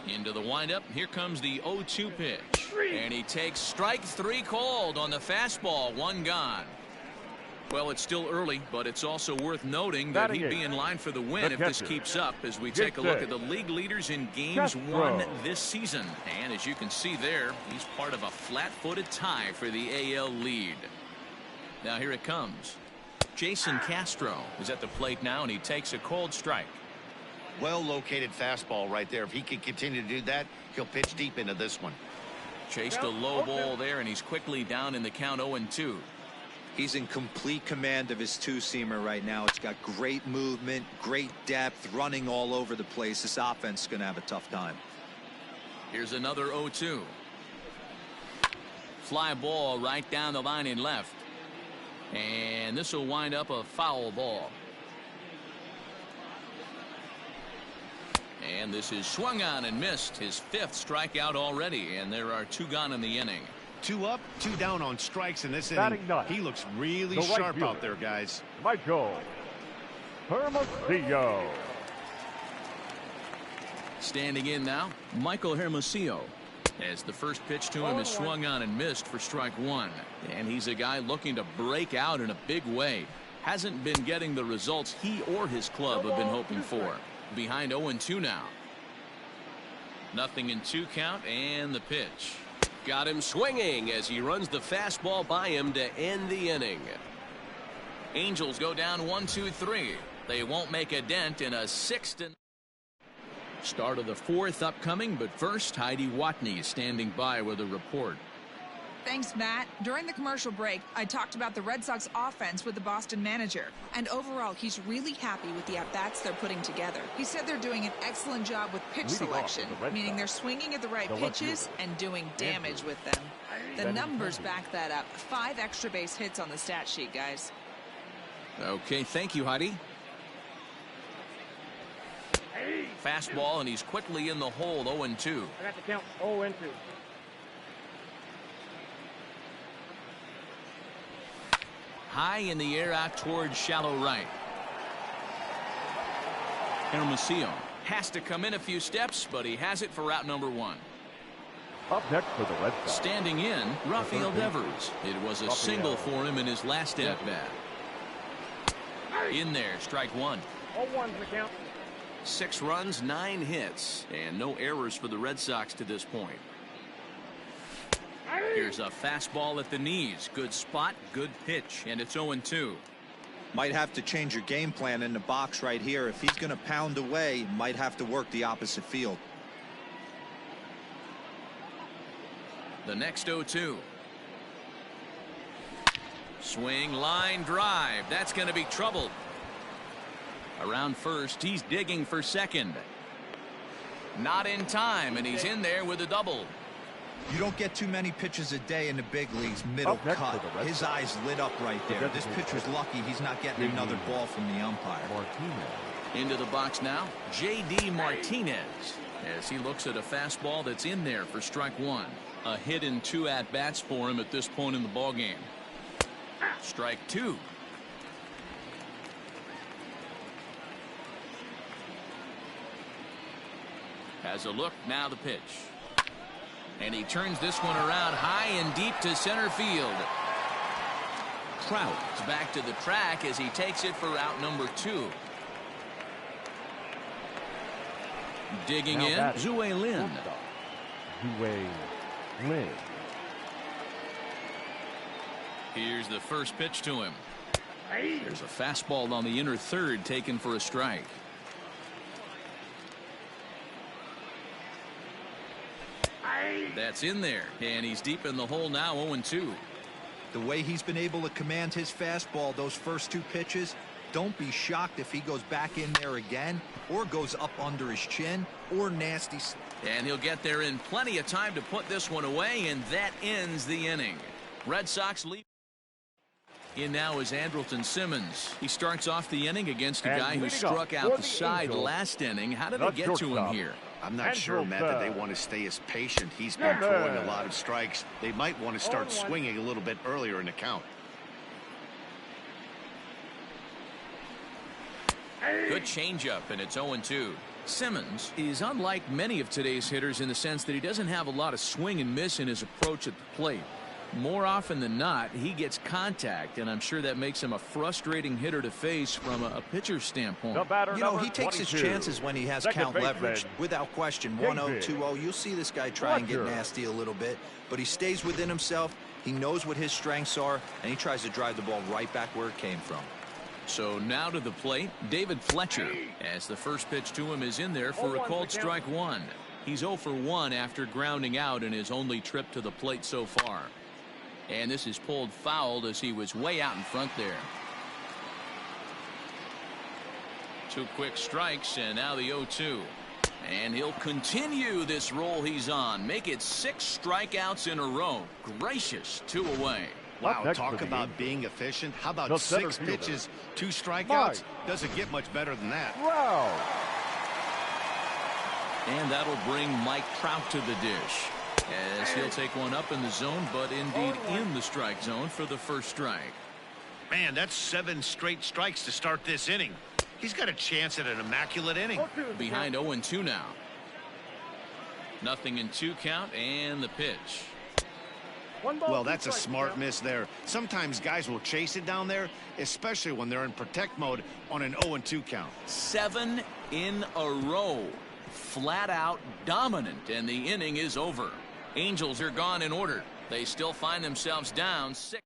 Into the windup. Here comes the 0-2 pitch. And he takes strike 3 called on the fastball. 1 gone. Well, it's still early, but it's also worth noting that he'd be in line for the win if this keeps up as we take a look at the league leaders in games won this season. And as you can see there, he's part of a flat-footed tie for the AL lead. Now here it comes. Jason Castro is at the plate now, and he takes a called strike. Well-located fastball right there. If he can continue to do that, he'll pitch deep into this one. Chased a low ball there, and he's quickly down in the count 0-2. He's in complete command of his 2-seamer right now. It's got great movement, great depth, running all over the place. This offense is going to have a tough time. Here's another 0-2. Fly ball right down the line in left. And this will wind up a foul ball. And this is swung on and missed. His 5th strikeout already, and there are 2 gone in the inning. 2 up, 2 down on strikes in this inning. He looks really sharp out there, guys. Michael Hermosillo. Standing in now, Michael Hermosillo. As the first pitch to him is swung on and missed for strike 1. And he's a guy looking to break out in a big way. Hasn't been getting the results he or his club have been hoping for. Behind 0-2 now. 0-2 count, and the pitch. Got him swinging as he runs the fastball by him to end the inning. Angels go down 1-2-3. They won't make a dent in a 6th. Start of the 4th upcoming, but first Heidi Watney is standing by with a report. Thanks, Matt. During the commercial break, I talked about the Red Sox offense with the Boston manager. And overall, he's really happy with the at-bats they're putting together. He said they're doing an excellent job with pitch selection, meaning they're swinging at the right pitches and doing damage with them. The numbers back that up. 5 extra base hits on the stat sheet, guys. Okay, thank you, Heidi. Fastball, and he's quickly in the hole, 0-2. I got to count 0-2. High in the air out towards shallow right. Hermosillo has to come in a few steps, but he has it for route number 1. Up next for the Red Sox. Standing in, Rafael Devers. It was a single for him in his last at-bat. In there, strike 1. 0-1's the count. 6 runs, 9 hits, and no errors for the Red Sox to this point. Here's a fastball at the knees. Good spot, good pitch, and it's 0-2. Might have to change your game plan in the box right here. If he's going to pound away, might have to work the opposite field. The next 0-2. Swing, line, drive. That's going to be trouble. Around first, he's digging for second. Not in time, and he's in there with a double. You don't get too many pitches a day in the big leagues, middle cut. His eyes lit up right there. This pitcher's lucky he's not getting another ball from the umpire. Into the box now, J.D. Martinez, as he looks at a fastball that's in there for strike one. A hit and 2 at-bats for him at this point in the ballgame. Strike two. Has a look, now the pitch. And he turns this one around high and deep to center field. Trout is back to the track as he takes it for out number 2. Digging Now in, Zue Lin. Zue Lin. Here's the first pitch to him. There's a fastball on the inner third taken for a strike. That's in there, and he's deep in the hole now, 0-2. The way he's been able to command his fastball those first 2 pitches, don't be shocked if he goes back in there again or goes up under his chin or nasty. And he'll get there in plenty of time to put this one away, and that ends the inning. Red Sox lead. In now is Andrelton Simmons. He starts off the inning against a guy who struck out the side last inning. How did they get to him here? I'm not sure, Matt, that they want to stay as patient. He's been throwing a lot of strikes. They might want to start swinging a little bit earlier in the count. Good changeup, and it's 0-2. Simmons is unlike many of today's hitters in the sense that he doesn't have a lot of swing and miss in his approach at the plate. More often than not, he gets contact, and I'm sure that makes him a frustrating hitter to face from a pitcher's standpoint. You know, he takes his chances when he has count leverage. Without question, 1-0, 2-0. You'll see this guy try and get nasty a little bit, but he stays within himself. He knows what his strengths are, and he tries to drive the ball right back where it came from. So now to the plate, David Fletcher, as the first pitch to him is in there for a called strike one. He's 0 for 1 after grounding out in his only trip to the plate so far. And this is pulled foul as he was way out in front there. 2 quick strikes, and now the 0-2. And he'll continue this roll he's on. Make it 6 strikeouts in a row. Gracious, 2 away. Wow, talk about being efficient. How about 6 pitches, 2 strikeouts? Doesn't get much better than that. Wow. And that'll bring Mike Trout to the dish, as he'll take one up in the zone, but indeed in the strike zone for the first strike. Man, that's 7 straight strikes to start this inning. He's got a chance at an immaculate inning. Behind 0-2 now. Nothing in 2 count, and the pitch. Well, that's a smart miss there. Sometimes guys will chase it down there, especially when they're in protect mode on an 0-2 count. 7 in a row. Flat out dominant, and the inning is over. Angels are gone in order. They still find themselves down 6.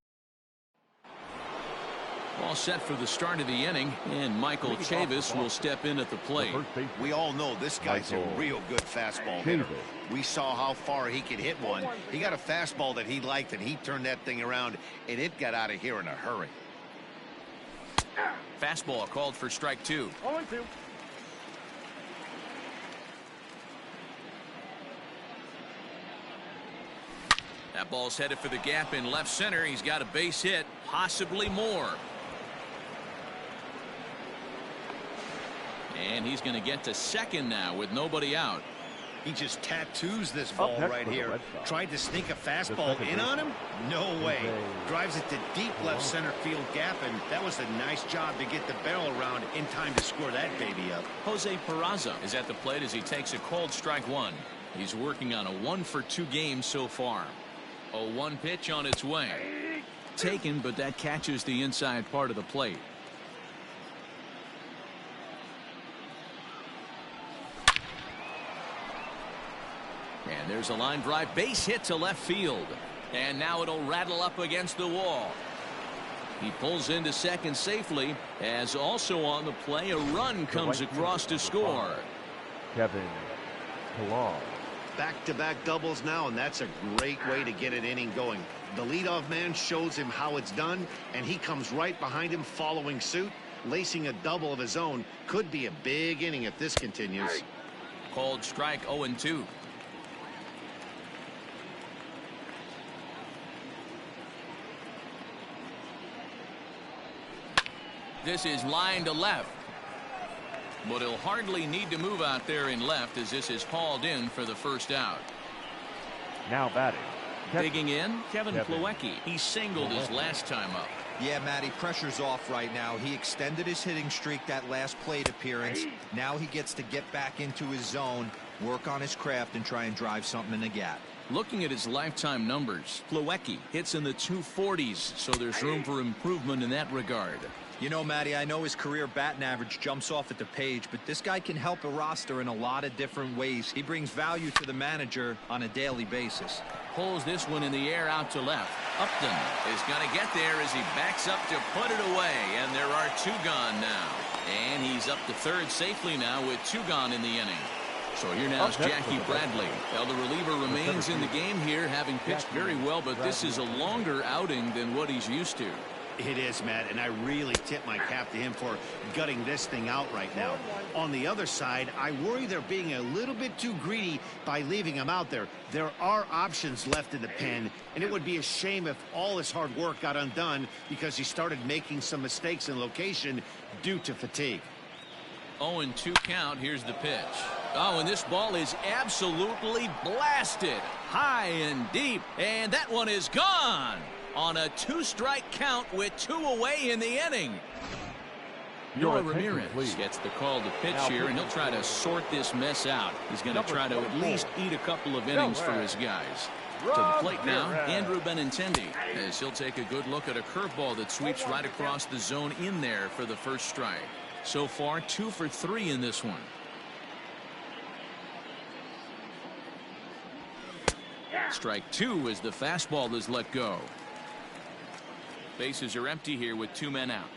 All set for the start of the inning, and Michael Chavis will step in at the plate. We all know this guy's a real good fastball hitter. We saw how far he could hit one. He got a fastball that he liked, and he turned that thing around, and it got out of here in a hurry. Fastball called for strike 2. 0-2. That ball's headed for the gap in left center. He's got a base hit, possibly more. And he's going to get to second now with nobody out. He just tattoos this ball right here. Tried to sneak a fastball in on him? No way. Drives it to deep left center field gap, and that was a nice job to get the barrel around in time to score that baby up. Jose Peraza is at the plate as he takes a called strike one. He's working on a 1 for 2 game so far. A 1 pitch on its way. Taken, but that catches the inside part of the plate. And there's a line drive, base hit to left field. And now it'll rattle up against the wall. He pulls into second safely, as also on the play a run comes across to score. Kevin Pillar. Back-to-back doubles now, and that's a great way to get an inning going. The leadoff man shows him how it's done, and he comes right behind him following suit. Lacing a double of his own. Could be a big inning if this continues. Called strike 0-2. This is line to left. But he'll hardly need to move out there in left as this is hauled in for the first out. Now batting. Digging in, Kevin Plawecki. He singled his last time up. Yeah, Matty, pressure's off right now. He extended his hitting streak that last plate appearance. Now he gets to get back into his zone, work on his craft, and try and drive something in the gap. Looking at his lifetime numbers, Plawecki hits in the 240s, so there's room for improvement in that regard. You know, Matty, I know his career batting average jumps off at the page, but this guy can help a roster in a lot of different ways. He brings value to the manager on a daily basis. Pulls this one in the air out to left. Upton is going to get there as he backs up to put it away, and there are 2 gone now. And he's up to third safely now with 2 gone in the inning. So here now is Jackie Bradley. Well, the reliever remains in the game here, having pitched very well, but this is a longer outing than what he's used to. It is, Matt, and I really tip my cap to him for gutting this thing out right now. On the other side, I worry they're being a little bit too greedy by leaving him out there. There are options left in the pen, and it would be a shame if all his hard work got undone because he started making some mistakes in location due to fatigue. 0-2 count. Here's the pitch. Oh, and this ball is absolutely blasted high and deep, and that one is gone on a 2-strike count with 2 away in the inning. Noah Ramirez gets the call to pitch here, and he'll try to sort this mess out. He's going to try to at least eat a couple of innings for his guys. To the plate now, Andrew Benintendi, as he'll take a good look at a curveball that sweeps right across the zone in there for the first strike. So far, 2 for 3 in this one. Strike 2 as the fastball is let go. Bases are empty here with 2 men out.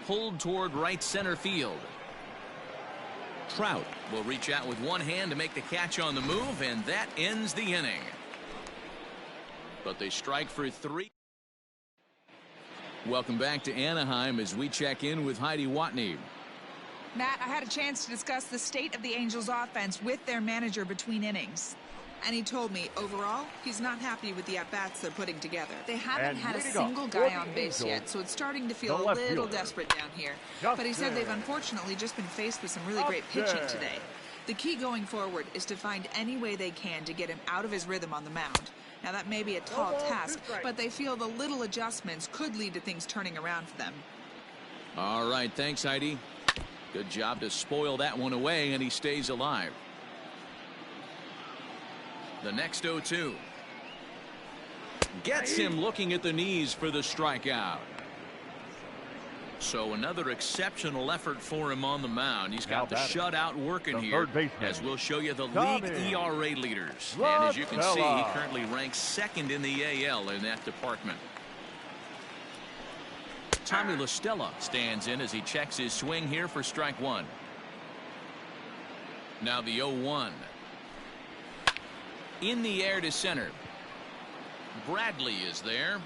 Pulled toward right center field. Trout will reach out with one hand to make the catch on the move, and that ends the inning. But they strike for 3. Welcome back to Anaheim as we check in with Heidi Watney. Matt, I had a chance to discuss the state of the Angels offense with their manager between innings. And he told me, overall, he's not happy with the at-bats they're putting together. They haven't had a single guy on base yet, so it's starting to feel a little desperate down here. But he said they've unfortunately just been faced with some really great pitching today. The key going forward is to find any way they can to get him out of his rhythm on the mound. Now, that may be a tall task, but they feel the little adjustments could lead to things turning around for them. All right, thanks, Heidi. Good job to spoil that one away, and he stays alive. The next 0-2. Gets him looking at the knees for the strikeout. So another exceptional effort for him on the mound. He's got the shutout working here, as we'll show you the league ERA leaders. And as you can see, he currently ranks 2nd in the AL in that department. Tommy La Stella stands in as he checks his swing here for strike 1. Now the 0-1. In the air to center. Bradley is there.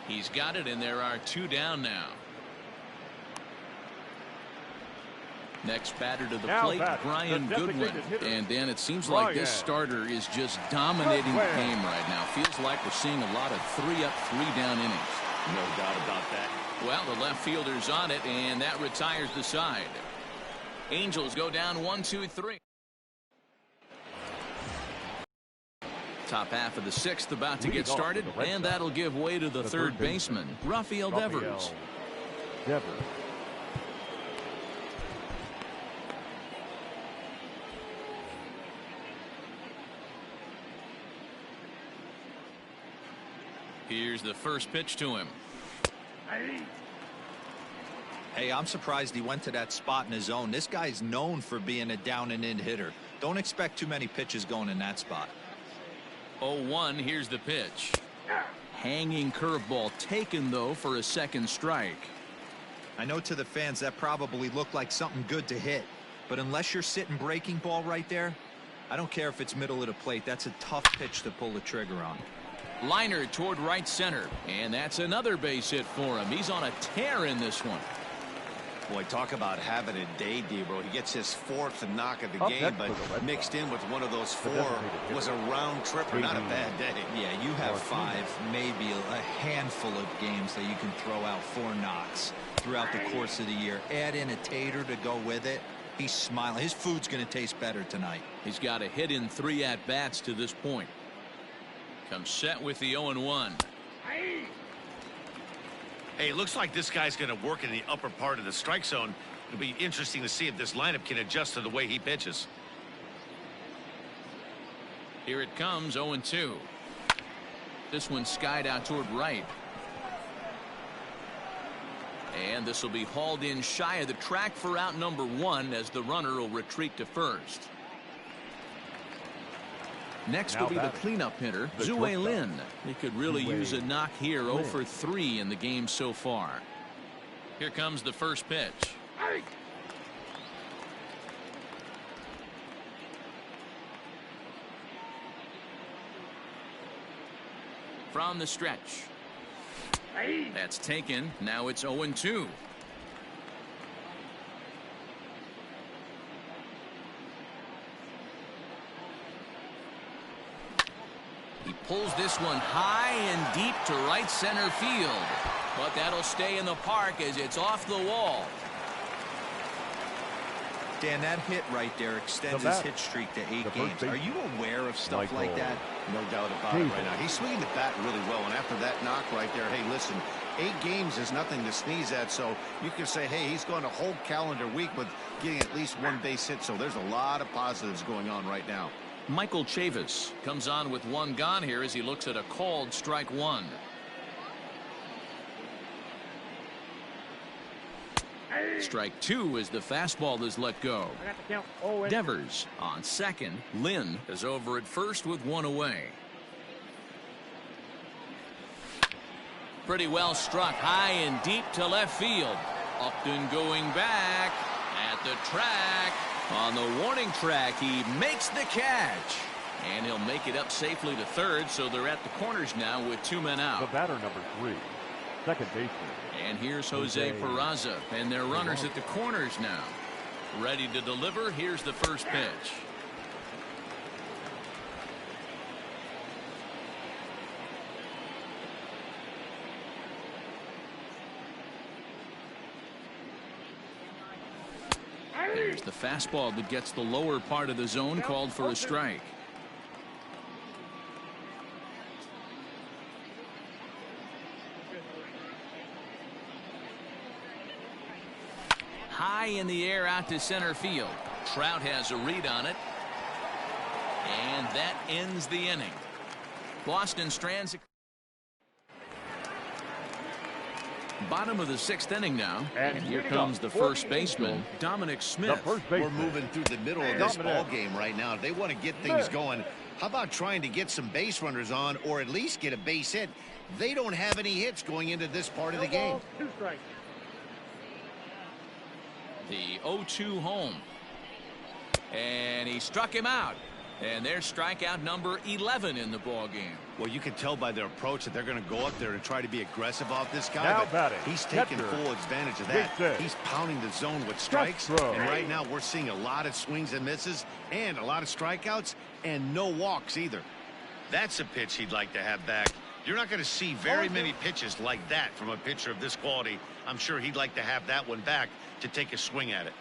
He's got it, and there are 2 down now. Next batter to the plate, Brian Goodwin. And Dan, it seems like this starter is just dominating the game right now. Feels like we're seeing a lot of 3-up, 3-down innings. No doubt about that. Well, the left fielder's on it, and that retires the side. Angels go down 1-2-3. Top half of the 6th about to get started, and that'll give way to the third baseman, Rafael Devers. Here's the first pitch to him. Hey, I'm surprised he went to that spot in his zone. This guy's known for being a down and in hitter. Don't expect too many pitches going in that spot. 0-1, here's the pitch. Hanging curveball taken, though, for a second strike. I know to the fans that probably looked like something good to hit, but unless you're sitting breaking ball right there, I don't care if it's middle of the plate. That's a tough pitch to pull the trigger on. Liner toward right center, and that's another base hit for him. He's on a tear in this one. Boy, talk about having a day, Debro. He gets his 4th knock of the Up game, next but for the Red mixed Sox, in with one of those 4 designated was a hitter, round tripper. Not a bad day. Yeah, you have 5, maybe a handful of games that you can throw out 4 knocks throughout the course of the year. Add in a tater to go with it. He's smiling. His food's going to taste better tonight. He's got a hit in 3 at-bats to this point. Comes set with the 0-1. Hey, it looks like this guy's going to work in the upper part of the strike zone. It'll be interesting to see if this lineup can adjust to the way he pitches. Here it comes, 0-2. This one skied out toward right. And this will be hauled in shy of the track for out number 1 as the runner will retreat to first. Next will be the cleanup hitter, Zue Lin. He could really use a knock here. 0 for 3 in the game so far. Here comes the first pitch. From the stretch. That's taken. Now it's 0-2. He pulls this one high and deep to right center field. But that'll stay in the park as it's off the wall. Dan, that hit right there extends his hit streak to 8 games. Are you aware of stuff like that? No doubt about it right now. He's swinging the bat really well, and after that knock right there, hey, listen, 8 games is nothing to sneeze at, so you can say, hey, he's gone a whole calendar week with getting at least 1 base hit, so there's a lot of positives going on right now. Michael Chavis comes on with 1 gone here as he looks at a called strike 1. Strike 2 as the fastball is let go. Devers on second. Lynn is over at first with 1 away. Pretty well struck high and deep to left field. Upton going back at the track. On the warning track, he makes the catch. And he'll make it up safely to third, so they're at the corners now with 2 men out. The batter number 3, second baseman. And here's Jose Peraza, and they're runners at the corners now. Ready to deliver. Here's the first pitch. There's the fastball that gets the lower part of the zone, called for a strike. High in the air out to center field. Trout has a read on it. And that ends the inning. Boston strands. Bottom of the 6th inning now. And here comes the first baseman, Dominic Smith. We're moving through the middle of this ball game right now. If they want to get things going, how about trying to get some base runners on or at least get a base hit? They don't have any hits going into this part of the game. 2 strikes. The 0-2 home. And he struck him out. And there's strikeout number 11 in the ball game. Well, you can tell by their approach that they're going to go up there and try to be aggressive off this guy. Now but batting, he's taking catcher, full advantage of that. He's pounding the zone with strikes. And right now we're seeing a lot of swings and misses and a lot of strikeouts and no walks either. That's a pitch he'd like to have back. You're not going to see very many pitches like that from a pitcher of this quality. I'm sure he'd like to have that one back to take a swing at it.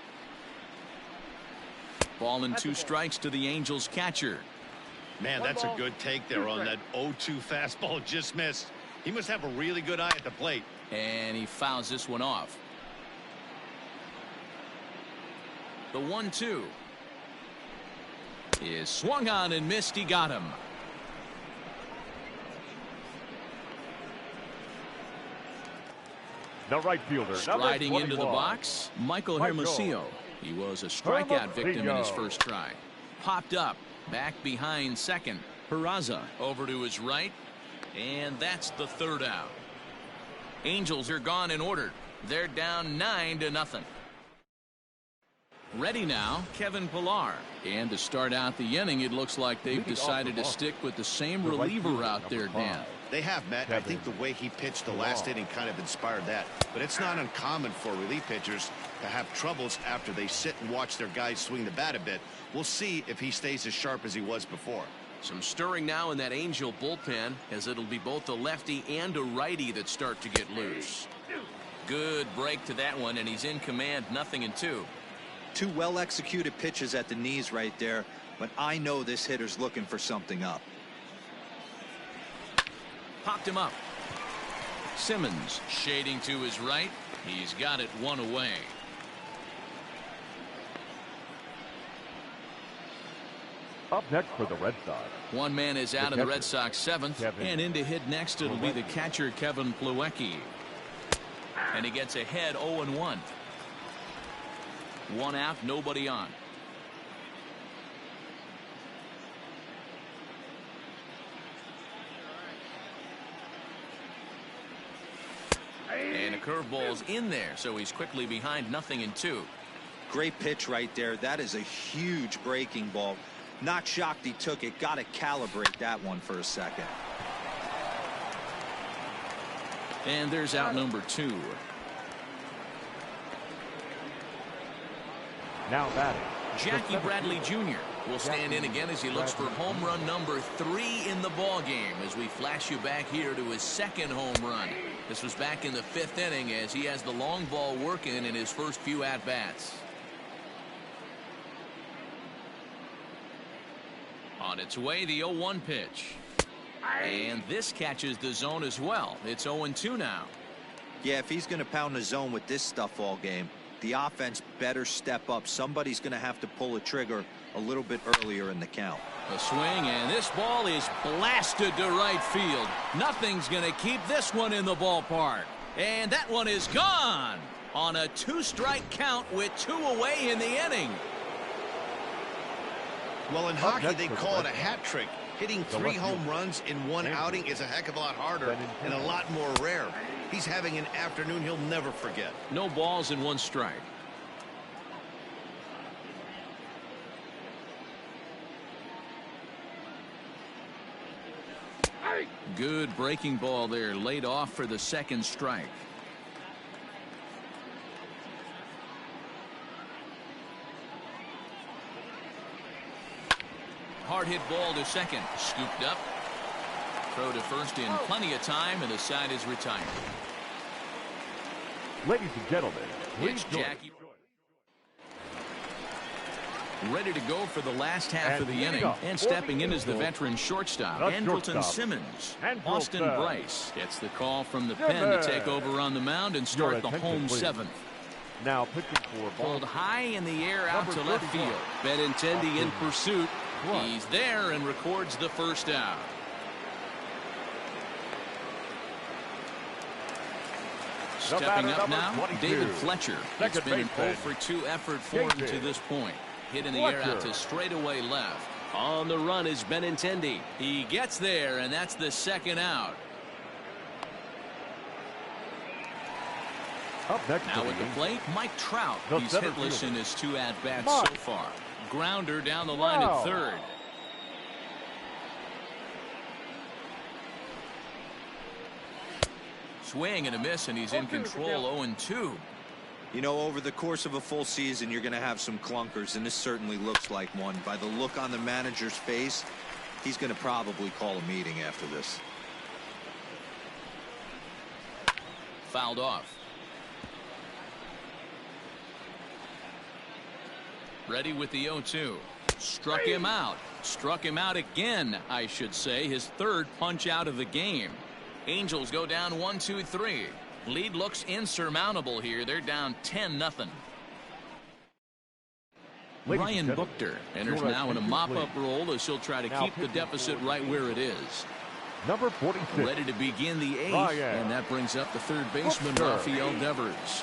Ball and 2 strikes to the Angels catcher. Man, that's a good take there on that 0-2 fastball. Just missed. He must have a really good eye at the plate. And he fouls this one off. The 1-2 is swung on and missed. He got him. The right fielder, striding into the box, Michael Hermosillo. He was a strikeout victim in his first try. Popped up, back behind second. Peraza over to his right, and that's the 3rd out. Angels are gone in order. They're down 9-0. Ready now, Kevin Pillar. And to start out the inning, it looks like they've decided to stick with the same reliever out there, Dan. They have, Matt. I think the way he pitched the last inning kind of inspired that. But it's not uncommon for relief pitchers to have troubles after they sit and watch their guys swing the bat a bit. We'll see if he stays as sharp as he was before. Some stirring now in that Angel bullpen, as it'll be both a lefty and a righty that start to get loose. Good break to that one, and he's in command, 0-2. Two well-executed pitches at the knees right there, but I know this hitter's looking for something up. Popped him up. Simmons shading to his right. He's got it one away. Up next for the Red Sox. One man is out of the Red Sox seventh, and in to hit next it'll be the catcher Kevin Plawecki. And he gets ahead 0-1. One out, nobody on. And a curveball's in there, so he's quickly behind 0-2. Great pitch right there. That is a huge breaking ball. Not shocked he took it. Got to calibrate that one for a second. And there's out number 2. Now batting, Jackie Bradley Jr. will stand in again as he looks for home run number 3 in the ball game, as we flash you back here to his second home run. This was back in the 5th inning, as he has the long ball working in his first few at-bats. On its way, the 0-1 pitch. And this catches the zone as well. It's 0-2 now. Yeah, if he's going to pound the zone with this stuff all game, the offense better step up. Somebody's going to have to pull a trigger a little bit earlier in the count. A swing, and this ball is blasted to right field. Nothing's going to keep this one in the ballpark. And that one is gone on a 2-strike count with 2 away in the inning. Well, in hockey, they call it a hat trick. Hitting 3 home runs in one outing is a heck of a lot harder and a lot more rare. He's having an afternoon he'll never forget. No balls in 1 strike. Good breaking ball there, laid off for the 2nd strike. Hard hit ball to second, scooped up. Throw to first in plenty of time, and the side is retired. Ladies and gentlemen, It's Jackie. Ready to go for the last half of the inning, and stepping in is the veteran shortstop, Andrelton Simmons. Austin Bryce gets the call from the pen to take over on the mound and start the home 7th. Now pitching for Pulled high in the air out to left field. Benintendi in pursuit. He's there and records the first out. Stepping up now, David Fletcher. It's been an 0-for-2 effort for him to this point. Hit in the air out to straightaway left. On the run is Benintendi. He gets there, and that's the 2nd out. Up next now at the plate, Mike Trout. He's hitless in his 2 at-bats so far. Grounder down the line at 3rd. Swing and a miss, and he's in control. 0-2. You know, over the course of a full season, you're going to have some clunkers, and this certainly looks like one. By the look on the manager's face, he's going to probably call a meeting after this. Fouled off. Ready with the 0-2. Struck him out. Struck him out again, I should say. His 3rd punch out of the game. Angels go down 1-2-3. Lead looks insurmountable here. They're down 10-0. Ryan Buchter enters now in a mop-up role as he'll try to keep the deficit right where it is. Number 46. Ready to begin the 8th, and that brings up the 3rd baseman, Rafael Devers.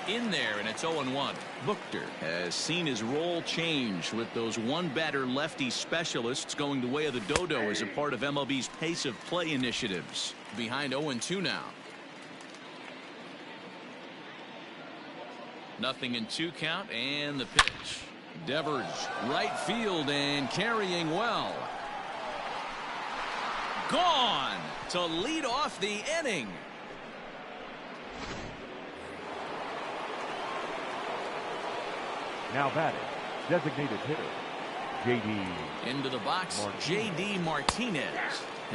In there, and it's 0-1. Buchter has seen his role change with those one-batter lefty specialists going the way of the dodo as a part of MLB's pace of play initiatives. Behind 0-2 now. 0-2 count, and the pitch. Devers, right field, and carrying well. Gone to lead off the inning. Now batting, designated hitter, J.D. Into the box, J.D. Martinez,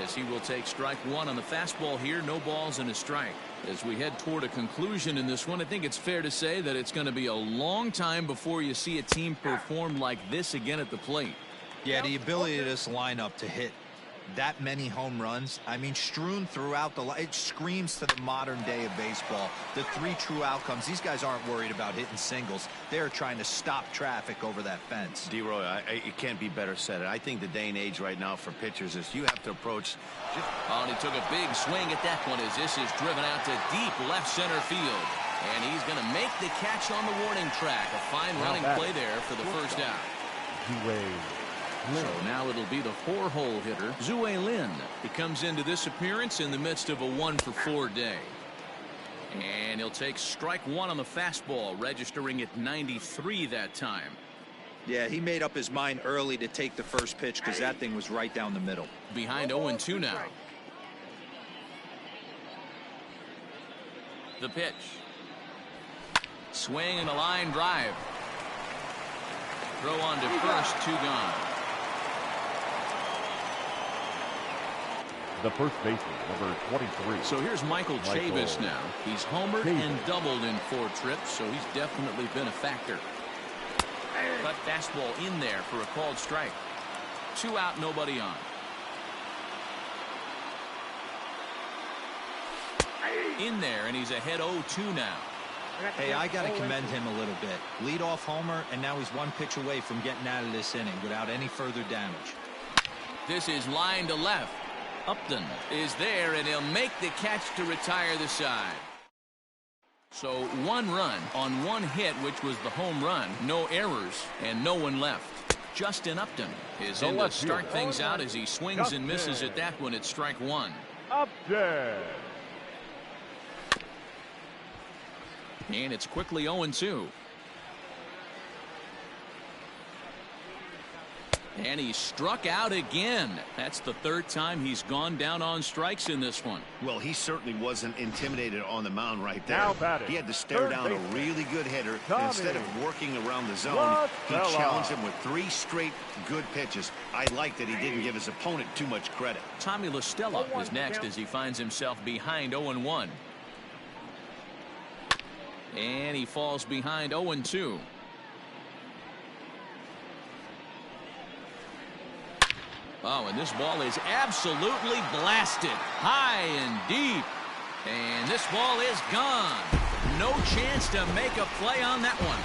as he will take strike one on the fastball here. No balls and a strike. As we head toward a conclusion in this one, I think it's fair to say that it's going to be a long time before you see a team perform like this again at the plate. Yeah, the ability of this lineup to hit that many home runs, I mean, strewn throughout it screams to the modern day of baseball. The 3 true outcomes. These guys aren't worried about hitting singles. They're trying to stop traffic over that fence. D-Roy, it can't be better said. I think the day and age right now for pitchers is you have to approach. Oh, and he took a big swing at that one as this is driven out to deep left center field. And he's going to make the catch on the warning track. A fine running play there for the first out. So now it'll be the 4-hole hitter, Zue Lin. He comes into this appearance in the midst of a 1-for-4 day. And he'll take strike one on the fastball, registering at 93 that time. Yeah, he made up his mind early to take the first pitch because that thing was right down the middle. Behind 0-2 now. The pitch. Swing and a line drive. Throw on to first, 2 gone. The first baseman, number 23. So here's Michael Chavis now. He's homered and doubled in 4 trips, so he's definitely been a factor. Cut fastball in there for a called strike. 2 out, nobody on. In there, and he's ahead 0-2 now. Hey, I got to commend him a little bit. Leadoff homer, and now he's 1 pitch away from getting out of this inning without any further damage. This is line to left. Upton is there, and he'll make the catch to retire the side. So 1 run on 1 hit, which was the home run. No errors, and no one left. Justin Upton is in to start things out as he swings and misses at that one at strike 1. Upton. And it's quickly 0-2. And he struck out again. That's the 3rd time he's gone down on strikes in this one. Well, he certainly wasn't intimidated on the mound right there. Now batting, he had to stare down a really good hitter. And instead of working around the zone, he challenged him with 3 straight good pitches. I like that he didn't give his opponent too much credit. Tommy La Stella is next as he finds himself behind 0-1. And he falls behind 0-2. Oh, and this ball is absolutely blasted. High and deep. And this ball is gone. No chance to make a play on that one.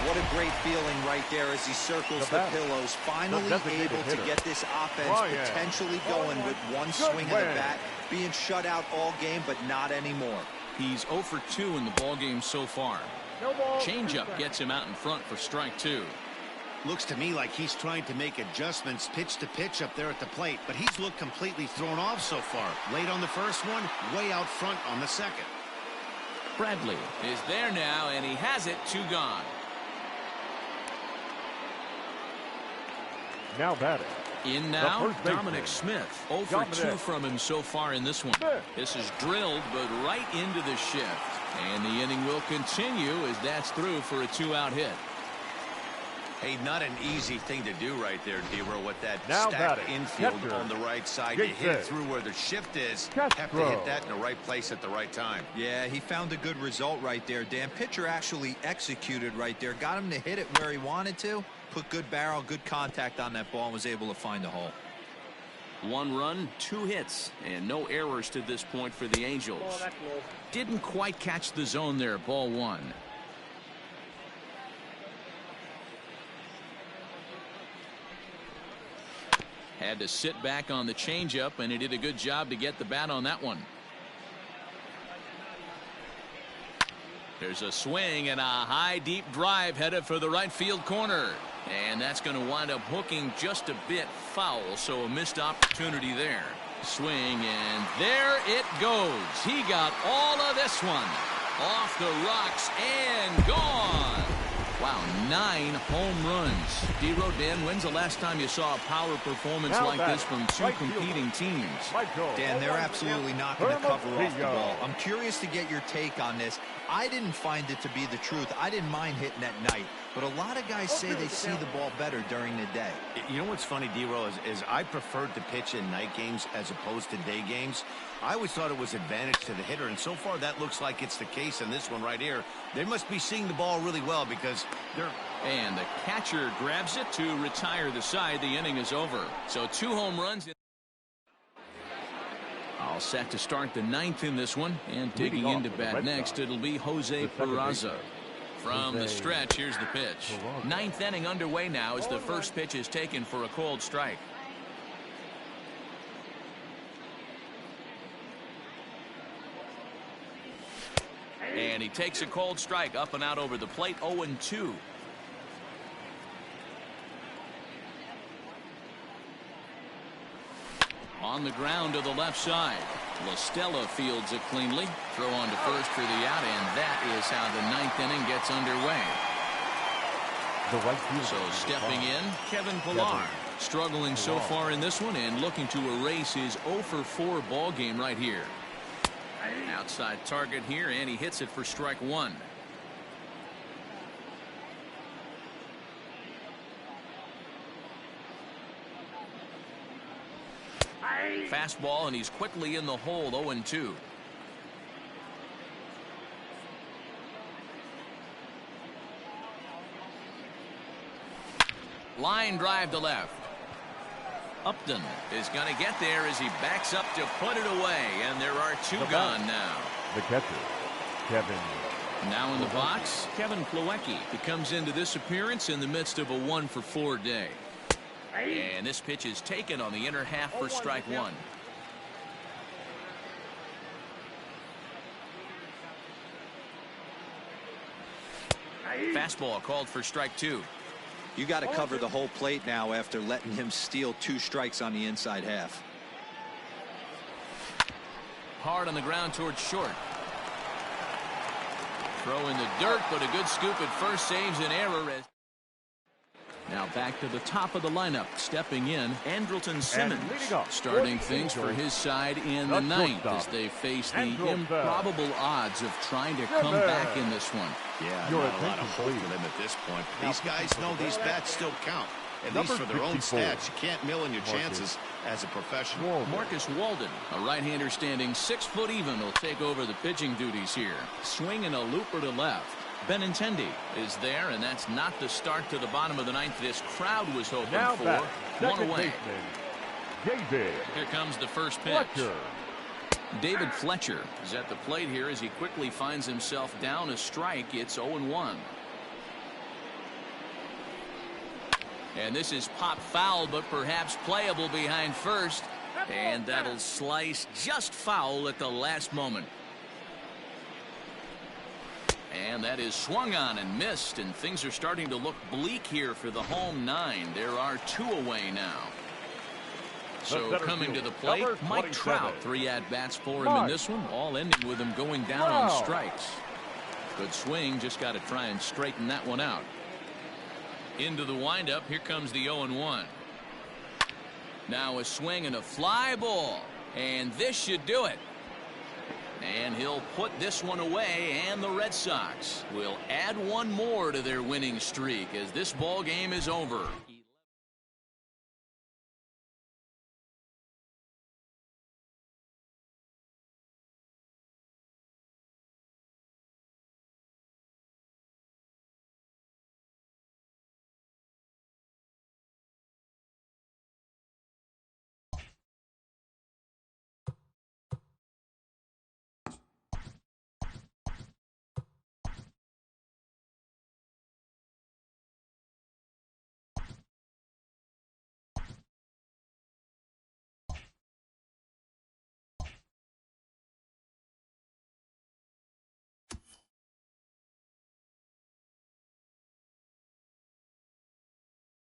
What a great feeling right there as he circles the pillows. Finally able to get this offense potentially going with 1 swing of the bat. Being shut out all game, but not anymore. He's 0 for 2 in the ballgame so far. Changeup gets him out in front for strike 2. Looks to me like he's trying to make adjustments pitch to pitch up there at the plate, but he's looked completely thrown off so far. Late on the first one, way out front on the second. Bradley is there now, and he has it. 2 gone. Now batting. In now, Dominic Smith. 0 for 2 from him so far in this one. This is drilled, but right into the shift. And the inning will continue as that's through for a 2-out hit. Hey, not an easy thing to do right there, D-Roy, with that now stacked infield on the right side. You hit it through where the shift is. Have to hit that in the right place at the right time. Yeah, he found a good result right there, Dan. Pitcher actually executed right there. Got him to hit it where he wanted to. Put good barrel, good contact on that ball, and was able to find a hole. 1 run, 2 hits, and no errors to this point for the Angels. Didn't quite catch the zone there. Ball 1. Had to sit back on the changeup, and he did a good job to get the bat on that one. There's a swing and a high deep drive headed for the right field corner. And that's going to wind up hooking just a bit foul, so a missed opportunity there. Swing, and there it goes. He got all of this one. Off the rocks and gone. Wow, 9 home runs. D-Row, Dan, when's the last time you saw a power performance like this from two competing teams? Dan, they're absolutely not going to cover off the ball. I'm curious to get your take on this. I didn't find it to be the truth. I didn't mind hitting at night. But a lot of guys say they see the ball better during the day. You know what's funny, D-Row, is I preferred to pitch in night games as opposed to day games. I always thought it was advantage to the hitter, and so far that looks like it's the case in this one right here. They must be seeing the ball really well because they're... And the catcher grabs it to retire the side. The inning is over. So 2 home runs. All set to start the 9th in this one. And digging into bat next, it'll be Jose Peraza. From the stretch, here's the pitch. 9th inning underway now as the first pitch is taken for a called strike. And he takes a cold strike up and out over the plate. 0-2. On the ground to the left side. LaStella fields it cleanly. Throw on to first for the out, and that is how the 9th inning gets underway. So stepping in, Kevin Pillar. Struggling so far in this one and looking to erase his 0-for-4 ball game right here. Outside target here, and he hits it for strike 1. Fastball, and he's quickly in the hole. 0-2. Line drive to left. Upton is going to get there as he backs up to put it away, and there are 2 gone now. The catcher, Kevin. Now in the box, Kevin Plawecki. He comes into this appearance in the midst of a 1-for-4 day. And this pitch is taken on the inner half for strike 1. Fastball called for strike 2. You got to cover the whole plate now after letting him steal 2 strikes on the inside half. Hard on the ground towards short. Throw in the dirt, but a good scoop at first saves an error. Now back to the top of the lineup. Stepping in, Andrelton Simmons. Starting things for his side in the 9th as they face the improbable odds of trying to come back in this one. Yeah, not a lot of hope for them at this point. These guys know these bats still count. At least for their own stats. You can't mill in your chances as a professional. Marcus Walden, a right-hander standing 6 foot even, will take over the pitching duties here. Swinging a looper to left. Benintendi is there, and that's not the start to the bottom of the 9th this crowd was hoping for. 1 away. Here comes the first pitch. David Fletcher is at the plate here as he quickly finds himself down a strike. It's 0-1. And this is pop foul, but perhaps playable behind first. And that'll slice just foul at the last moment. And that is swung on and missed, and things are starting to look bleak here for the home 9. There are 2 away now. So coming to the plate, Mike Trout. 3 at-bats for him in this one, all ending with him going down on strikes. Good swing, just got to try and straighten that one out. Into the windup, here comes the 0-1. Now a swing and a fly ball, and this should do it. And he'll put this one away, and the Red Sox will add 1 more to their winning streak as this ball game is over.